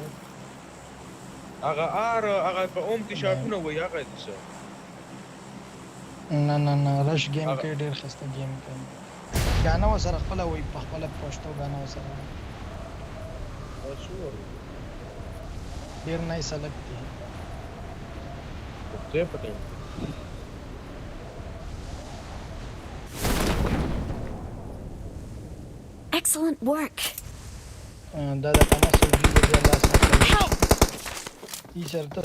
Speaker 9: هغه هغه په اوم کې شاټونه وي هغه دي څه
Speaker 7: نه نه نه رش گیم کې ډیر خسته گیم کوي غانا وسره خپل وي په خپل پښتو غانا وسره
Speaker 9: شو
Speaker 7: ډیر نه سلکت دي
Speaker 9: څه پته
Speaker 3: Excellent work.
Speaker 7: دا د کما سوجي د لاس نه
Speaker 3: Help!
Speaker 7: ای شرط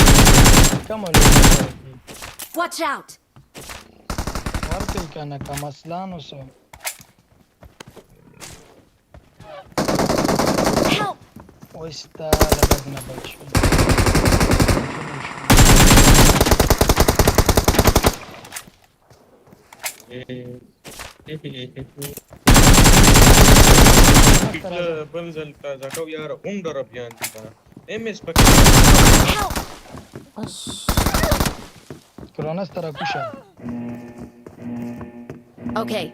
Speaker 7: کما
Speaker 3: Watch out!
Speaker 7: ورته کنه کما اسلام وسو
Speaker 3: Help!
Speaker 7: وستا لږ نه بچو
Speaker 9: بنزل تازه یار اونډر بیان دي ام اس پکې
Speaker 3: Help!
Speaker 7: کرونا ستاره کوشه
Speaker 3: Okay.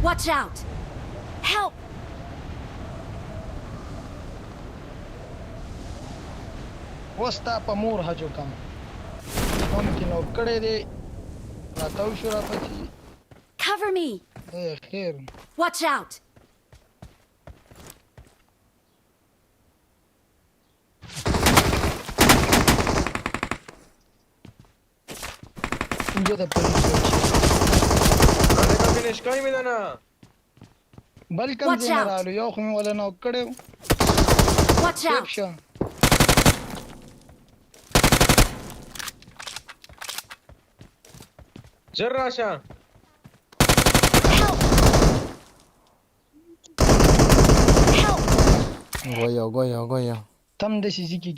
Speaker 3: Watch out! Help!
Speaker 7: وستا په مور هجو کم هم کې نو کړه دې راتاو شو را پچی
Speaker 3: Cover me!
Speaker 7: خیر
Speaker 3: Watch out!
Speaker 7: اینجا د پولیس
Speaker 9: انا کا فینیش کای مې نه
Speaker 7: بل کم
Speaker 3: Watch out.
Speaker 7: جنرالو یو خو مې ولا نو کړه
Speaker 3: Watch
Speaker 7: سیف
Speaker 3: out!
Speaker 7: شه
Speaker 9: زر راشه
Speaker 3: Help! Help!
Speaker 6: Goyo.
Speaker 7: تم د سيزي کې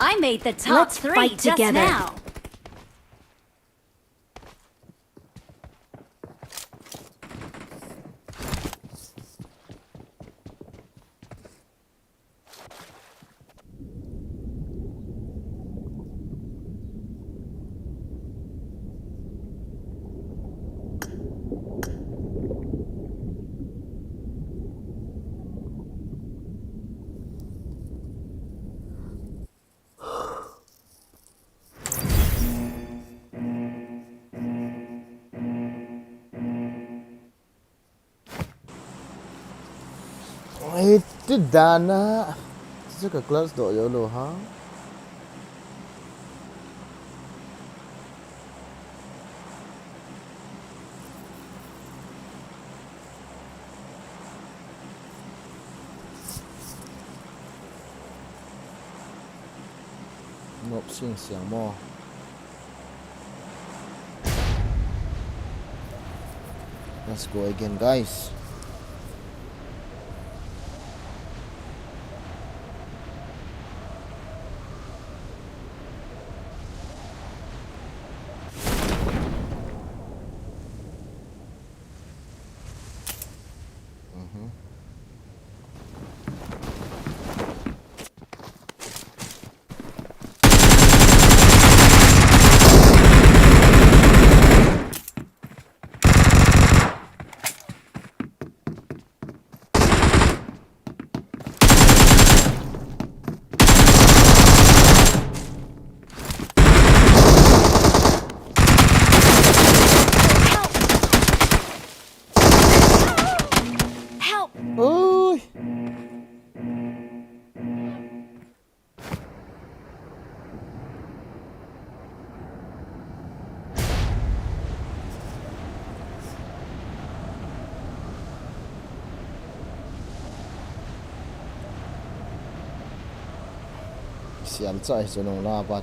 Speaker 3: I made the top
Speaker 10: Let's
Speaker 3: 3
Speaker 10: fight
Speaker 3: just
Speaker 10: together.
Speaker 3: now.
Speaker 6: Edam Nah 这个 class 都有了哈。Noob xing xiang mo. Let's go again, guys.
Speaker 3: Help!
Speaker 6: Ui. Siam chạy cho nó la ba.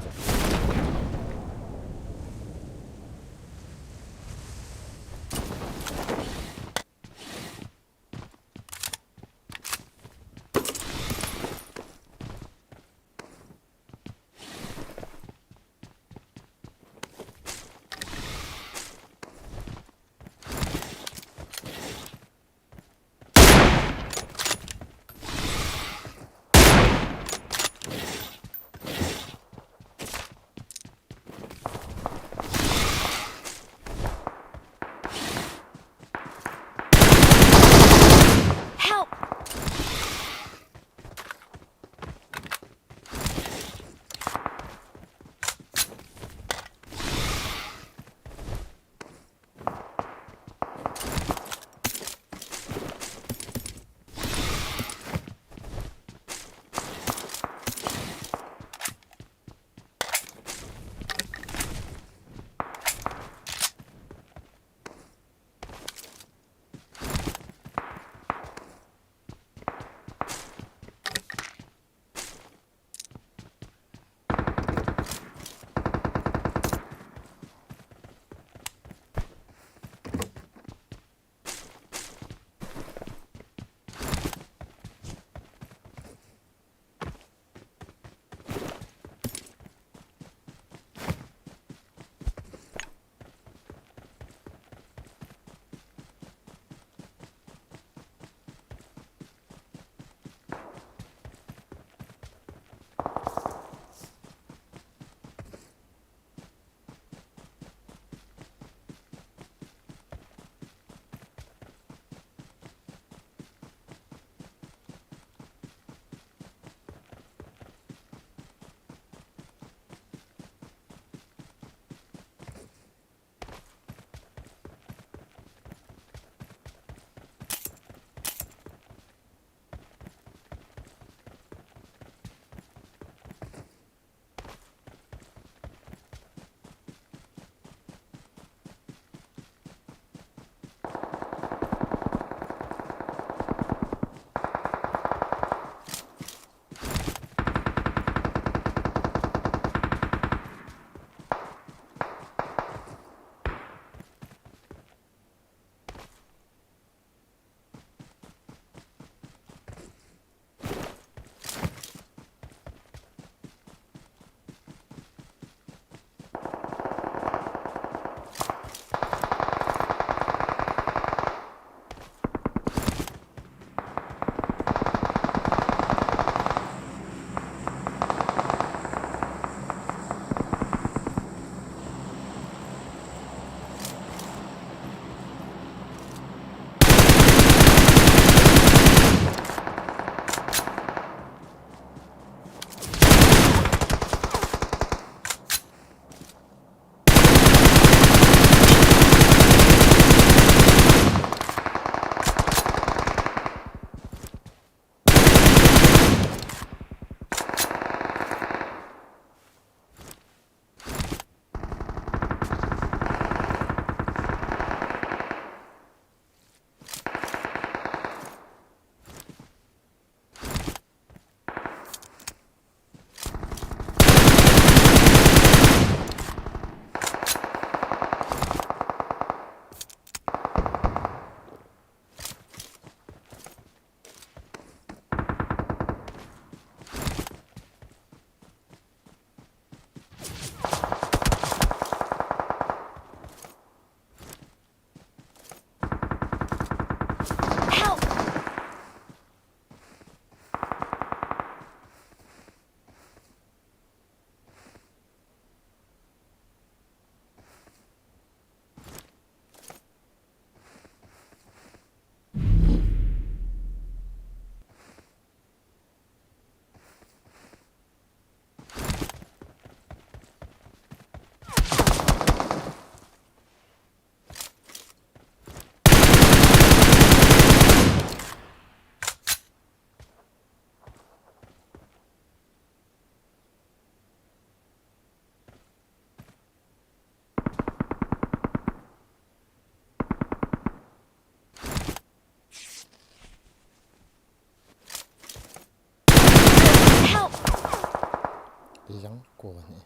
Speaker 6: Young core này,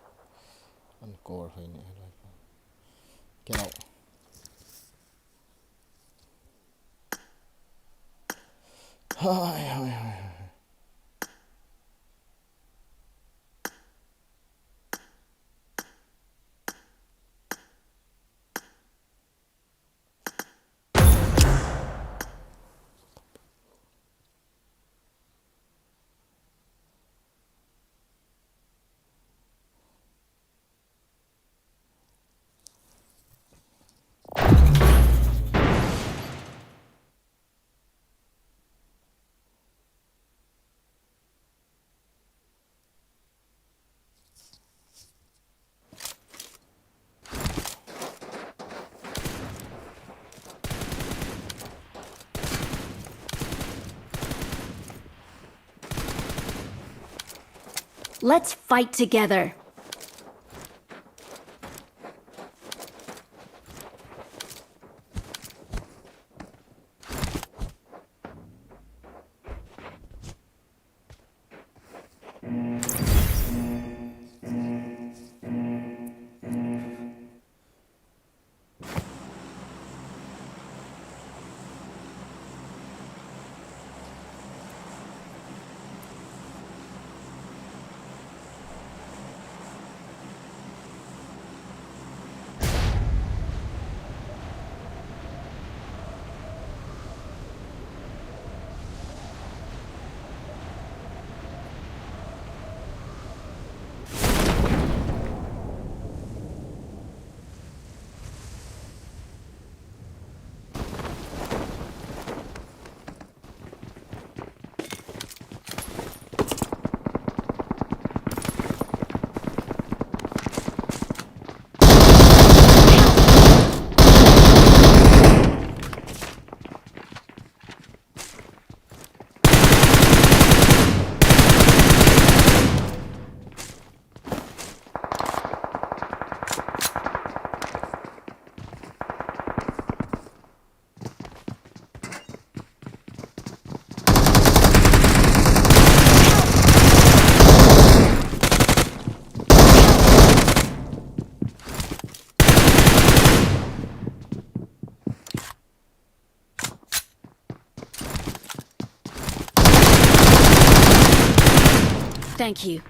Speaker 6: ăn core hơi này rồi. Cái nào? Hai hai hai.
Speaker 3: Let's fight together. Thank you.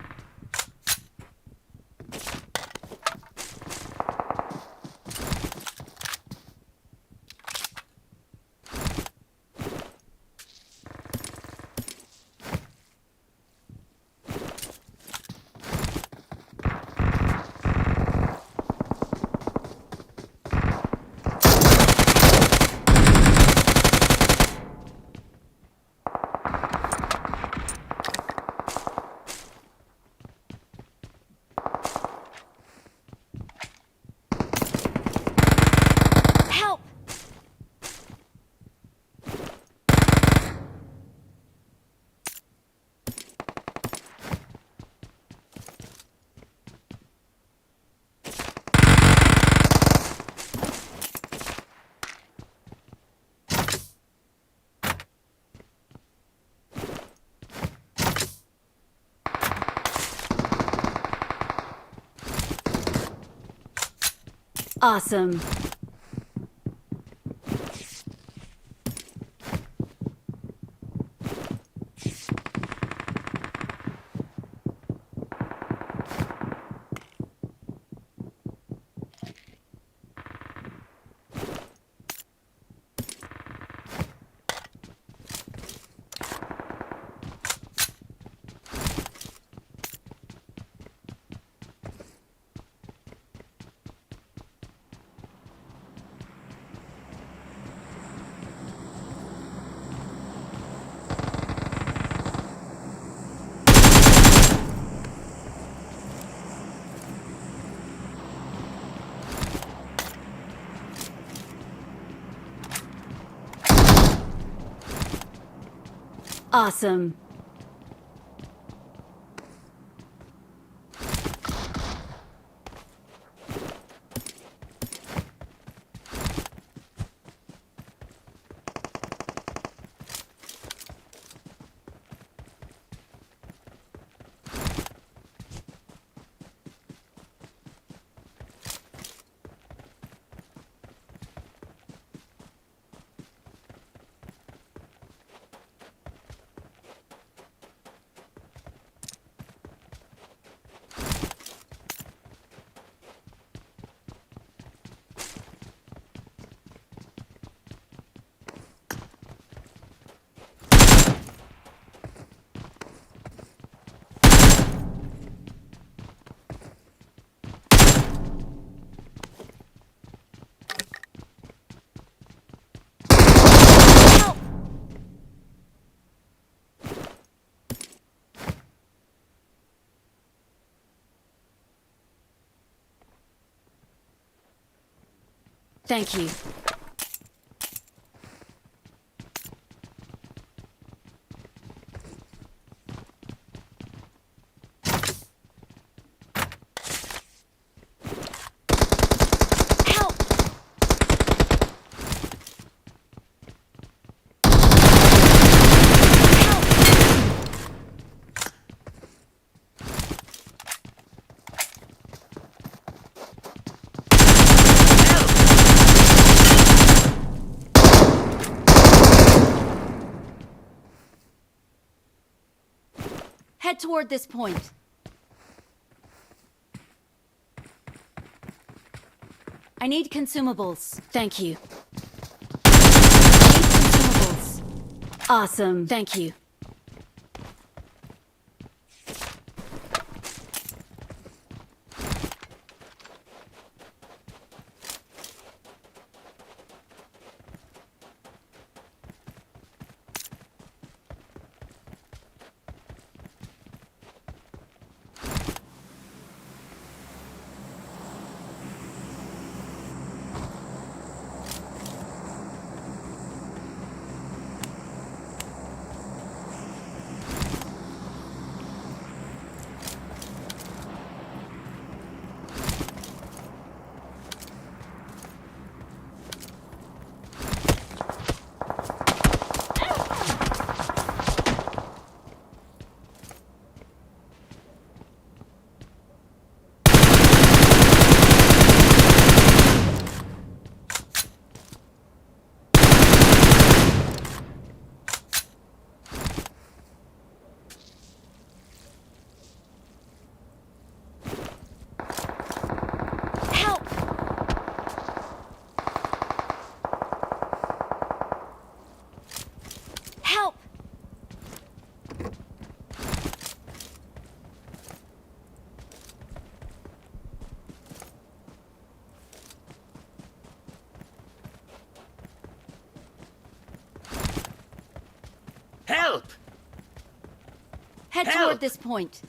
Speaker 3: Help! Awesome. Awesome. Thank you. Help! Head toward this point. I need consumables. Thank you. I need consumables. Awesome. Thank you. Help! Help!
Speaker 4: Help!
Speaker 3: Head
Speaker 4: Help!
Speaker 3: toward this point.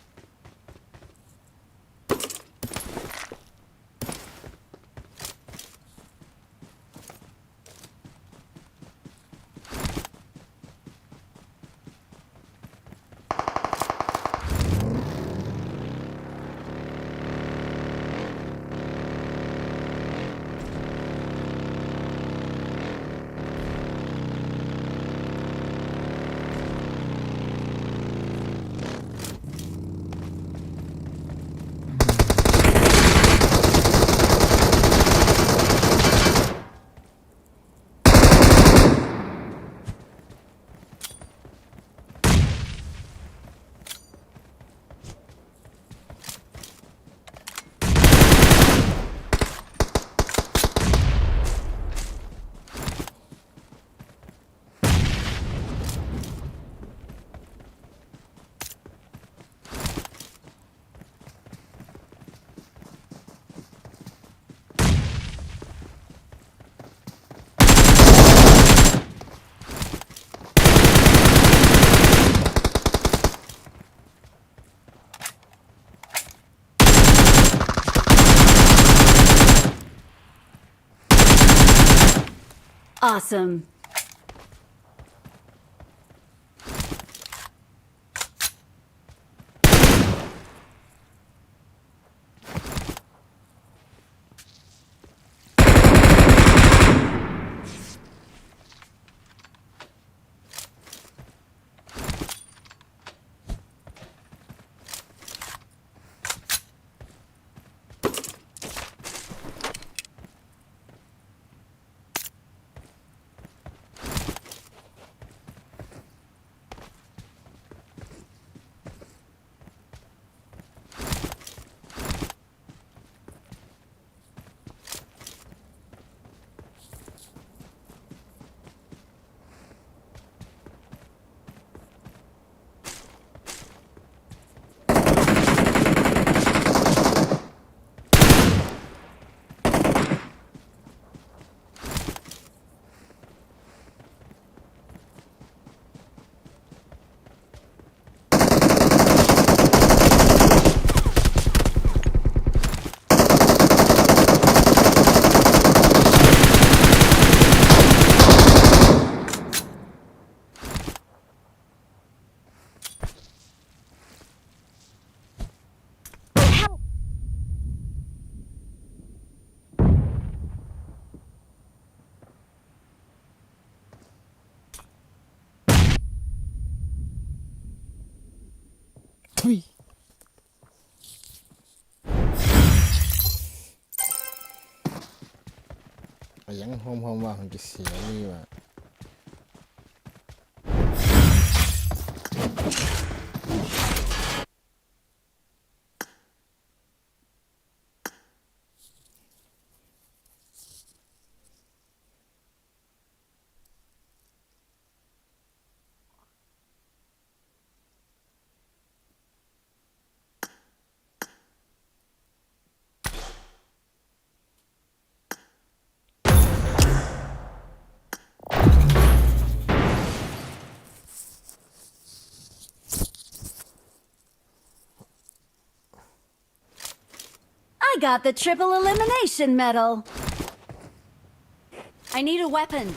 Speaker 3: Awesome.
Speaker 6: Thui. Yang hom wa hon ki sia ni wa.
Speaker 3: I got the triple elimination medal. I need a weapon.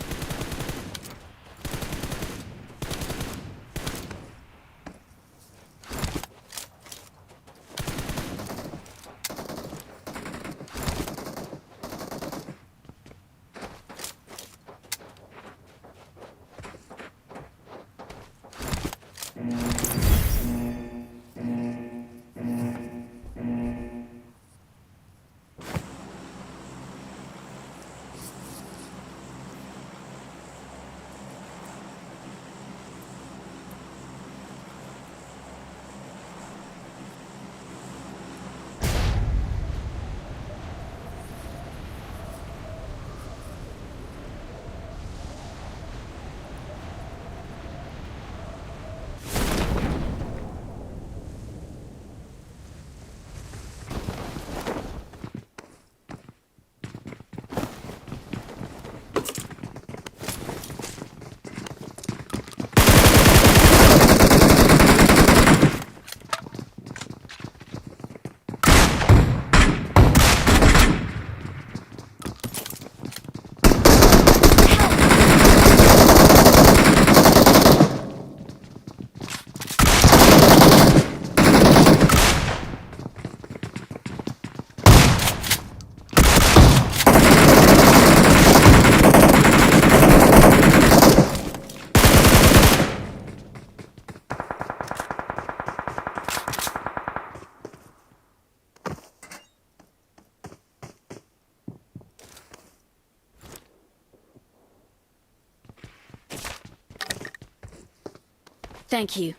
Speaker 3: Thank you.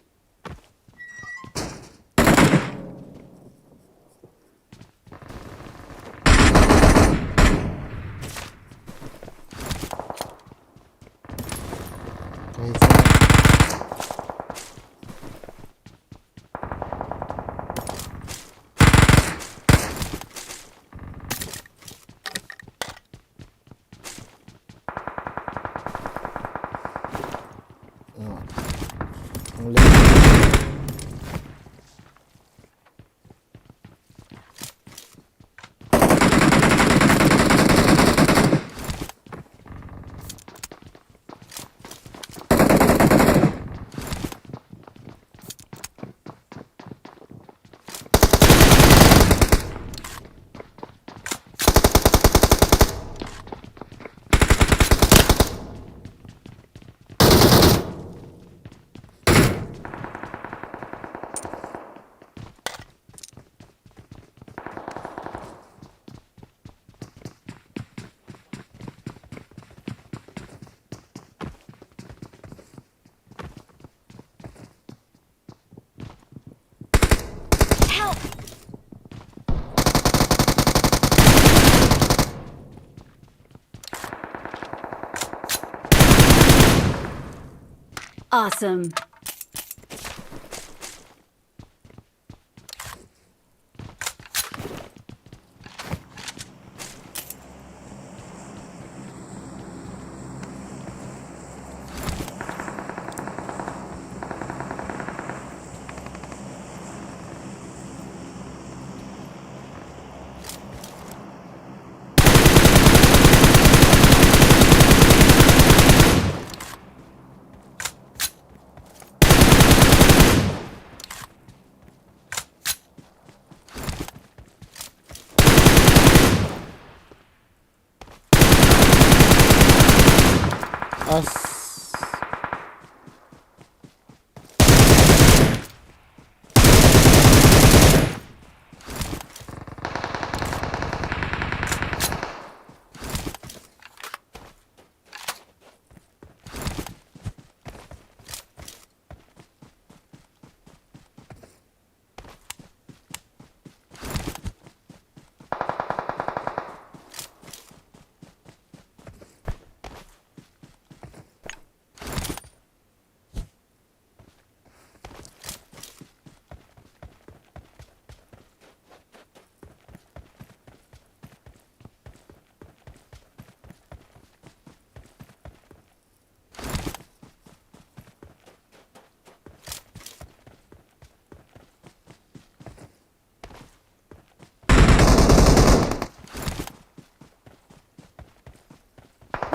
Speaker 3: Awesome.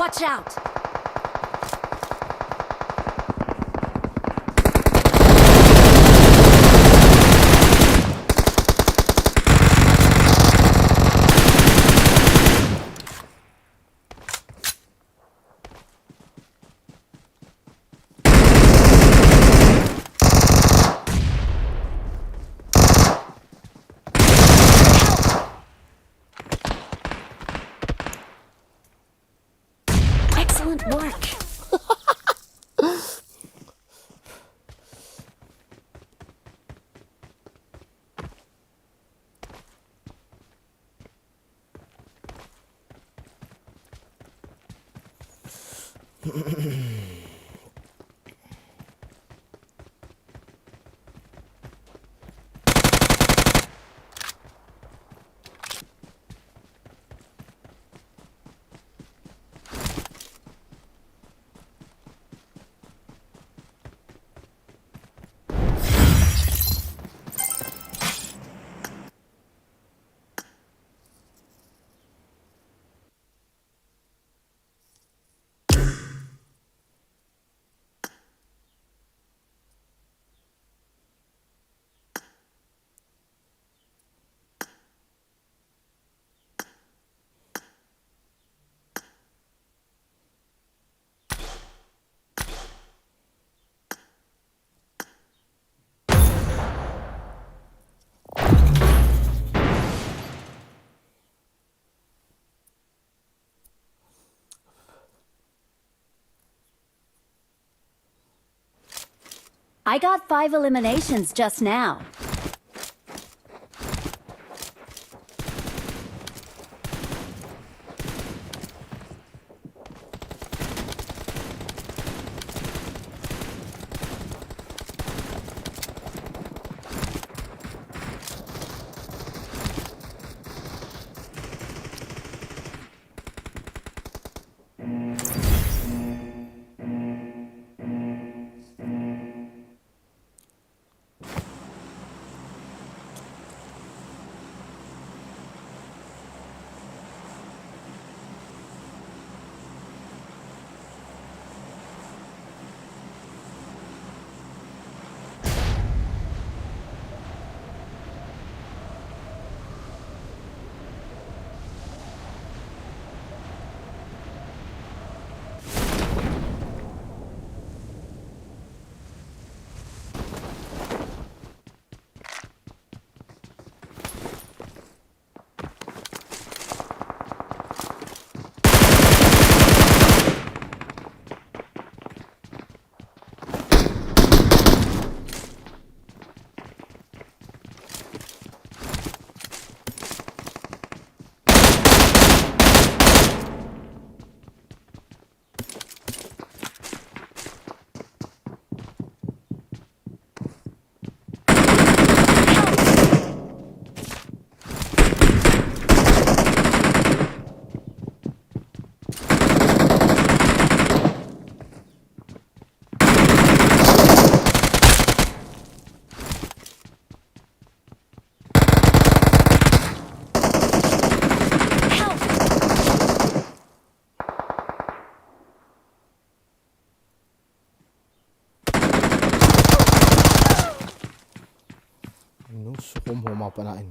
Speaker 3: Watch out! Excellent work. I got 5 eliminations just now.
Speaker 2: No sukum homa pa na ini.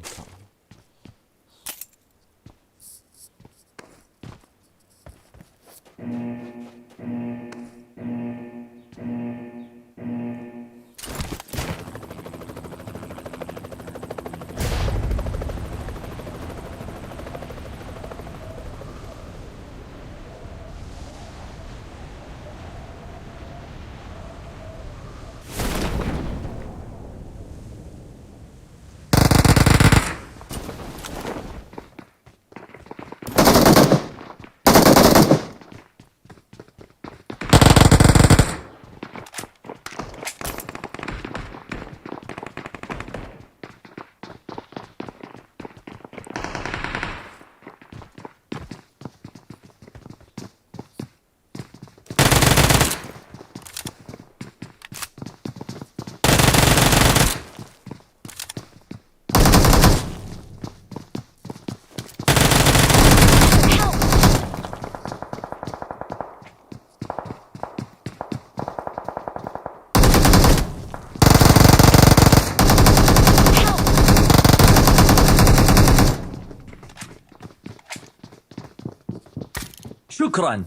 Speaker 4: شكرا.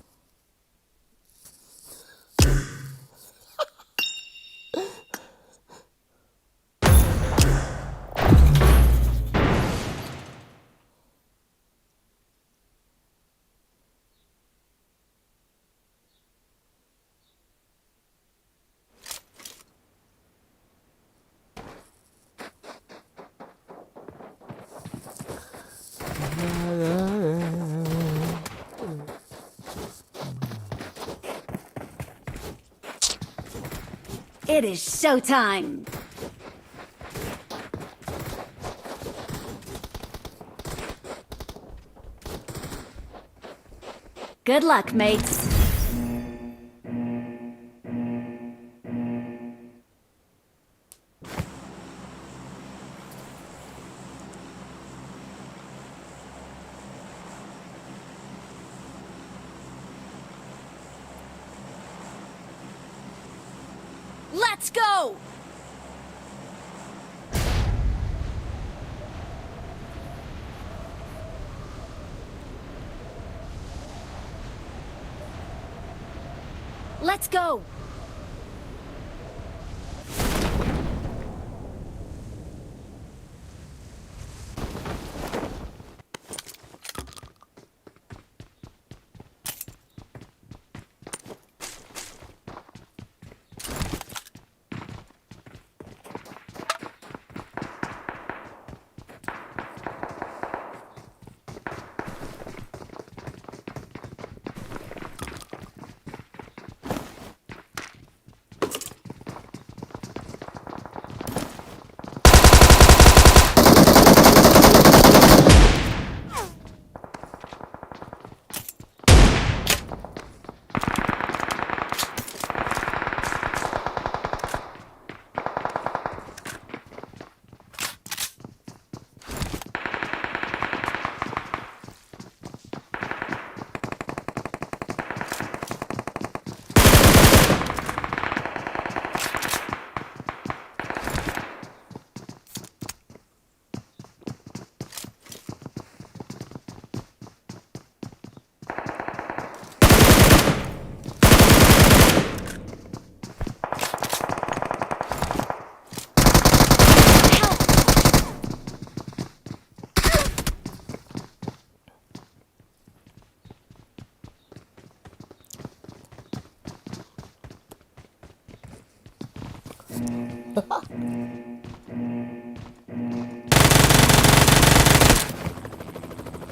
Speaker 3: It is showtime! Good luck, mates. Let's go! Let's go!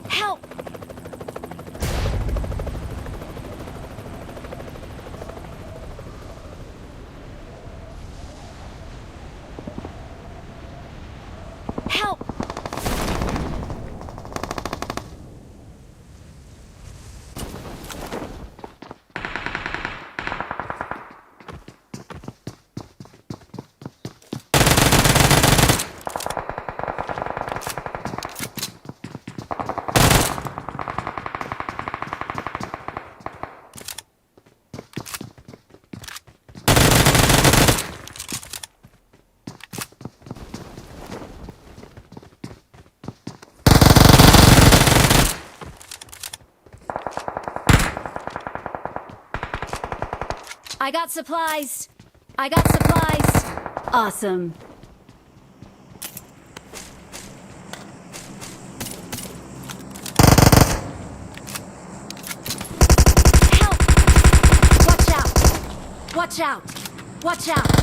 Speaker 3: Help! Help! I got supplies. I got supplies. Awesome. Help! Watch out! Watch out! Watch out!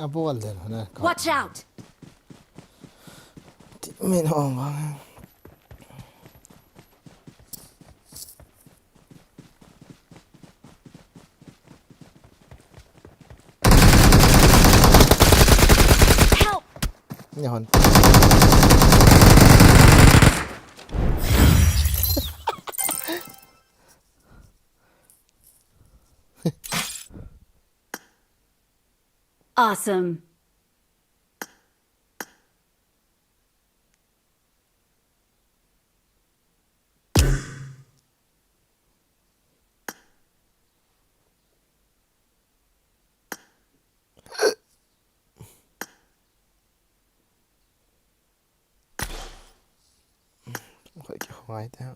Speaker 2: bol den na ka
Speaker 3: Watch out!
Speaker 2: min hong bang
Speaker 3: Help!
Speaker 2: ni hon
Speaker 3: Awesome.
Speaker 2: phải cái hoài thế